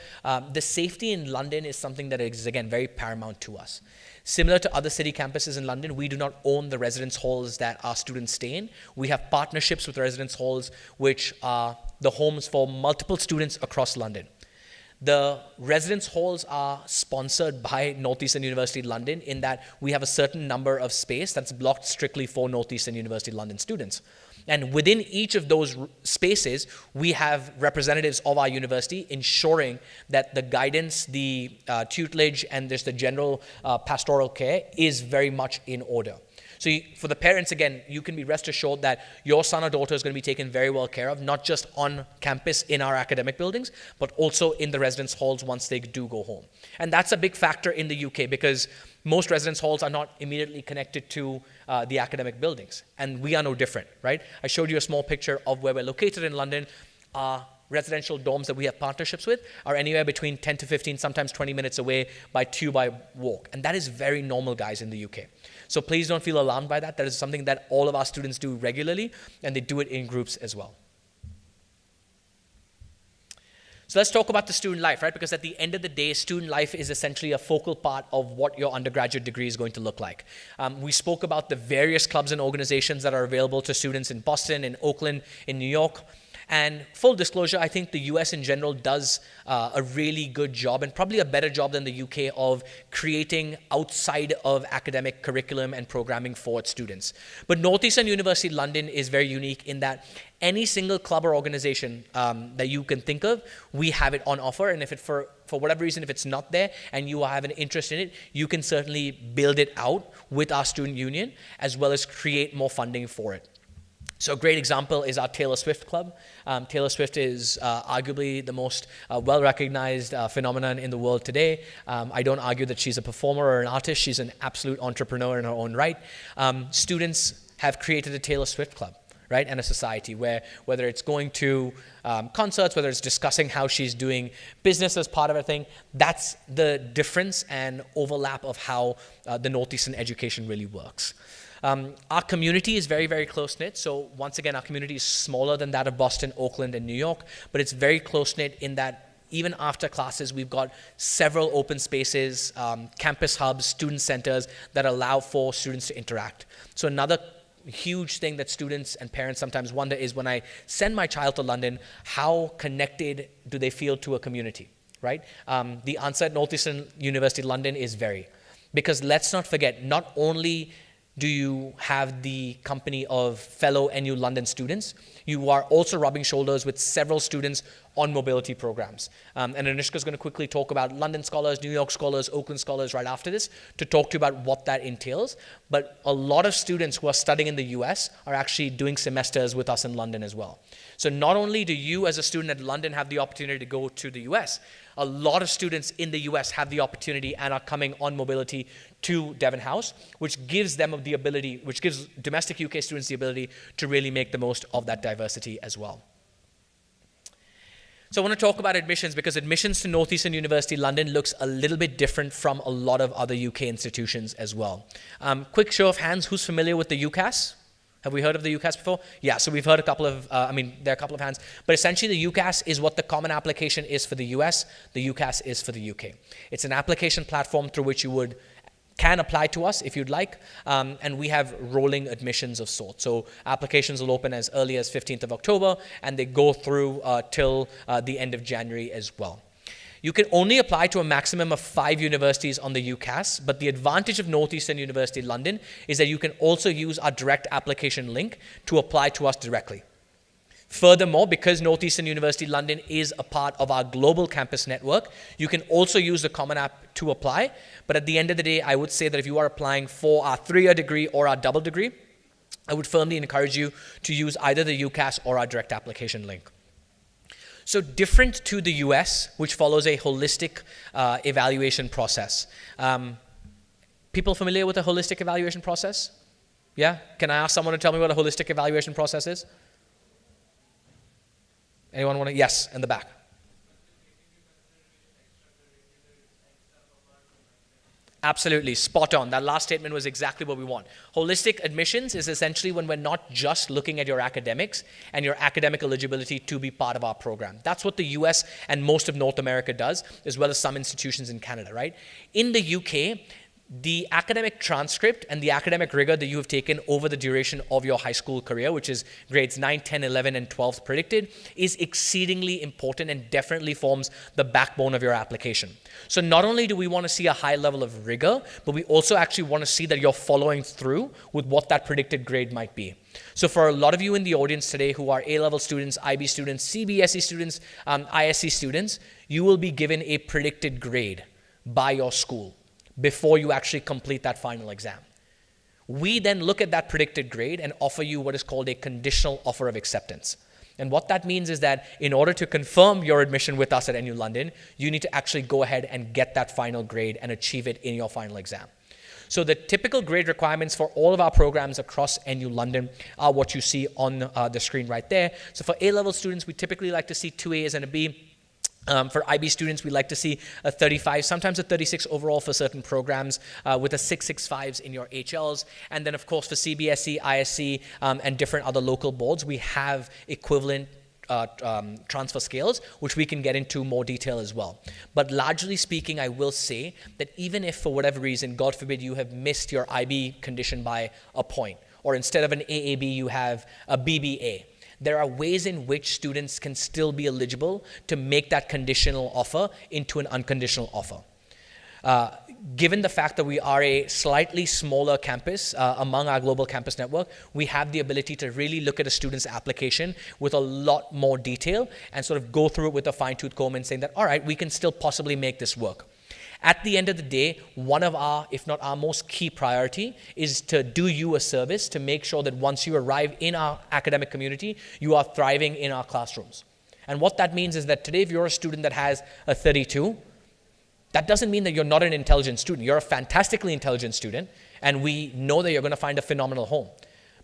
The safety in London is something that is, again, very paramount to us. Similar to other city campuses in London, we do not own the residence halls that our students stay in. We have partnerships with residence halls, which are the homes for multiple students across London. The residence halls are sponsored by Northeastern University London in that we have a certain number of space that's blocked strictly for Northeastern University London students. And within each of those spaces, we have representatives of our university ensuring that the guidance, the tutelage, and there's the general pastoral care is very much in order. So for the parents, again, you can be rest assured that your son or daughter is going to be taken very well care of, not just on campus in our academic buildings, but also in the residence halls once they do go home. And that's a big factor in the UK because most residence halls are not immediately connected to the academic buildings. And we are no different, right? I showed you a small picture of where we're located in London. Our residential dorms that we have partnerships with are anywhere between 10 to 15, sometimes 20 minutes away by tube, by walk. And that is very normal, guys, in the UK. So please don't feel alarmed by that. That is something that all of our students do regularly, and they do it in groups as well. So let's talk about the student life, right? Because at the end of the day, student life is essentially a focal part of what your undergraduate degree is going to look like. We spoke about the various clubs and organizations that are available to students in Boston, in Oakland, in New York. And full disclosure, I think the US in general does a really good job, and probably a better job than the UK, of creating outside of academic curriculum and programming for its students. But Northeastern University London is very unique in that any single club or organization that you can think of, we have it on offer. And if it, for whatever reason, if it's not there and you have an interest in it, you can certainly build it out with our student union, as well as create more funding for it. So a great example is our Taylor Swift Club. Taylor Swift is arguably the most well-recognized phenomenon in the world today. I don't argue that she's a performer or an artist. She's an absolute entrepreneur in her own right. Students have created a Taylor Swift Club, right, and a society where, whether it's going to concerts, whether it's discussing how she's doing business as part of her thing, that's the difference and overlap of how the Northeastern education really works. Our community is very, very close-knit. So once again, our community is smaller than that of Boston, Oakland, and New York, but it's very close-knit in that even after classes, we've got several open spaces, campus hubs, student centers that allow for students to interact. So another huge thing that students and parents sometimes wonder is, when I send my child to London, how connected do they feel to a community, right? The answer at Northeastern University London is very. Because let's not forget, not only do you have the company of fellow NU London students, you are also rubbing shoulders with several students on mobility programs. And Anishka is going to quickly talk about London scholars, New York scholars, Oakland scholars right after this to talk to you about what that entails. But a lot of students who are studying in the US are actually doing semesters with us in London as well. So not only do you as a student at London have the opportunity to go to the US, a lot of students in the US have the opportunity and are coming on mobility to Devon House, which gives them the ability, which gives domestic UK students the ability to really make the most of that diversity as well. So I want to talk about admissions, because admissions to Northeastern University London looks a little bit different from a lot of other UK institutions as well. Quick show of hands, who's familiar with the UCAS? Have we heard of the UCAS before? Yeah, so we've heard a couple of, there are a couple of hands, but essentially the UCAS is what the common application is for the US, the UCAS is for the UK. It's an application platform through which you can apply to us if you'd like, and we have rolling admissions of sorts. So applications will open as early as 15th of October, and they go through till the end of January as well. You can only apply to a maximum of 5 universities on the UCAS, but the advantage of Northeastern University London is that you can also use our direct application link to apply to us directly. Furthermore, because Northeastern University London is a part of our global campus network, you can also use the Common App to apply. But at the end of the day, I would say that if you are applying for our 3-year degree or our double degree, I would firmly encourage you to use either the UCAS or our direct application link. So different to the US, which follows a holistic evaluation process. People familiar with a holistic evaluation process? Yeah? Can I ask someone to tell me what a holistic evaluation process is? Anyone want to? Yes, in the back. Absolutely, spot on. That last statement was exactly what we want. Holistic admissions is essentially when we're not just looking at your academics and your academic eligibility to be part of our program. That's what the US and most of North America does, as well as some institutions in Canada, right? In the UK, the academic transcript and the academic rigor that you have taken over the duration of your high school career, which is grades 9, 10, 11, and 12 predicted, is exceedingly important and definitely forms the backbone of your application. So not only do we want to see a high level of rigor, but we also actually want to see that you're following through with what that predicted grade might be. So for a lot of you in the audience today who are A-level students, IB students, CBSE students, ISC students, you will be given a predicted grade by your school before you actually complete that final exam. We then look at that predicted grade and offer you what is called a conditional offer of acceptance. And what that means is that in order to confirm your admission with us at NU London, you need to actually go ahead and get that final grade and achieve it in your final exam. So the typical grade requirements for all of our programs across NU London are what you see on the screen right there. So for A-level students, we typically like to see 2 A's and a B. For IB students, we like to see a 35, sometimes a 36 overall for certain programs, with a 6.65s in your HLs. And then, of course, for CBSE, ISC, and different other local boards, we have equivalent transfer scales, which we can get into more detail as well. But largely speaking, I will say that even if for whatever reason, God forbid, you have missed your IB condition by a point, or instead of an AAB, you have a BBA, there are ways in which students can still be eligible to make that conditional offer into an unconditional offer. Given the fact that we are a slightly smaller campus among our global campus network, we have the ability to really look at a student's application with a lot more detail and sort of go through it with a fine-tooth comb and saying that, all right, we can still possibly make this work. At the end of the day, one of our, if not our most key priority is to do you a service to make sure that once you arrive in our academic community, you are thriving in our classrooms. And what that means is that today, if you're a student that has a 32, that doesn't mean that you're not an intelligent student. You're a fantastically intelligent student, and we know that you're going to find a phenomenal home.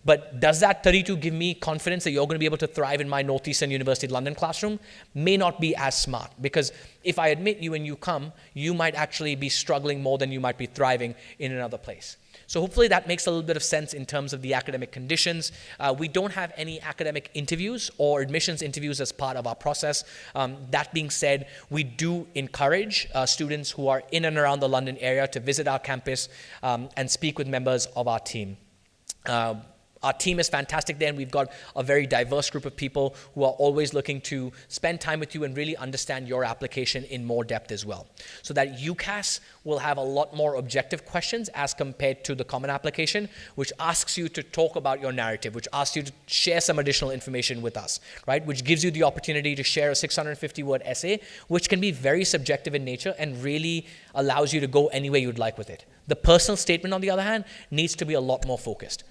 But does that 32 give me confidence that you're going to be able to thrive in my Northeastern University London classroom? May not be as smart, because if I admit you and you come, you might actually be struggling more than you might be thriving in another place. So hopefully that makes a little bit of sense in terms of the academic conditions. We don't have any academic interviews or admissions interviews as part of our process. That being said, we do encourage students who are in and around the London area to visit our campus and speak with members of our team. Our team is fantastic there, and we've got a very diverse group of people who are always looking to spend time with you and really understand your application in more depth as well. So that UCAS will have a lot more objective questions as compared to the common application, which asks you to talk about your narrative, which asks you to share some additional information with us, right? Which gives you the opportunity to share a 650-word essay, which can be very subjective in nature and really allows you to go any way you'd like with it. The personal statement, on the other hand, needs to be a lot more focused.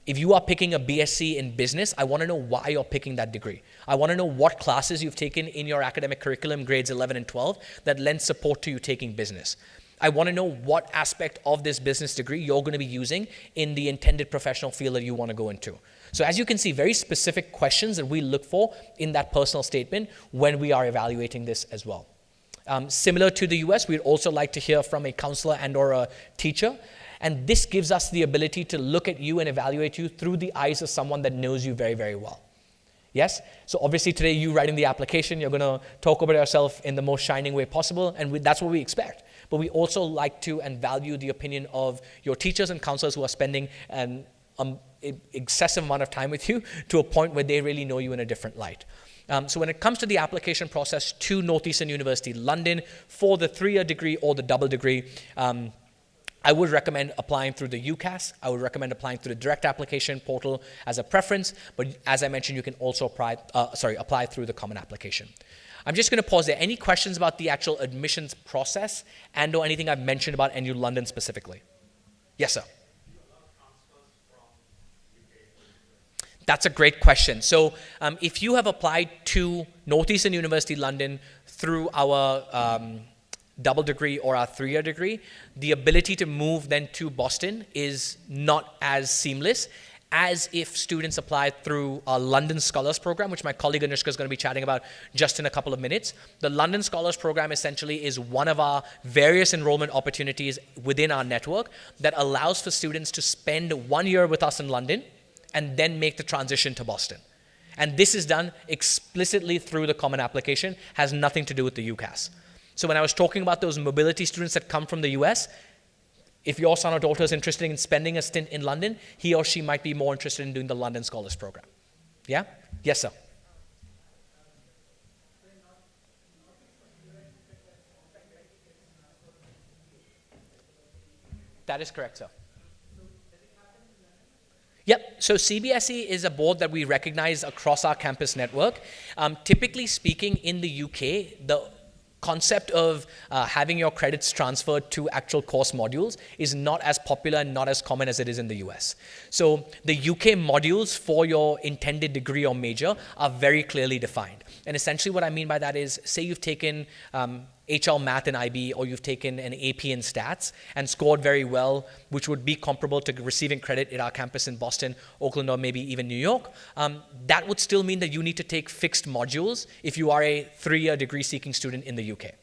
If you are picking a BSc in business, I want to know why you're picking that degree. I want to know what classes you've taken in your academic curriculum, grades 11 and 12, that lend support to you taking business. I want to know what aspect of this business degree you're going to be using in the intended professional field that you want to go into. So as you can see, very specific questions that we look for in that personal statement when we are evaluating this as well. Similar to the US, we'd also like to hear from a counselor and or a teacher. And this gives us the ability to look at you and evaluate you through the eyes of someone that knows you very, very well. Yes? So obviously today, you writing the application, you're going to talk about yourself in the most shining way possible, and that's what we expect. But we also like to and value the opinion of your teachers and counselors who are spending an excessive amount of time with you to a point where they really know you in a different light. So when it comes to the application process to Northeastern University London for the 3-year degree or the double degree, I would recommend applying through the UCAS. I would recommend applying through the direct application portal as a preference, but as I mentioned, you can also apply through the common application. I'm just going to pause there. Any questions about the actual admissions process and or anything I've mentioned about NU London specifically? Yes, sir. That's a great question. So if you have applied to Northeastern University London through our double degree or our 3-year degree, the ability to move then to Boston is not as seamless as if students apply through our London Scholars Program, which my colleague Anushka is going to be chatting about just in a couple of minutes. The London Scholars Program essentially is one of our various enrollment opportunities within our network that allows for students to spend 1 year with us in London and then make the transition to Boston. And this is done explicitly through the common application, has nothing to do with the UCAS. So when I was talking about those mobility students that come from the US, if your son or daughter is interested in spending a stint in London, he or she might be more interested in doing the London Scholars Program. Yeah? Yes, sir. That is correct, sir. Yep, so CBSE is a board that we recognize across our campus network. Typically speaking, in the UK, the concept of having your credits transferred to actual course modules is not as popular and not as common as it is in the US. So the UK modules for your intended degree or major are very clearly defined. And essentially what I mean by that is, say you've taken HR Math and IB, or you've taken an AP in Stats and scored very well, which would be comparable to receiving credit at our campus in Boston, Oakland, or maybe even New York, that would still mean that you need to take fixed modules if you are a 3-year degree-seeking student in the UK,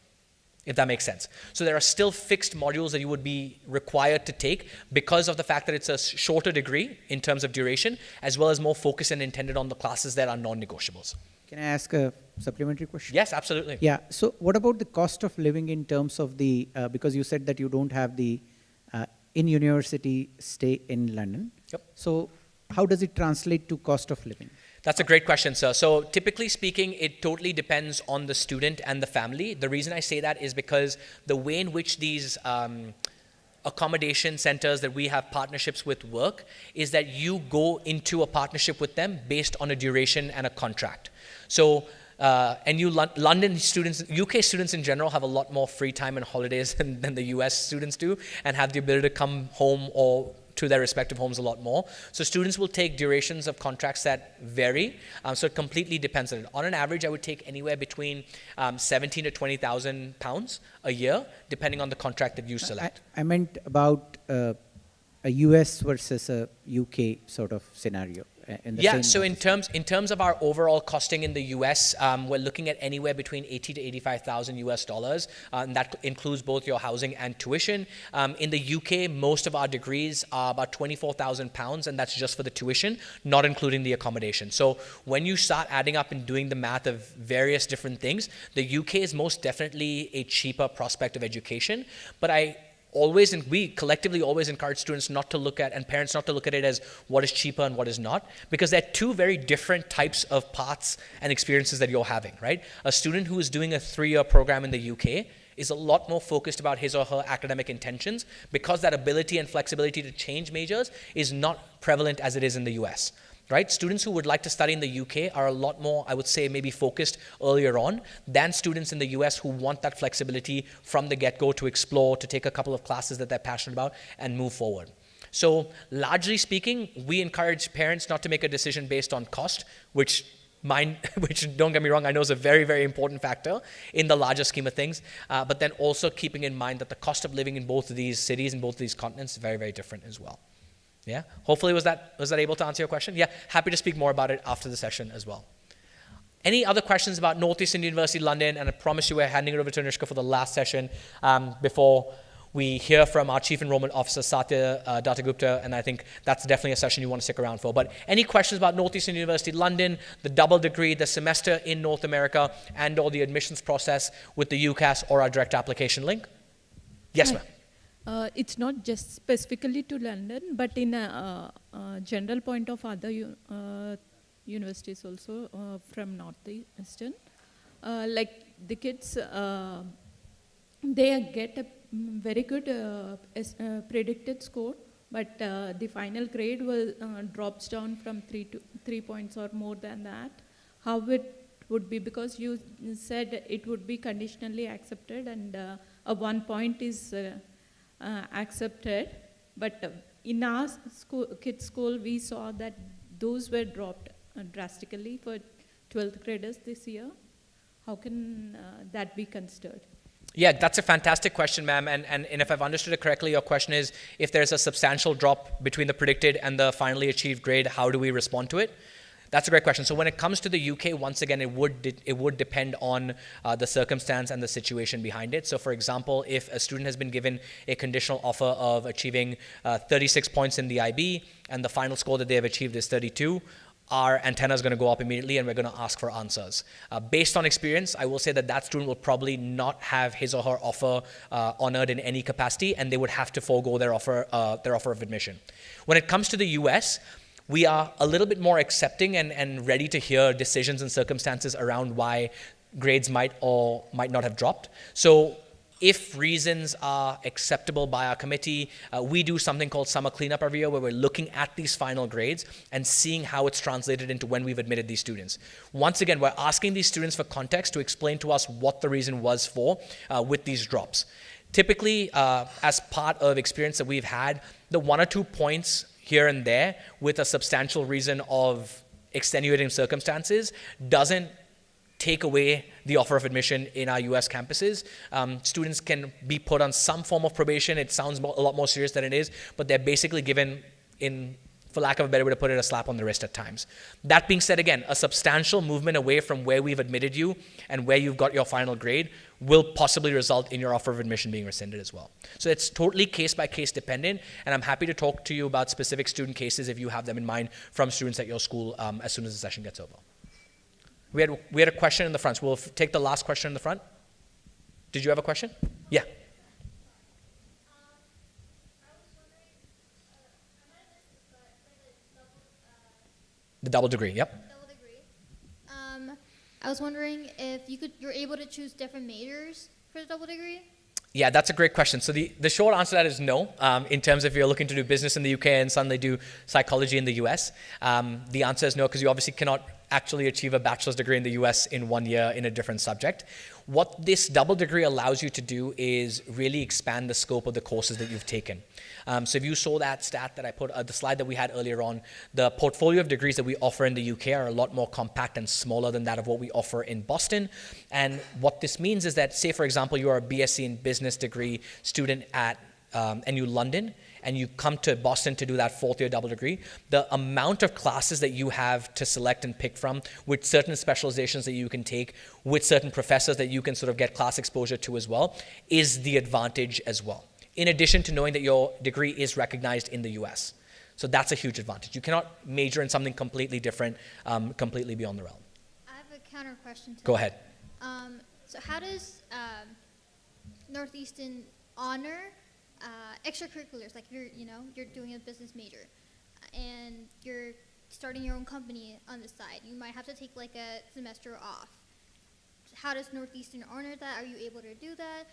if that makes sense. So there are still fixed modules that you would be required to take because of the fact that it's a shorter degree in terms of duration, as well as more focused and intended on the classes that are non-negotiables. Can I ask a supplementary question? Yes, absolutely. Yeah, so what about the cost of living in terms of the, because you said that you don't have the in-university stay in London. Yep. So how does it translate to cost of living? That's a great question, sir. So typically speaking, it totally depends on the student and the family. The reason I say that is because the way in which these accommodation centers that we have partnerships with work is that you go into a partnership with them based on a duration and a contract. So London students, UK students in general have a lot more free time and holidays than the US students do, and have the ability to come home or to their respective homes a lot more. So students will take durations of contracts that vary. So it completely depends on it. On an average, I would take anywhere between 17 to 20,000 pounds a year, depending on the contract that you select. I meant about a US versus a UK sort of scenario. Yeah, so in terms of our overall costing in the US, we're looking at anywhere between 80 to 85,000 US dollars, and that includes both your housing and tuition. In the UK, most of our degrees are about 24,000 pounds, and that's just for the tuition, not including the accommodation. So when you start adding up and doing the math of various different things, the UK is most definitely a cheaper prospect of education, but we collectively always encourage students not to look at, and parents not to look at it as what is cheaper and what is not, because they're two very different types of paths and experiences that you're having, right? A student who is doing a 3-year program in the UK is a lot more focused about his or her academic intentions, because that ability and flexibility to change majors is not prevalent as it is in the US. Right? Students who would like to study in the UK are a lot more, I would say, maybe focused earlier on than students in the US who want that flexibility from the get-go to explore, to take a couple of classes that they're passionate about and move forward. So largely speaking, we encourage parents not to make a decision based on cost, which don't get me wrong, I know is a very, very important factor in the larger scheme of things, but then also keeping in mind that the cost of living in both of these cities and both of these continents is very, very different as well. Yeah, hopefully was that able to answer your question? Yeah, happy to speak more about it after the session as well. Any other questions about Northeastern University London? And I promise you we're handing it over to Anushka for the last session before we hear from our Chief Enrollment Officer, Satya Dattagupta, and I think that's definitely a session you want to stick around for. But any questions about Northeastern University London, the double degree, the semester in North America, and or the admissions process with the UCAS or our direct application link? Yes, ma'am. It's not just specifically to London, but in a general point of other universities also from Northeastern. Like the kids, they get a very good predicted score, but the final grade drops down from 3 points or more than that. How it would be, because you said it would be conditionally accepted, and a 1 point is accepted, but in our kids' school, we saw that those were dropped drastically for 12th graders this year. How can that be considered? Yeah, that's a fantastic question, ma'am. And if I've understood it correctly, your question is, if there's a substantial drop between the predicted and the finally achieved grade, how do we respond to it? That's a great question. So when it comes to the UK, once again, it would depend on the circumstance and the situation behind it. So for example, if a student has been given a conditional offer of achieving 36 points in the IB, and the final score that they have achieved is 32, our antenna is going to go up immediately, and we're going to ask for answers. Based on experience, I will say that student will probably not have his or her offer honored in any capacity, and they would have to forego their offer of admission. When it comes to the US, we are a little bit more accepting and ready to hear decisions and circumstances around why grades might or might not have dropped. So if reasons are acceptable by our committee, we do something called summer cleanup every year, where we're looking at these final grades and seeing how it's translated into when we've admitted these students. Once again, we're asking these students for context to explain to us what the reason was for with these drops. Typically, as part of experience that we've had, the 1 or 2 points here and there with a substantial reason of extenuating circumstances doesn't take away the offer of admission in our US campuses. Students can be put on some form of probation. It sounds a lot more serious than it is, but they're basically given, for lack of a better way to put it, a slap on the wrist at times. That being said, again, a substantial movement away from where we've admitted you and where you've got your final grade will possibly result in your offer of admission being rescinded as well. So it's totally case-by-case dependent, and I'm happy to talk to you about specific student cases if you have them in mind from students at your school as soon as the session gets over. We had a question in the front. So we'll take the last question in the front. Did you have a question? Yeah. The double degree, yep. I was wondering if you're able to choose different majors for the double degree? Yeah, that's a great question. So the short answer to that is no. In terms of if you're looking to do business in the UK and suddenly do psychology in the US, the answer is no, because you obviously cannot actually achieve a bachelor's degree in the US in 1 year in a different subject. What this double degree allows you to do is really expand the scope of the courses that you've taken. So if you saw that stat that I put, the slide that we had earlier on, the portfolio of degrees that we offer in the UK are a lot more compact and smaller than that of what we offer in Boston. And what this means is that, say for example, you are a BSc in business degree student at NU London, and you come to Boston to do that 4th year double degree, the amount of classes that you have to select and pick from, with certain specializations that you can take, with certain professors that you can sort of get class exposure to as well, is the advantage as well. In addition to knowing that your degree is recognized in the US. So that's a huge advantage. You cannot major in something completely different, completely beyond the realm. I have a counter question to Go that. ahead. So how does Northeastern honor extracurriculars? Like you're doing a business major and you're starting your own company on the side. You might have to take like a semester off. How does Northeastern honor that? Are you able to do that?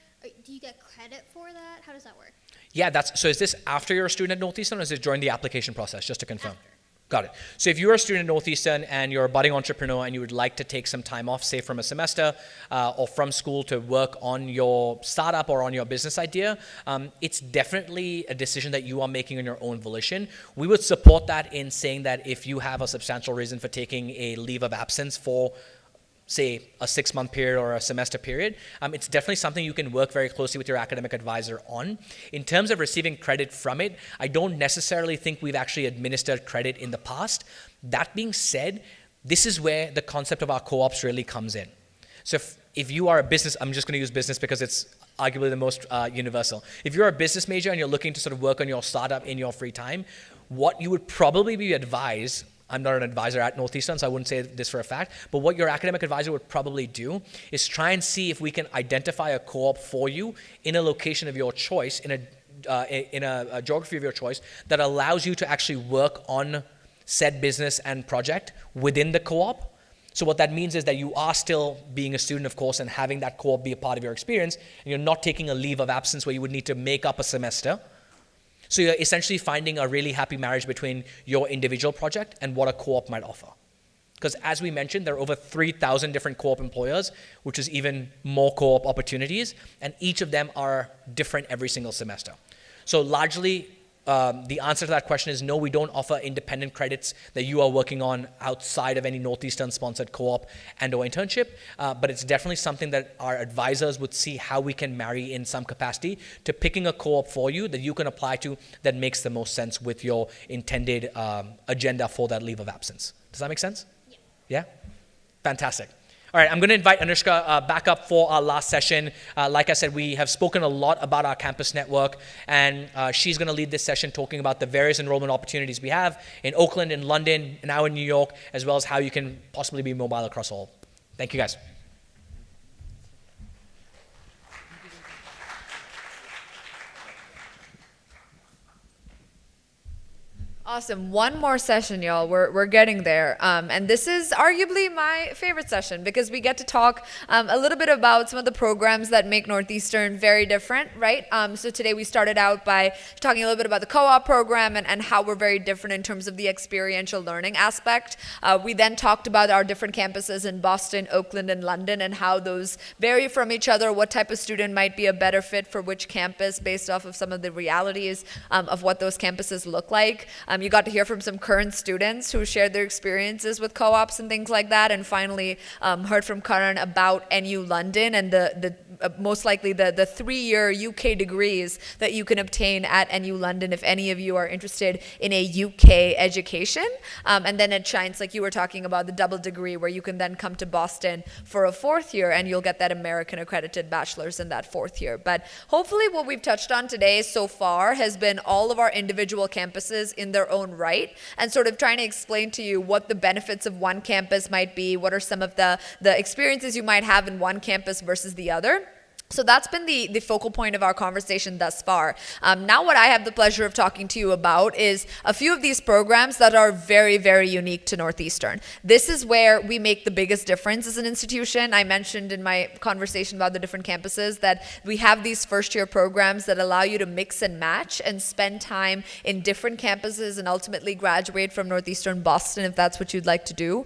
Do you get credit for that? How does that work? Yeah, so is this after you're a student at Northeastern, or is it during the application process, just to confirm? After. Got it. So if you're a student at Northeastern and you're a budding entrepreneur and you would like to take some time off, say from a semester or from school to work on your startup or on your business idea, it's definitely a decision that you are making on your own volition. We would support that in saying that if you have a substantial reason for taking a leave of absence for, say, a 6-month period or a semester period, it's definitely something you can work very closely with your academic advisor on. In terms of receiving credit from it, I don't necessarily think we've actually administered credit in the past. That being said, this is where the concept of our co-ops really comes in. So if you are a business, I'm just going to use business because it's arguably the most universal. If you're a business major and you're looking to sort of work on your startup in your free time, what you would probably be advised, I'm not an advisor at Northeastern, so I wouldn't say this for a fact, but what your academic advisor would probably do is try and see if we can identify a co-op for you in a location of your choice, in a geography of your choice, that allows you to actually work on said business and project within the co-op. So what that means is that you are still being a student, of course, and having that co-op be a part of your experience, and you're not taking a leave of absence where you would need to make up a semester. So you're essentially finding a really happy marriage between your individual project and what a co-op might offer. Because as we mentioned, there are over 3,000 different co-op employers, which is even more co-op opportunities, and each of them are different every single semester. So largely, the answer to that question is no, we don't offer independent credits that you are working on outside of any Northeastern sponsored co-op and or internship, but it's definitely something that our advisors would see how we can marry in some capacity to picking a co-op for you that you can apply to that makes the most sense with your intended agenda for that leave of absence. Does that make sense? Yeah. Yeah? Fantastic. All right, I'm going to invite Anushka back up for our last session. Like I said, we have spoken a lot about our campus network, and she's going to lead this session talking about the various enrollment opportunities we have in Oakland, in London, now in New York, as well as how you can possibly be mobile across all. Thank you, guys. Awesome. One more session, y'all. We're getting there. And this is arguably my favorite session because we get to talk a little bit about some of the programs that make Northeastern very different, right? So today we started out by talking a little bit about the co-op program and how we're very different in terms of the experiential learning aspect. We then talked about our different campuses in Boston, Oakland, and London and how those vary from each other, what type of student might be a better fit for which campus based off of some of the realities of what those campuses look like. You got to hear from some current students who shared their experiences with co-ops and things like that, and finally heard from Karan about NU London and the most likely the 3-year UK degrees that you can obtain at NU London if any of you are interested in a UK education. And then at Shines, like you were talking about, the double degree where you can then come to Boston for a 4th year and you'll get that American accredited bachelor's in that 4th year. But hopefully what we've touched on today so far has been all of our individual campuses in their own right and sort of trying to explain to you what the benefits of one campus might be, what are some of the experiences you might have in one campus versus the other. So that's been the focal point of our conversation thus far. Now what I have the pleasure of talking to you about is a few of these programs that are very, very unique to Northeastern. This is where we make the biggest difference as an institution. I mentioned in my conversation about the different campuses that we have these first-year programs that allow you to mix and match and spend time in different campuses and ultimately graduate from Northeastern Boston if that's what you'd like to do.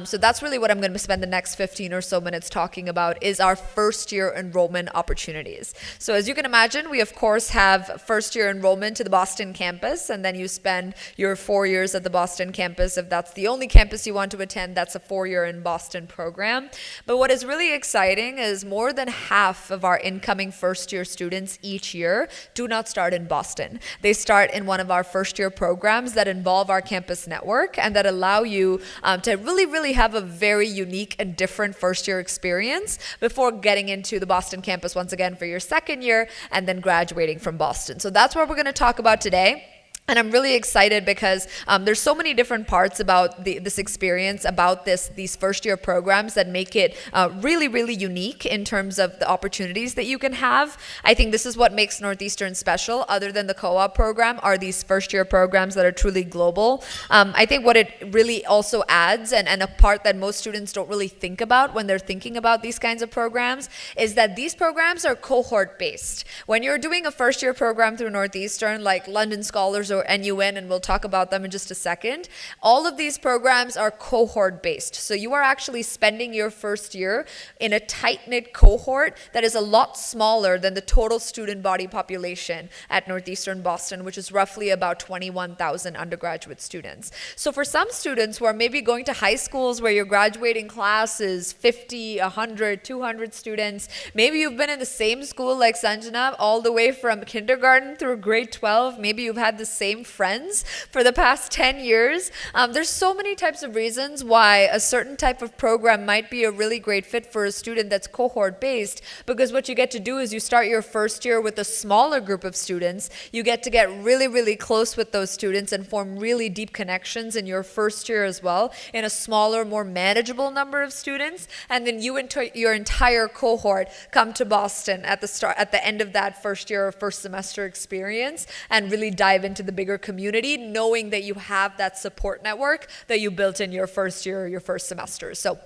So that's really what I'm going to spend the next 15 or so minutes talking about is our first-year enrollment opportunities. So as you can imagine, we of course have first year enrollment to the Boston campus, and then you spend your 4 years at the Boston campus. If that's the only campus you want to attend, that's a 4-year in Boston program. But what is really exciting is more than half of our incoming first year students each year do not start in Boston. They start in one of our first year programs that involve our campus network and that allow you to really have a very unique and different first year experience before getting into the Boston campus once again for your second year and then graduating from Boston. So that's what we're going to talk about today. And I'm really excited because there's so many different parts about this experience, about these first-year programs that make it really unique in terms of the opportunities that you can have. I think this is what makes Northeastern special, other than the co-op program, are these first-year programs that are truly global. I think what it really also adds, and a part that most students don't really think about when they're thinking about these kinds of programs, is that these programs are cohort-based. When you're doing a first-year program through Northeastern, like London Scholars or NUN, and we'll talk about them in just a second, all of these programs are cohort based. So you are actually spending your first year in a tight-knit cohort that is a lot smaller than the total student body population at Northeastern Boston, which is roughly about 21,000 undergraduate students. So for some students who are maybe going to high schools where your graduating class is 50, 100, 200 students, maybe you've been in the same school like Sanjana all the way from kindergarten through grade 12, maybe you've had the same friends for the past 10 years. There's so many types of reasons why a certain type of program might be a really great fit for a student that's cohort based, because what you get to do is you start your first year with a smaller group of students. You get to get really close with those students and form really deep connections in your first year as well, in a smaller, more manageable number of students. And then you and your entire cohort come to Boston at the end of that first year or first semester experience and really dive into the bigger community, knowing that you have that support network that you built in your first year or your first semester. So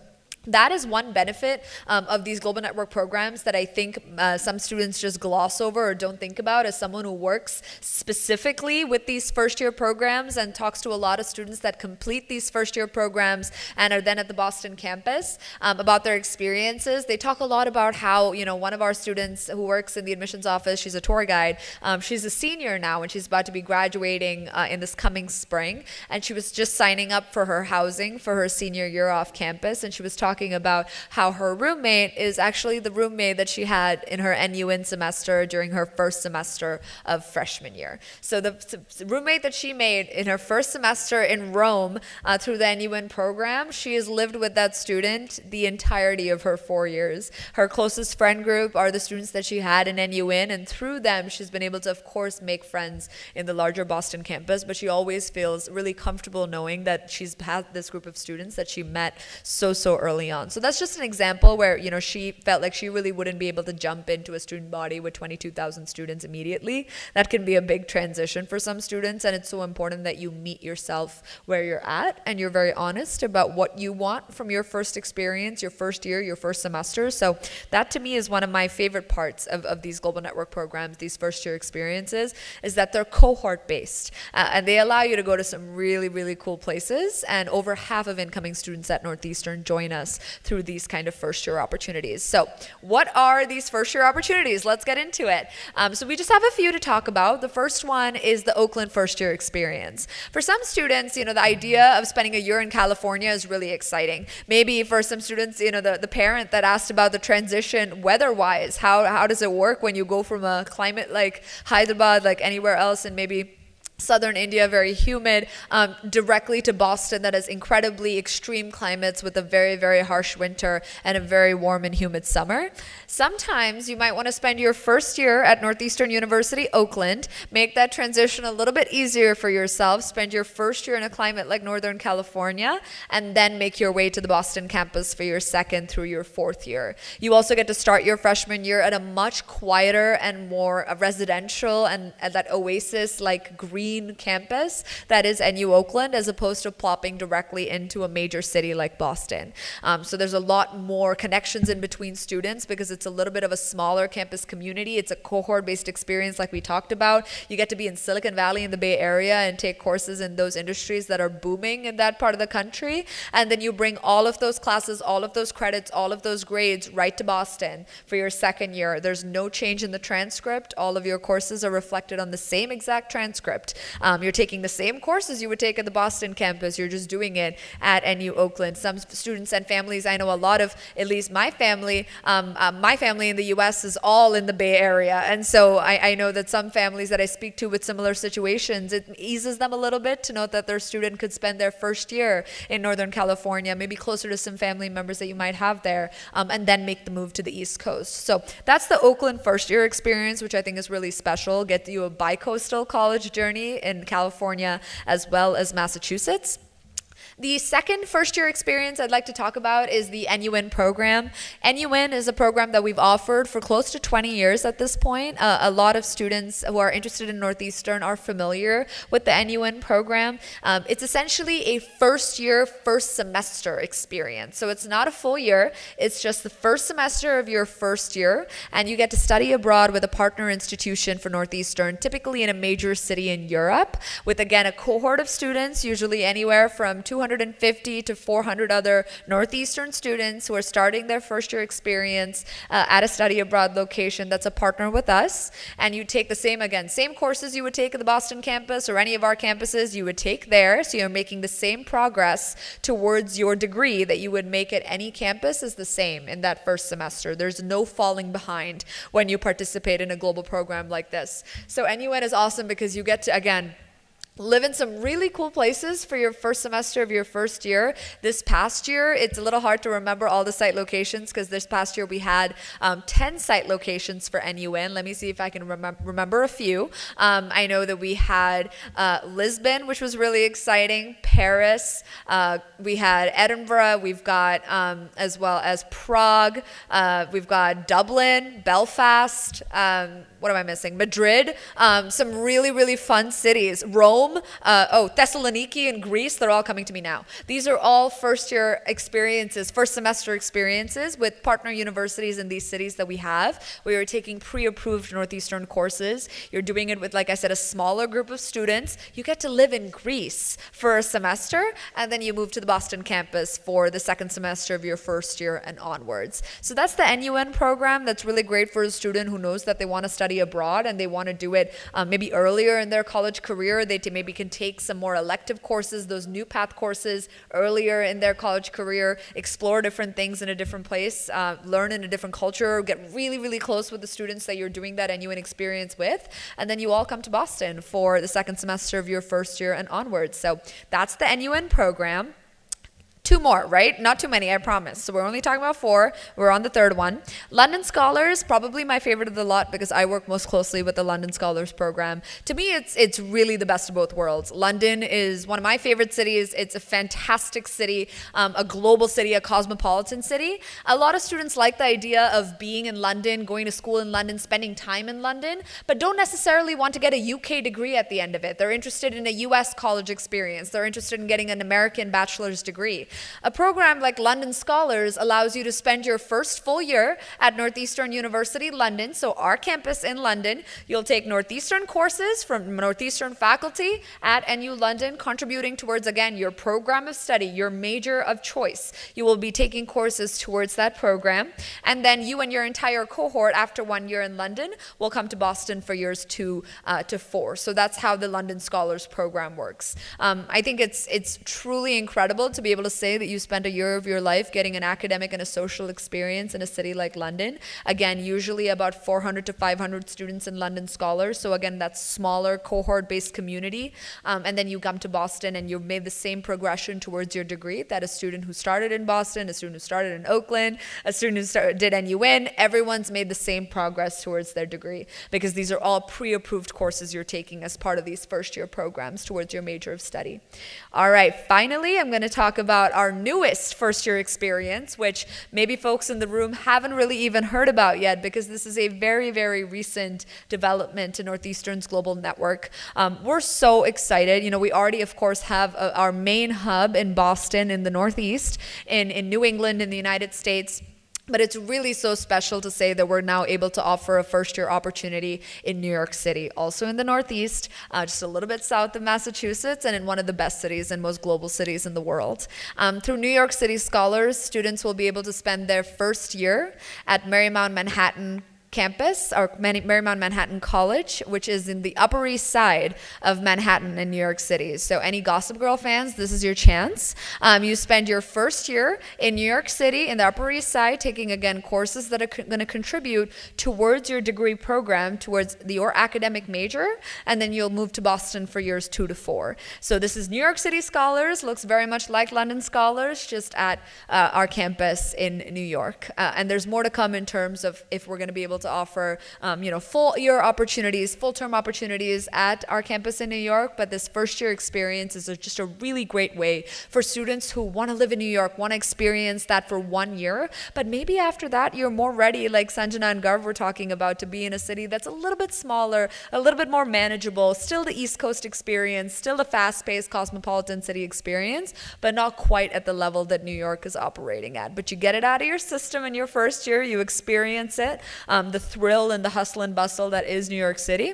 that is one benefit of these global network programs that I think some students just gloss over or don't think about. As someone who works specifically with these first-year programs and talks to a lot of students that complete these first-year programs and are then at the Boston campus about their experiences, they talk a lot about how, one of our students who works in the admissions office, she's a tour guide, she's a senior now and she's about to be graduating in this coming spring, and she was just signing up for her housing for her senior year off campus, and she was talking about how her roommate is actually the roommate that she had in her NUN semester during her first semester of freshman year. So the roommate that she made in her first semester in Rome through the NUN program, she has lived with that student the entirety of her 4 years. Her closest friend group are the students that she had in NUN, and through them she's been able to, of course, make friends in the larger Boston campus, but she always feels really comfortable knowing that she's had this group of students that she met so early on. So that's just an example where, she felt like she really wouldn't be able to jump into a student body with 22,000 students immediately. That can be a big transition for some students, and it's so important that you meet yourself where you're at and you're very honest about what you want from your first experience, your first year, your first semester. So that to me is one of my favorite parts of these global network programs, these first year experiences, is that they're cohort based and they allow you to go to some really cool places, and over half of incoming students at Northeastern join us through these kind of first year opportunities. So what are these first year opportunities? Let's get into it. So we just have a few to talk about. The first one is the Oakland first year experience. For some students, the idea of spending a year in California is really exciting. Maybe for some students, the parent that asked about the transition weather-wise, how does it work when you go from a climate like Hyderabad, like anywhere else, and maybe southern India, very humid, directly to Boston that has incredibly extreme climates with a very, very harsh winter and a very warm and humid summer. Sometimes you might want to spend your first year at Northeastern University, Oakland, make that transition a little bit easier for yourself, spend your first year in a climate like Northern California, and then make your way to the Boston campus for your second through your fourth year. You also get to start your freshman year at a much quieter and more residential and at that oasis-like green campus that is NU Oakland, as opposed to plopping directly into a major city like Boston. So there's a lot more connections in between students because it's a little bit of a smaller campus community. It's a cohort-based experience like we talked about. You get to be in Silicon Valley in the Bay Area and take courses in those industries that are booming in that part of the country. And then you bring all of those classes, all of those credits, all of those grades right to Boston for your second year. There's no change in the transcript. All of your courses are reflected on the same exact transcript. You're taking the same courses you would take at the Boston campus. You're just doing it at NU Oakland. Some students and families, I know a lot of, at least my family in the US is all in the Bay Area. And so I know that some families that I speak to with similar situations, it eases them a little bit to know that their student could spend their first year in Northern California, maybe closer to some family members that you might have there, and then make the move to the East Coast. So that's the Oakland first year experience, which I think is really special. Get you a bi-coastal college journey in California as well as Massachusetts. The second first-year experience I'd like to talk about is the NUN program. NUN is a program that we've offered for close to 20 years at this point. A lot of students who are interested in Northeastern are familiar with the NUN program. It's essentially a first-year, first semester experience. So it's not a full year. It's just the first semester of your first year, and you get to study abroad with a partner institution for Northeastern, typically in a major city in Europe, with, again, a cohort of students, usually anywhere from 250 to 400 other Northeastern students who are starting their first year experience at a study abroad location that's a partner with us. And you take the same courses you would take at the Boston campus or any of our campuses you would take there. So you're making the same progress towards your degree that you would make at any campus is the same in that first semester. There's no falling behind when you participate in a global program like this. So NUN is awesome because you get to, again, live in some really cool places for your first semester of your first year. This past year, it's a little hard to remember all the site locations because this past year we had 10 site locations for NUN. Let me see if I can remember a few. I know that we had Lisbon, which was really exciting, Paris, we had Edinburgh, we've got as well as Prague, we've got Dublin, Belfast, what am I missing? Madrid, some really, really fun cities. Rome, Thessaloniki in Greece, they're all coming to me now. These are all first year experiences, first semester experiences with partner universities in these cities that we have. We are taking pre-approved Northeastern courses. You're doing it with, like I said, a smaller group of students. You get to live in Greece for a semester, and then you move to the Boston campus for the second semester of your first year and onwards. So that's the NUN program. That's really great for a student who knows that they want to study abroad and they want to do it maybe earlier in their college career. They maybe can take some more elective courses, those new path courses earlier in their college career, explore different things in a different place, learn in a different culture, get really, really close with the students that you're doing that NUN experience with, and then you all come to Boston for the second semester of your first year and onwards. So that's the NUN program. 2 more, right? Not too many, I promise. So we're only talking about 4. We're on the 3rd one. London Scholars, probably my favorite of the lot because I work most closely with the London Scholars program. To me, it's really the best of both worlds. London is one of my favorite cities. It's a fantastic city, a global city, a cosmopolitan city. A lot of students like the idea of being in London, going to school in London, spending time in London, but don't necessarily want to get a UK degree at the end of it. They're interested in a US college experience. They're interested in getting an American bachelor's degree. A program like London Scholars allows you to spend your first full year at Northeastern University, London, so our campus in London. You'll take Northeastern courses from Northeastern faculty at NU London, contributing towards, again, your program of study, your major of choice. You will be taking courses towards that program, and then you and your entire cohort, after 1 year in London, will come to Boston for years 2 to 4. So that's how the London Scholars program works. I think it's truly incredible to be able to say say that you spent a year of your life getting an academic and a social experience in a city like London. Again, usually about 400 to 500 students in London Scholars. So again, that's smaller cohort-based community. And then you come to Boston and you've made the same progression towards your degree that a student who started in Boston, a student who started in Oakland, a student who did NUN, everyone's made the same progress towards their degree because these are all pre-approved courses you're taking as part of these first-year programs towards your major of study. All right, finally, I'm going to talk about our newest first-year experience, which maybe folks in the room haven't really even heard about yet because this is a very, very recent development to Northeastern's global network. We're so excited. You know, we already, of course, have our main hub in Boston in the Northeast, in New England in the United States. But it's really so special to say that we're now able to offer a first-year opportunity in New York City, also in the Northeast, just a little bit south of Massachusetts, and in one of the best cities and most global cities in the world. Through New York City Scholars, students will be able to spend their first year at Marymount Manhattan campus, or Marymount Manhattan College, which is in the Upper East Side of Manhattan in New York City. So any Gossip Girl fans, this is your chance. You spend your first year in New York City in the Upper East Side taking, again, courses that are going to contribute towards your degree program, towards your academic major, and then you'll move to Boston for years 2 to 4. So this is New York City Scholars, looks very much like London Scholars, just at our campus in New York. And there's more to come in terms of if we're going to be able to offer full year opportunities, full term opportunities at our campus in New York, but this first year experience is just a really great way for students who want to live in New York, want to experience that for 1 year, but maybe after that you're more ready, like Sanjana and Garv were talking about, to be in a city that's a little bit smaller, a little bit more manageable, still the East Coast experience, still the fast-paced cosmopolitan city experience, but not quite at the level that New York is operating at. But you get it out of your system in your first year, you experience it, the thrill and the hustle and bustle that is New York City.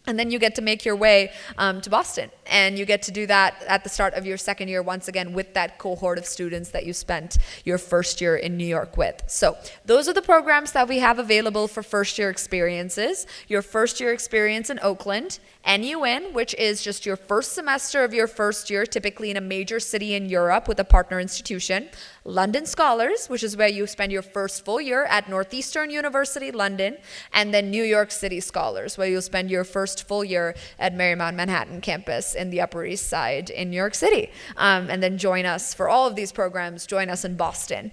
And then you get to make your way to Boston. And you get to do that at the start of your second year, once again, with that cohort of students that you spent your first year in New York with. So those are the programs that we have available for first year experiences. Your first year experience in Oakland, NUN, which is just your first semester of your first year, typically in a major city in Europe with a partner institution. London Scholars, which is where you spend your first full year at Northeastern University, London, and then New York City Scholars, where you'll spend your first full year at Marymount Manhattan campus in the Upper East Side in New York City. And then join us for all of these programs, join us in Boston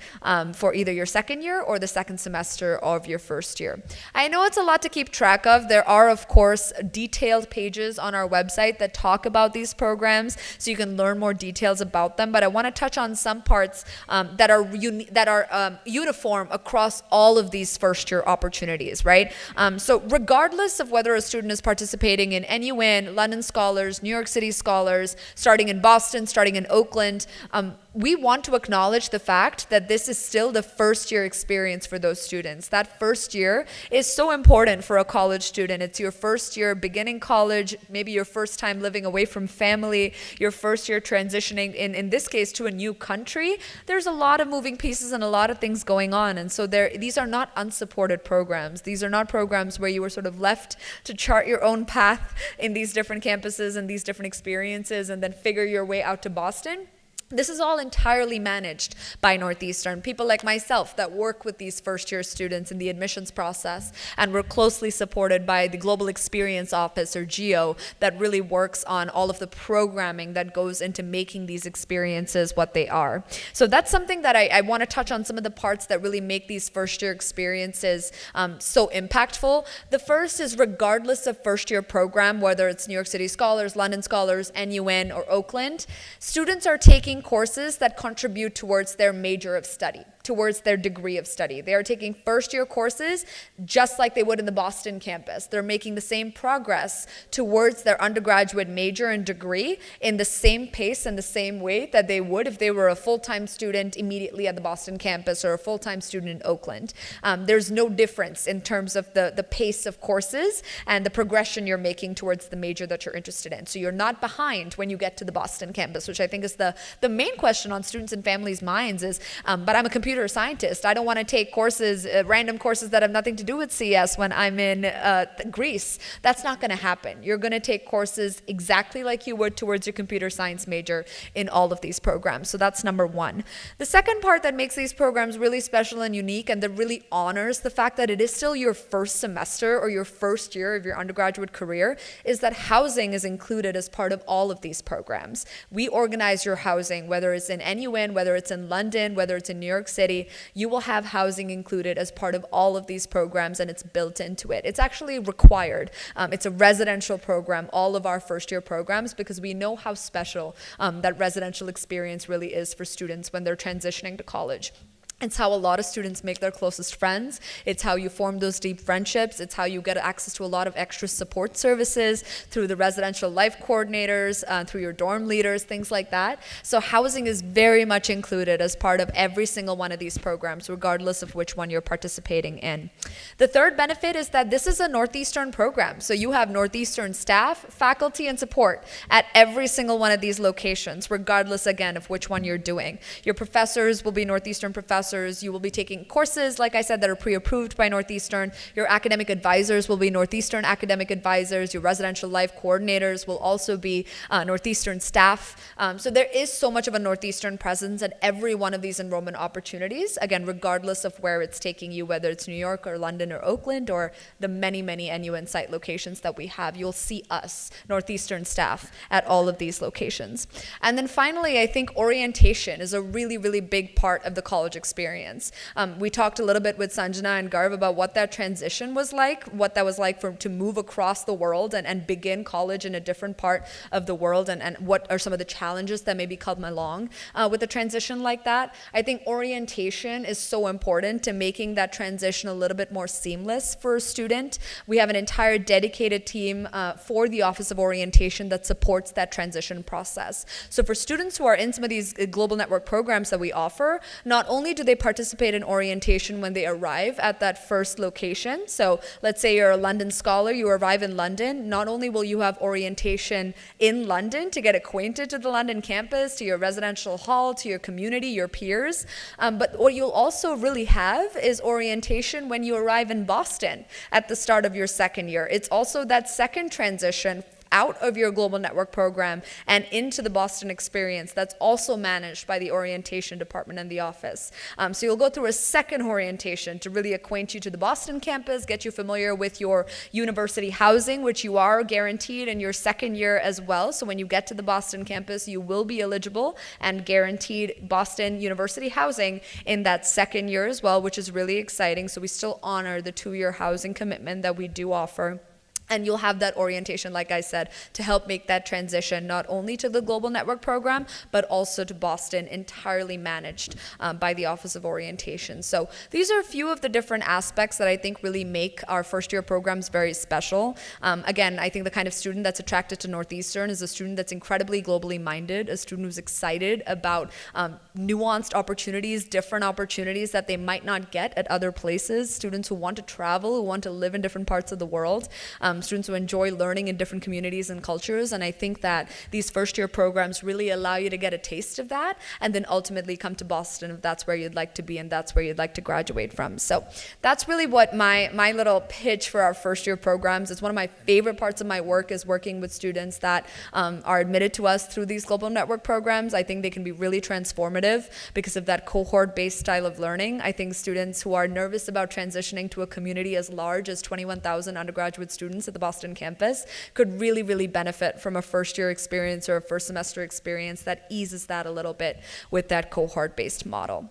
for either your second year or the second semester of your first year. I know it's a lot to keep track of. There are, of course, detailed pages on our website that talk about these programs, so you can learn more details about them, but I want to touch on some parts that are uniform across all of these first year opportunities, right? So regardless of whether a student is participating in NUN, London Scholars, New York City Scholars, starting in Boston, starting in Oakland, we want to acknowledge the fact that this is still the first year experience for those students. That first year is so important for a college student. It's your first year beginning college, maybe your first time living away from family, your first year transitioning, in this case, to a new country. There's a lot of moving pieces and a lot of things going on. And so these are not unsupported programs. These are not programs where you were sort of left to chart your own path in these different campuses and these different experiences and then figure your way out to Boston. This is all entirely managed by Northeastern. People like myself that work with these first-year students in the admissions process, and we're closely supported by the Global Experience Office, or GEO, that really works on all of the programming that goes into making these experiences what they are. So that's something that I want to touch on, some of the parts that really make these first-year experiences so impactful. The first is, regardless of first-year program, whether it's New York City Scholars, London Scholars, NUN, or Oakland, students are taking courses that contribute towards their major of study, towards their degree of study. They are taking first-year courses just like they would in the Boston campus. They're making the same progress towards their undergraduate major and degree in the same pace and the same way that they would if they were a full-time student immediately at the Boston campus or a full-time student in Oakland. There's no difference in terms of the pace of courses and the progression you're making towards the major that you're interested in. So you're not behind when you get to the Boston campus, which I think is the main question on students and families' minds is, but I'm a computer computer scientist. I don't want to take courses, random courses that have nothing to do with CS when I'm in Greece. That's not going to happen. You're going to take courses exactly like you would towards your computer science major in all of these programs. So that's number one. The second part that makes these programs really special and unique, and that really honors the fact that it is still your first semester or your first year of your undergraduate career, is that housing is included as part of all of these programs. We organize your housing, whether it's in NUN, whether it's in London, whether it's in New York City, you will have housing included as part of all of these programs, and it's built into it. It's actually required. It's a residential program, all of our first year programs, because we know how special that residential experience really is for students when they're transitioning to college. It's how a lot of students make their closest friends. It's how you form those deep friendships. It's how you get access to a lot of extra support services through the residential life coordinators, through your dorm leaders, things like that. So housing is very much included as part of every single one of these programs, regardless of which one you're participating in. The third benefit is that this is a Northeastern program. So you have Northeastern staff, faculty, and support at every single one of these locations, regardless, again, of which one you're doing. Your professors will be Northeastern professors. You will be taking courses, like I said, that are pre-approved by Northeastern. Your academic advisors will be Northeastern academic advisors. Your residential life coordinators will also be Northeastern staff. So there is so much of a Northeastern presence at every one of these enrollment opportunities, again, regardless of where it's taking you, whether it's New York or London or Oakland or the many, many NUN site locations that we have. You'll see us, Northeastern staff, at all of these locations. And then finally, I think orientation is a really, really big part of the college experience. We talked a little bit with Sanjana and Garv about what that transition was like, what that was like to move across the world and begin college in a different part of the world, and what are some of the challenges that maybe come along with a transition like that. I think orientation is so important to making that transition a little bit more seamless for a student. We have an entire dedicated team for the Office of Orientation that supports that transition process. So for students who are in some of these global network programs that we offer, not only do they participate in orientation when they arrive at that first location. So let's say you're a London scholar, you arrive in London, not only will you have orientation in London to get acquainted to the London campus, to your residential hall, to your community, your peers, but what you'll also really have is orientation when you arrive in Boston at the start of your second year. It's also that second transition out of your global network program and into the Boston experience that's also managed by the orientation department and the office. So you'll go through a second orientation to really acquaint you to the Boston campus, get you familiar with your university housing, which you are guaranteed in your second year as well. So when you get to the Boston campus, you will be eligible and guaranteed Boston University housing in that second year as well, which is really exciting. So we still honor the 2-year housing commitment that we do offer. And you'll have that orientation, like I said, to help make that transition not only to the Global Network program, but also to Boston, entirely managed by the Office of Orientation. So these are a few of the different aspects that I think really make our first year programs very special. Again, I think the kind of student that's attracted to Northeastern is a student that's incredibly globally minded, a student who's excited about nuanced opportunities, different opportunities that they might not get at other places, students who want to travel, who want to live in different parts of the world. Students who enjoy learning in different communities and cultures, and I think that these first year programs really allow you to get a taste of that and then ultimately come to Boston if that's where you'd like to be and that's where you'd like to graduate from. So that's really what my little pitch for our first year programs. It's one of my favorite parts of my work is working with students that are admitted to us through these global network programs. I think they can be really transformative because of that cohort-based style of learning. I think students who are nervous about transitioning to a community as large as 21,000 undergraduate students at the Boston campus could really, really benefit from a first year experience or a first semester experience that eases that a little bit with that cohort-based model.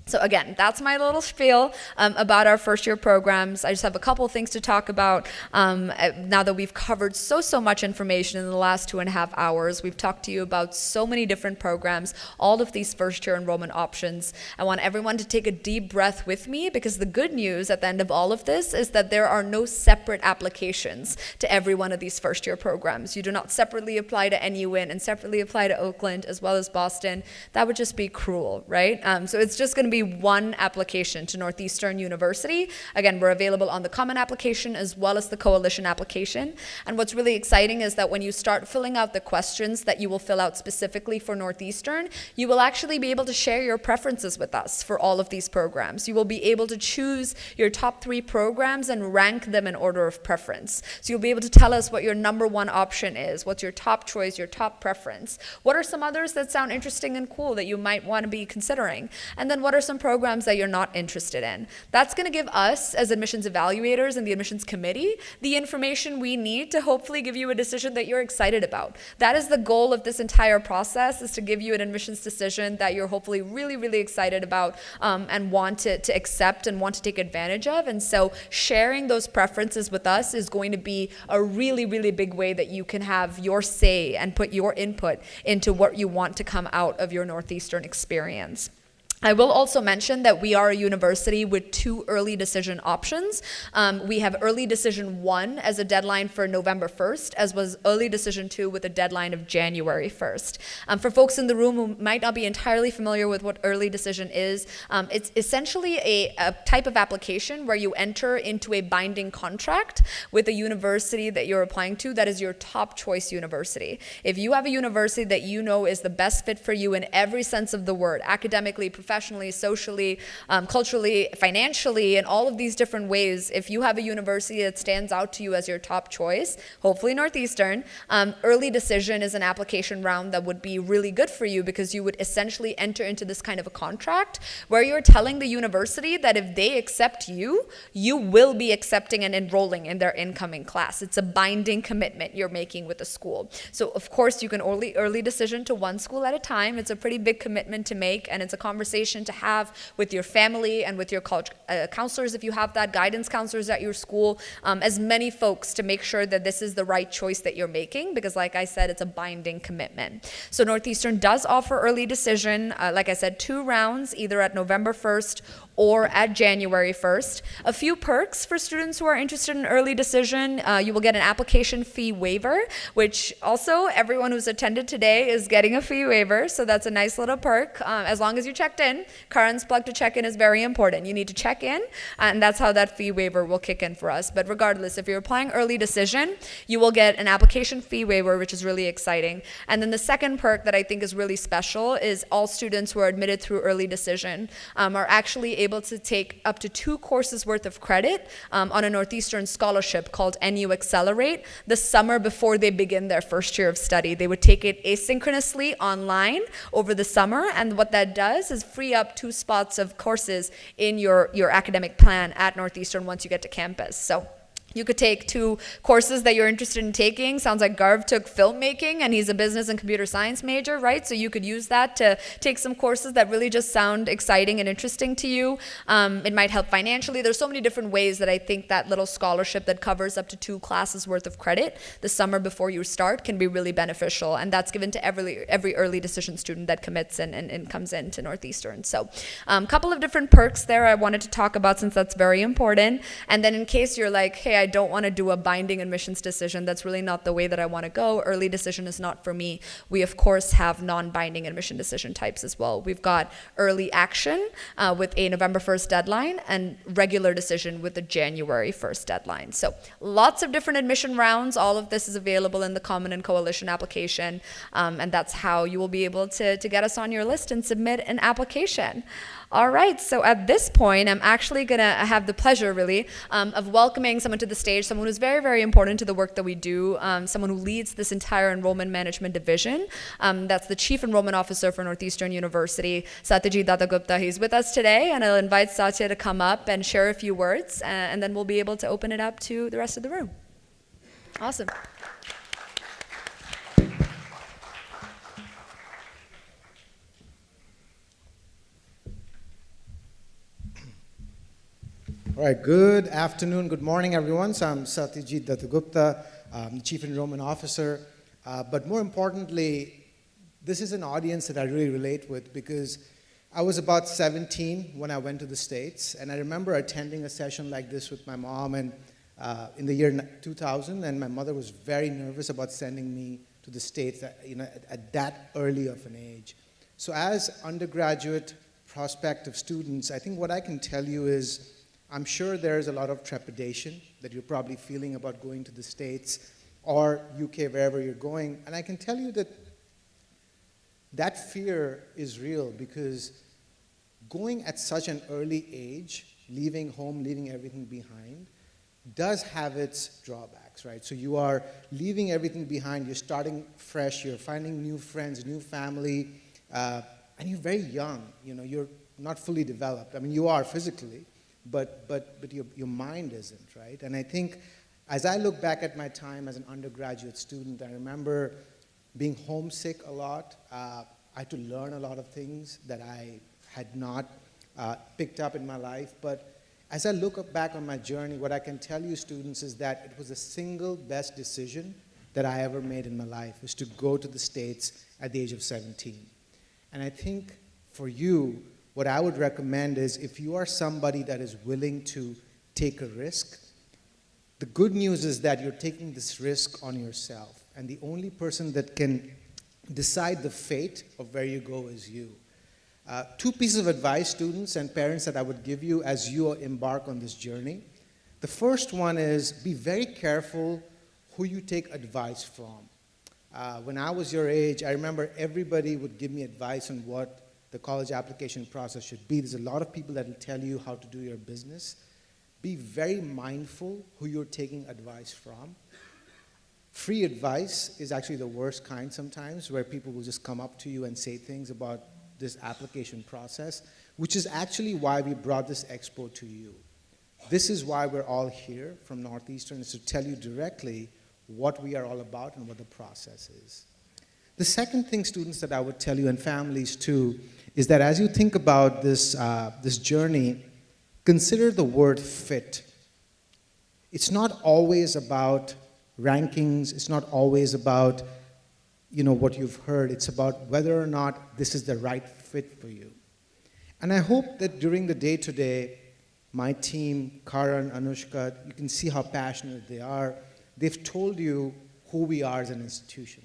So again, that's my little spiel about our first year programs. I just have a couple things to talk about now that we've covered so much information in the last 2.5 hours. We've talked to you about so many different programs, all of these first year enrollment options. I want everyone to take a deep breath with me because the good news at the end of all of this is that there are no separate applications to every one of these first year programs. You do not separately apply to NUN and separately apply to Oakland as well as Boston. That would just be cruel, right? So it's just going to be be one application to Northeastern University. Again, we're available on the Common application as well as the Coalition application. And what's really exciting is that when you start filling out the questions that you will fill out specifically for Northeastern, you will actually be able to share your preferences with us for all of these programs. You will be able to choose your top 3 programs and rank them in order of preference. So you'll be able to tell us what your number 1 option is, what's your top choice, your top preference. What are some others that sound interesting and cool that you might want to be considering? And then what are some programs that you're not interested in? That's going to give us, as admissions evaluators and the admissions committee, the information we need to hopefully give you a decision that you're excited about. That is the goal of this entire process, is to give you an admissions decision that you're hopefully really, really excited about and want to accept and want to take advantage of. And so sharing those preferences with us is going to be a really, really big way that you can have your say and put your input into what you want to come out of your Northeastern experience. I will also mention that we are a university with 2 early decision options. We have early decision 1 as a deadline for November 1st, as was early decision 2 with a deadline of January 1st. For folks in the room who might not be entirely familiar with what early decision is, it's essentially a type of application where you enter into a binding contract with a university that you're applying to that is your top choice university. If you have a university that you know is the best fit for you in every sense of the word, academically, professionally, socially, culturally, financially, and all of these different ways, if you have a university that stands out to you as your top choice, hopefully Northeastern, early decision is an application round that would be really good for you, because you would essentially enter into this kind of a contract where you're telling the university that if they accept you, you will be accepting and enrolling in their incoming class. It's a binding commitment you're making with the school. So of course you can early decision to one school at a time. It's a pretty big commitment to make, and it's a conversation to have with your family and with your college counselors, if you have that, guidance counselors at your school, as many folks, to make sure that this is the right choice that you're making, because like I said, it's a binding commitment. So Northeastern does offer early decision, like I said, 2 rounds, either at November 1st or at January 1st. A few perks for students who are interested in early decision. You will get an application fee waiver, which also everyone who's attended today is getting a fee waiver, so that's a nice little perk, as long as you checked in. Karan's plug to check in is very important. You need to check in, and that's how that fee waiver will kick in for us. But regardless, if you're applying early decision, you will get an application fee waiver, which is really exciting. And then the second perk that I think is really special is all students who are admitted through early decision are actually able to take up to 2 courses worth of credit on a Northeastern scholarship called NU Accelerate the summer before they begin their first year of study. They would take it asynchronously online over the summer, and what that does is free up 2 spots of courses in your academic plan at Northeastern once you get to campus. So you could take 2 courses that you're interested in taking. Sounds like Garv took filmmaking, and he's a business and computer science major, right? So you could use that to take some courses that really just sound exciting and interesting to you. It might help financially. There's so many different ways that I think that little scholarship that covers up to 2 classes worth of credit the summer before you start can be really beneficial, and that's given to every early decision student that commits and comes into Northeastern. So a couple of different perks there I wanted to talk about, since that's very important. And then in case you're like, hey, I don't want to do a binding admissions decision, that's really not the way that I want to go, early decision is not for me, we of course have non-binding admission decision types as well. We've got early action with a November 1st deadline, and regular decision with a January 1st deadline. So lots of different admission rounds. All of this is available in the Common and Coalition application, and that's how you will be able to get us on your list and submit an application. All right, so at this point, I'm actually going to have the pleasure, really, of welcoming someone to the stage, someone who's very, very important to the work that we do, someone who leads this entire enrollment management division. That's the Chief Enrollment Officer for Northeastern University, Satyajit Dattagupta. He's with us today, and I'll invite Satya to come up and share a few words, and then we'll be able to open it up to the rest of the room. Awesome. All right, good afternoon, good morning, everyone. So I'm Satyajit Dattagupta, Chief Enrollment Officer. But more importantly, this is an audience that I really relate with, because I was about 17 when I went to the States, and I remember attending a session like this with my mom in the year 2000, and my mother was very nervous about sending me to the States at that early of an age. So as undergraduate prospective students, I think what I can tell you is I'm sure there's a lot of trepidation that you're probably feeling about going to the States or UK, wherever you're going. And I can tell you that that fear is real, because going at such an early age, leaving home, leaving everything behind, does have its drawbacks, right? So you are leaving everything behind, you're starting fresh, you're finding new friends, new family, and you're very young, you know, you're not fully developed. I mean, you are physically, but your mind isn't, right? And I think as I look back at my time as an undergraduate student, I remember being homesick a lot. I had to learn a lot of things that I had not picked up in my life. But as I look back on my journey, what I can tell you, students, is that it was the single best decision that I ever made in my life, was to go to the States at the age of 17. And I think for you, what I would recommend is, if you are somebody that is willing to take a risk, the good news is that you're taking this risk on yourself. And the only person that can decide the fate of where you go is you. Two pieces of advice, students and parents, that I would give you as you embark on this journey. The first one is, be very careful who you take advice from. When I was your age, I remember everybody would give me advice on what the college application process should be. There's a lot of people that will tell you how to do your business. Be very mindful who you're taking advice from. Free advice is actually the worst kind sometimes, where people will just come up to you and say things about this application process, which is actually why we brought this expo to you. This is why we're all here from Northeastern, is to tell you directly what we are all about and what the process is. The second thing, students, that I would tell you, and families too, is that as you think about this, this journey, consider the word fit. It's not always about rankings, it's not always about, you know, what you've heard. It's about whether or not this is the right fit for you. And I hope that during the day today, my team, Karan, Anushka, you can see how passionate they are. They've told you who we are as an institution.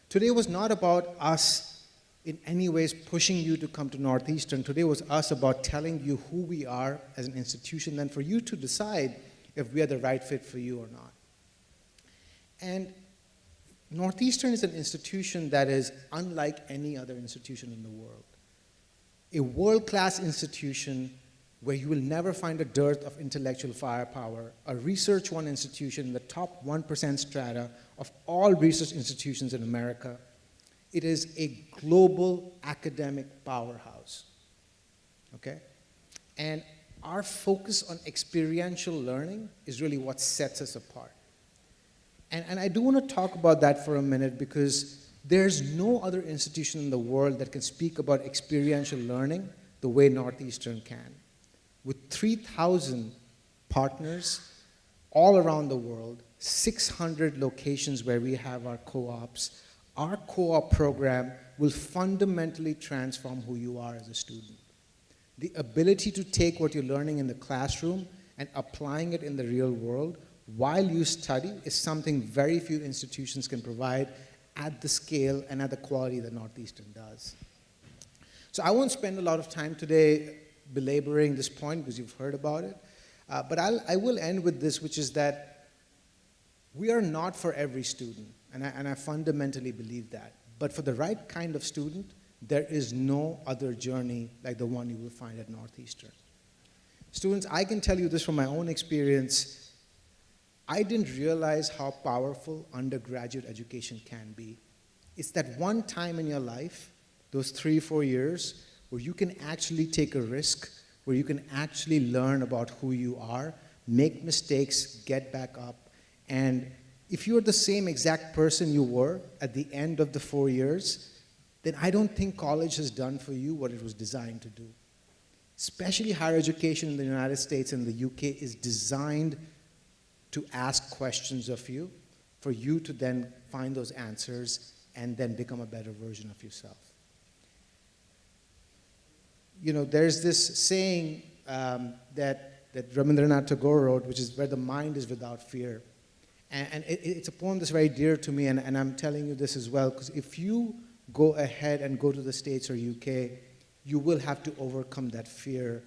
Today was not about us in any ways pushing you to come to Northeastern. Today was us about telling you who we are as an institution, and for you to decide if we are the right fit for you or not. And Northeastern is an institution that is unlike any other institution in the world. A world-class institution where you will never find a dearth of intellectual firepower, a research-one institution in the top 1% strata of all research institutions in America. It is a global academic powerhouse, okay? And our focus on experiential learning is really what sets us apart. And I do want to talk about that for a minute, because there's no other institution in the world that can speak about experiential learning the way Northeastern can. With 3,000 partners all around the world, 600 locations where we have our co-ops, our co-op program will fundamentally transform who you are as a student. The ability to take what you're learning in the classroom and applying it in the real world while you study is something very few institutions can provide at the scale and at the quality that Northeastern does. So I won't spend a lot of time today belaboring this point, because you've heard about it, but I will end with this, which is that we are not for every student, and I fundamentally believe that. But for the right kind of student, there is no other journey like the one you will find at Northeastern. Students, I can tell you this from my own experience. I didn't realize how powerful undergraduate education can be. It's that one time in your life, those 3-4 years, where you can actually take a risk, where you can actually learn about who you are, make mistakes, get back up, and if you're the same exact person you were at the end of the 4 years, then I don't think college has done for you what it was designed to do. Especially higher education in the United States and the UK is designed to ask questions of you, for you to then find those answers and then become a better version of yourself. You know, there's this saying that Rabindranath Tagore wrote, which is where the mind is without fear. And it's a poem that's very dear to me, and I'm telling you this as well, because if you go ahead and go to the States or UK, you will have to overcome that fear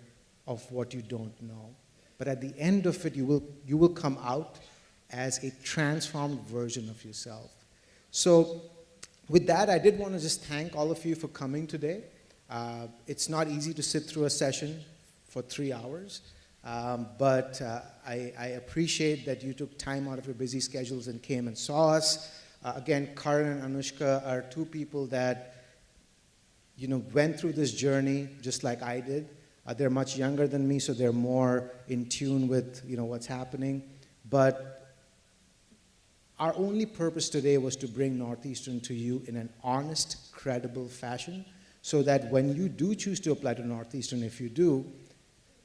of what you don't know. But at the end of it, you will come out as a transformed version of yourself. So with that, I did want to just thank all of you for coming today. It's not easy to sit through a session for 3 hours, but I appreciate that you took time out of your busy schedules and came and saw us. Again, Karan and Anushka are two people that went through this journey just like I did. They're much younger than me, so they're more in tune with what's happening. But our only purpose today was to bring Northeastern to you in an honest, credible fashion, so that when you do choose to apply to Northeastern, if you do,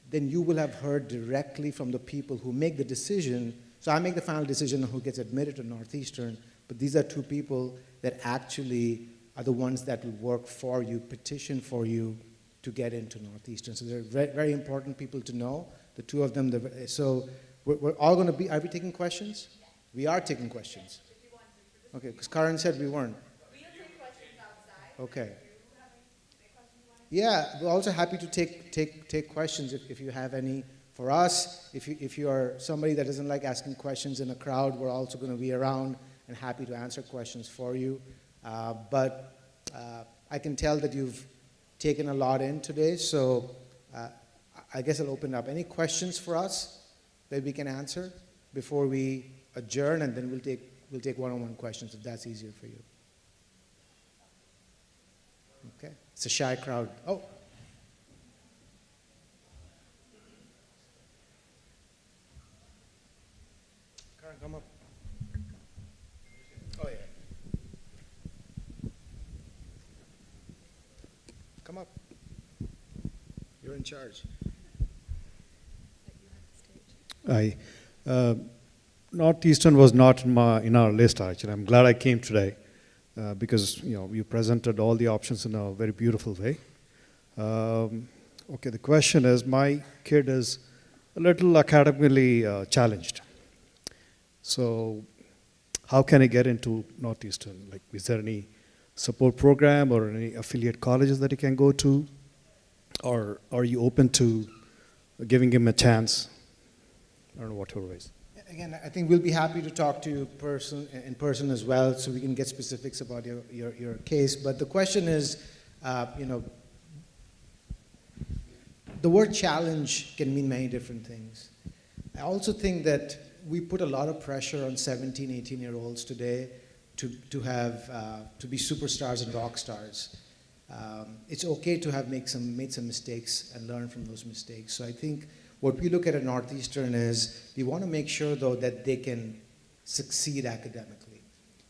then you will have heard directly from the people who make the decision. So I make the final decision on who gets admitted to Northeastern, but these are two people that actually are the ones that will work for you, petition for you to get into Northeastern. So they're very, very important people to know, the two of them. So we're all going to be, are we taking questions? We are taking questions. Okay, because Karan said we weren't. Okay. Yeah, we're also happy to take questions if you have any for us. If you are somebody that doesn't like asking questions in a crowd, we're also going to be around and happy to answer questions for you. But I can tell that you've taken a lot in today, so I guess I'll open up. Any questions for us that we can answer before we adjourn, and then we'll take one-on-one questions if that's easier for you. Okay, it's a shy crowd. Oh. Karan, come up. Oh, yeah. Come up. You're in charge. Northeastern was not in our list, actually. I'm glad I came today because you presented all the options in a very beautiful way. Okay, the question is, my kid is a little academically challenged. So how can I get into Northeastern? Like, is there any support program or any affiliate colleges that he can go to? Or are you open to giving him a chance? I don't know, whatever ways. Again, I think we'll be happy to talk to you in person as well, so we can get specifics about your case. But the question is, the word challenge can mean many different things. I also think that we put a lot of pressure on 17, 18-year-olds today to be superstars and rock stars. It's okay to have made some mistakes and learn from those mistakes. So I think what we look at Northeastern is we want to make sure, though, that they can succeed academically.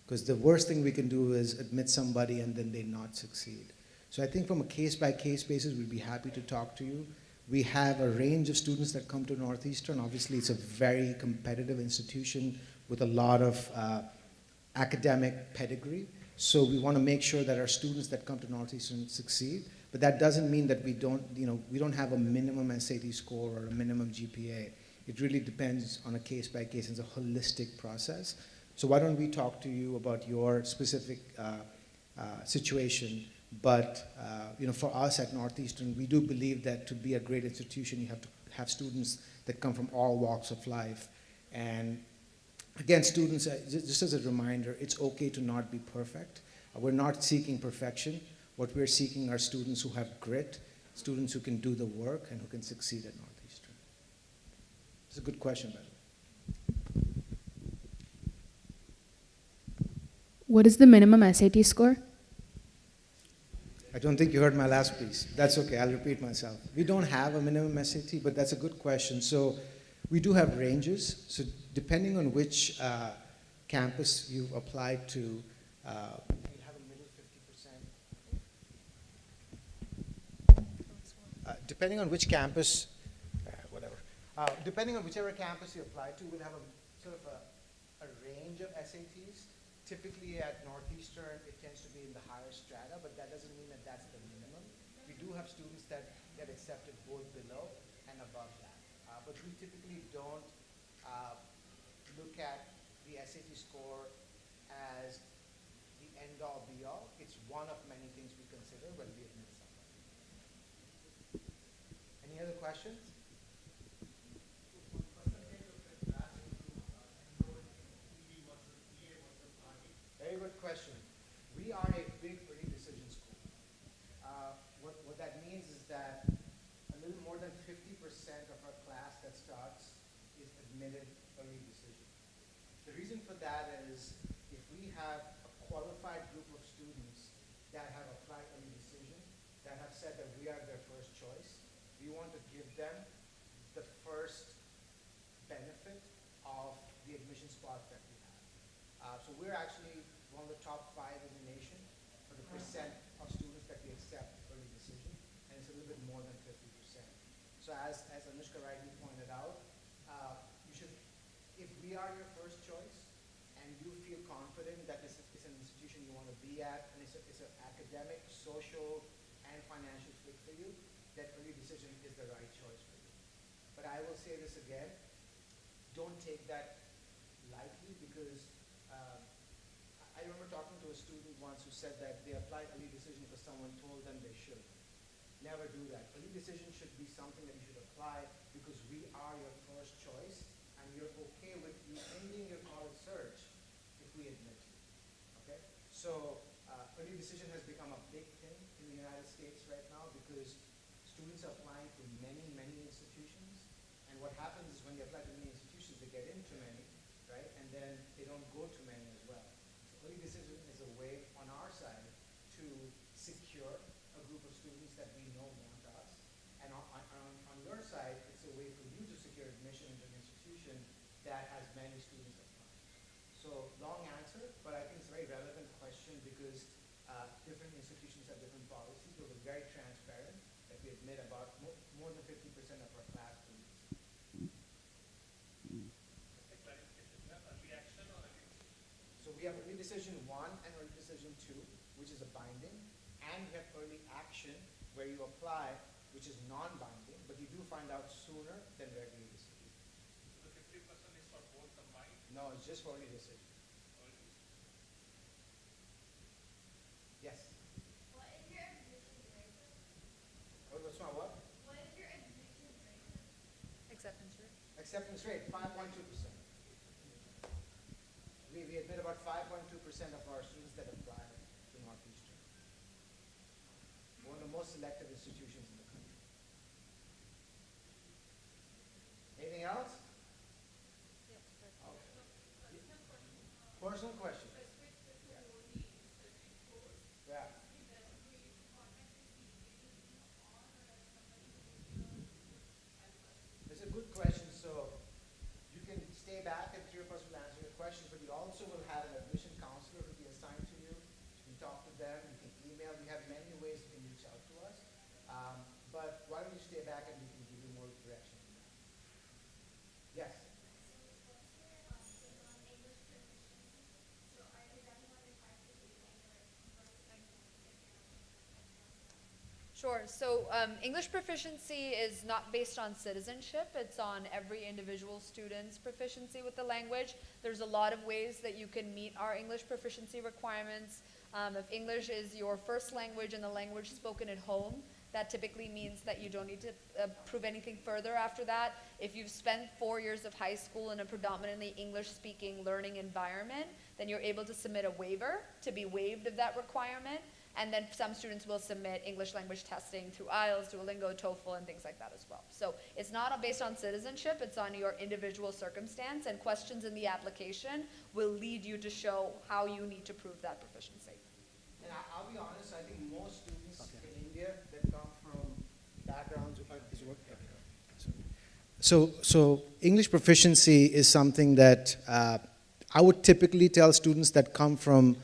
Because the worst thing we can do is admit somebody and then they not succeed. So I think from a case-by-case basis, we'd be happy to talk to you. We have a range of students that come to Northeastern. Obviously, it's a very competitive institution with a lot of academic pedigree. So we want to make sure that our students that come to Northeastern succeed. But that doesn't mean that we don't have a minimum SAT score or a minimum GPA. It really depends on a case-by-case. It's a holistic process. So why don't we talk to you about your specific situation? But for us at Northeastern, we do believe that to be a great institution, you have to have students that come from all walks of life. And again, students, just as a reminder, it's okay to not be perfect. We're not seeking perfection. What we're seeking are students who have grit, students who can do the work, and who can succeed at Northeastern. It's a good question, by the way. What is the minimum SAT score? I don't think you heard my last piece. That's okay, I'll repeat myself. We don't have a minimum SAT, but that's a good question. So we do have ranges. So depending on which campus you applied to, depending on which campus, depending on whichever campus you apply to, we'll have a sort of a range of SATs. Typically at Northeastern, it tends to be in the higher strata, but that doesn't mean that that's the minimum. We do have students that get accepted both below and above that. But we typically don't look at the SAT score as the end-all, be-all. It's one of many things we consider when we admit somebody. other questions? Very good question. We are a big early decision school. What that means is that a little more than 50% of our class that starts is admitted early decision. The reason for that is if we have a qualified group of students that have applied early decision, that have said that we are their first choice, we want to give them the first benefit of the admission spot that we have. So we're actually one of the top 5 in the nation for the percent of students that we accept early decision, and it's a little bit more than 50%. So as Anushka rightly pointed out, you should, if we are your first choice and you feel confident that it's an institution you want to be at, and it's an academic, social, and financial fit for you, that early decision is the right choice for you. But I will say this again, don't take that lightly, because I remember talking to a student once who said that they applied early decision because someone told them they should. Never do that. Early decision should be something that you should apply because we are your first choice, and you're okay with you ending your college search if we admit you. Okay? So early decision has become a big thing in the United States right now because students are applying to many, many institutions, and what happens is when they apply to many institutions, they get into many, right? And then they don't go to many as well. So early decision is a way on our side to secure a group of students that we know want us, and on your side, it's a way for you to secure admission into an institution that has many students applying. So long answer, but I think it's a very relevant question because different institutions have different policies, but we're very transparent that we admit about more than 50% of our class students. So we have early decision 1 and early decision 2, which is a binding, and we have early action where you apply, which is non-binding, but you do find out sooner than regular decision. So the 50% is for both combined? No, it's just for early decision. Yes? What is your admission rate? What's my what? What is your admission rate? Acceptance rate. Acceptance rate, 5.2%. We admit about 5.2% of our students that apply to Northeastern. One of the most selective institutions in the country. Anything else? Okay. Personal question. Yeah. That's a good question. So you can stay back and 3 of us will answer your questions, but you also will have an admission counselor who will be assigned to you. You can talk to them, you can email, we have many ways you can reach out to us. But why don't you stay back and we can give you more direction on that. Yes? Sure. So English proficiency is not based on citizenship. It's on every individual student's proficiency with the language. There's a lot of ways that you can meet our English proficiency requirements. If English is your first language and the language spoken at home, that typically means that you don't need to prove anything further after that. If you've spent 4 years of high school in a predominantly English-speaking learning environment, then you're able to submit a waiver to be waived of that requirement. And then some students will submit English language testing through IELTS, Duolingo, TOEFL, and things like that as well. So it's not based on citizenship, it's on your individual circumstance, and questions in the application will lead you to show how you need to prove that proficiency. And I'll be honest, I think most students in India that come from backgrounds So English proficiency is something that I would typically tell students that come from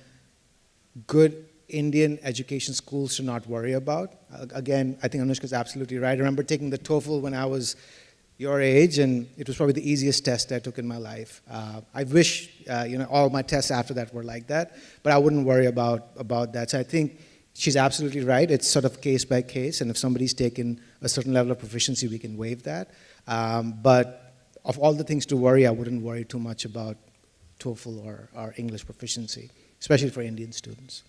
good Indian education schools to not worry about. Again, I think Anushka is absolutely right. I remember taking the TOEFL when I was your age, and it was probably the easiest test I took in my life. I wish all my tests after that were like that, but I wouldn't worry about that. So I think she's absolutely right. It's sort of case by case, and if somebody's taken a certain level of proficiency, we can waive that. But of all the things to worry, I wouldn't worry too much about TOEFL or English proficiency, especially for Indian students.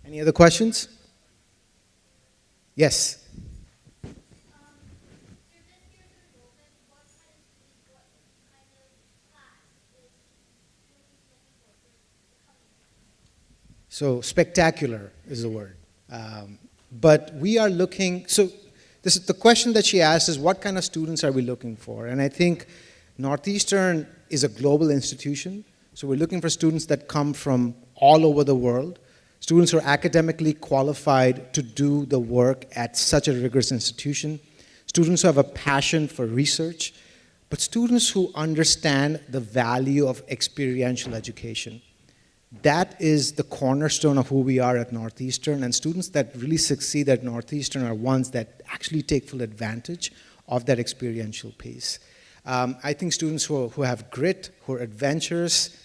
Any other questions? Yes. So spectacular is the word. But we are looking, so this is the question that she asked is what kind of students are we looking for? And I think Northeastern is a global institution. So we're looking for students that come from all over the world, students who are academically qualified to do the work at such a rigorous institution, students who have a passion for research, but students who understand the value of experiential education. That is the cornerstone of who we are at Northeastern, and students that really succeed at Northeastern are ones that actually take full advantage of that experiential piece. I think students who have grit, who are adventurous,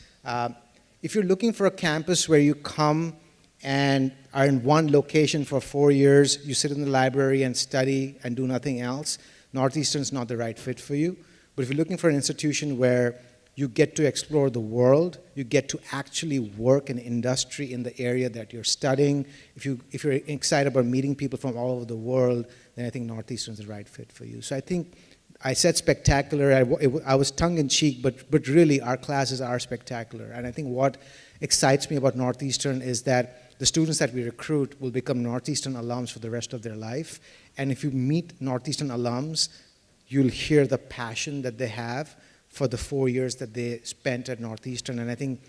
if you're looking for a campus where you come and are in one location for 4 years, you sit in the library and study and do nothing else, Northeastern's not the right fit for you. But if you're looking for an institution where you get to explore the world, you get to actually work in industry in the area that you're studying, if you're excited about meeting people from all over the world, then I think Northeastern's the right fit for you. So I think I said spectacular, I was tongue-in-cheek, but really our classes are spectacular. And I think what excites me about Northeastern is that the students that we recruit will become Northeastern alums for the rest of their life. And if you meet Northeastern alums, you'll hear the passion that they have for the 4 years that they spent at Northeastern. And I think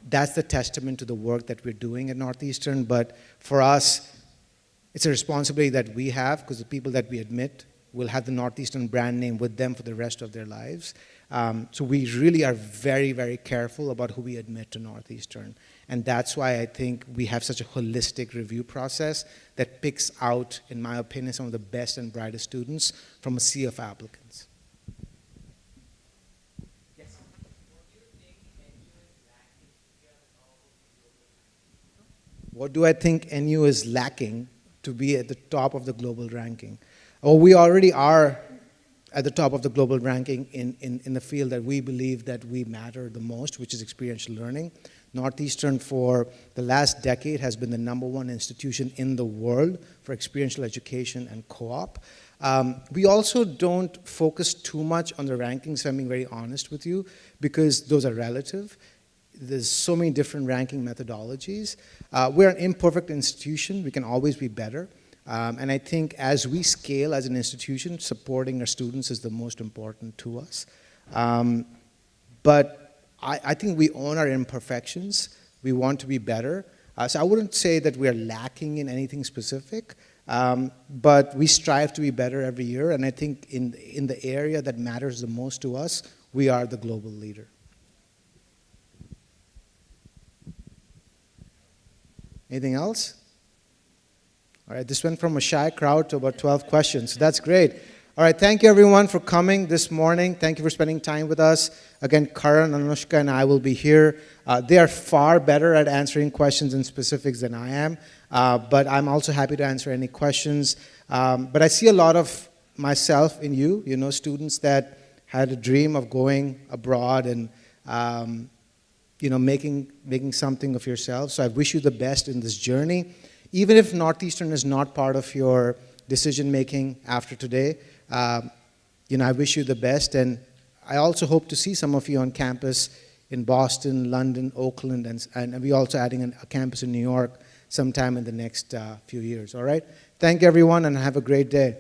that's the testament to the work that we're doing at Northeastern. But for us, it's a responsibility that we have because the people that we admit will have the Northeastern brand name with them for the rest of their lives. So we really are very, very careful about who we admit to Northeastern. And that's why I think we have such a holistic review process that picks out, in my opinion, some of the best and brightest students from a sea of applicants. What do I think NU is lacking to be at the top of the global ranking? Oh, we already are at the top of the global ranking in the field that we believe that we matter the most, which is experiential learning. Northeastern for the last decade has been the #1 institution in the world for experiential education and co-op. We also don't focus too much on the rankings, if I'm being very honest with you, because those are relative. There's so many different ranking methodologies. We're an imperfect institution. We can always be better. And I think as we scale as an institution, supporting our students is the most important to us. But I think we own our imperfections. We want to be better. So I wouldn't say that we are lacking in anything specific, but we strive to be better every year. And I think in the area that matters the most to us, we are the global leader. Anything else? All right, this went from a shy crowd to about 12 questions. So that's great. All right, thank you everyone for coming this morning. Thank you for spending time with us. Again, Karan, Anushka, and I will be here. They are far better at answering questions and specifics than I am, but I'm also happy to answer any questions. But I see a lot of myself in you, students that had a dream of going abroad and making something of yourself. So I wish you the best in this journey. Even if Northeastern is not part of your decision-making after today, I wish you the best. And I also hope to see some of you on campus in Boston, London, Oakland, and we're also adding a campus in New York sometime in the next few years. All right? Thank you, everyone, and have a great day.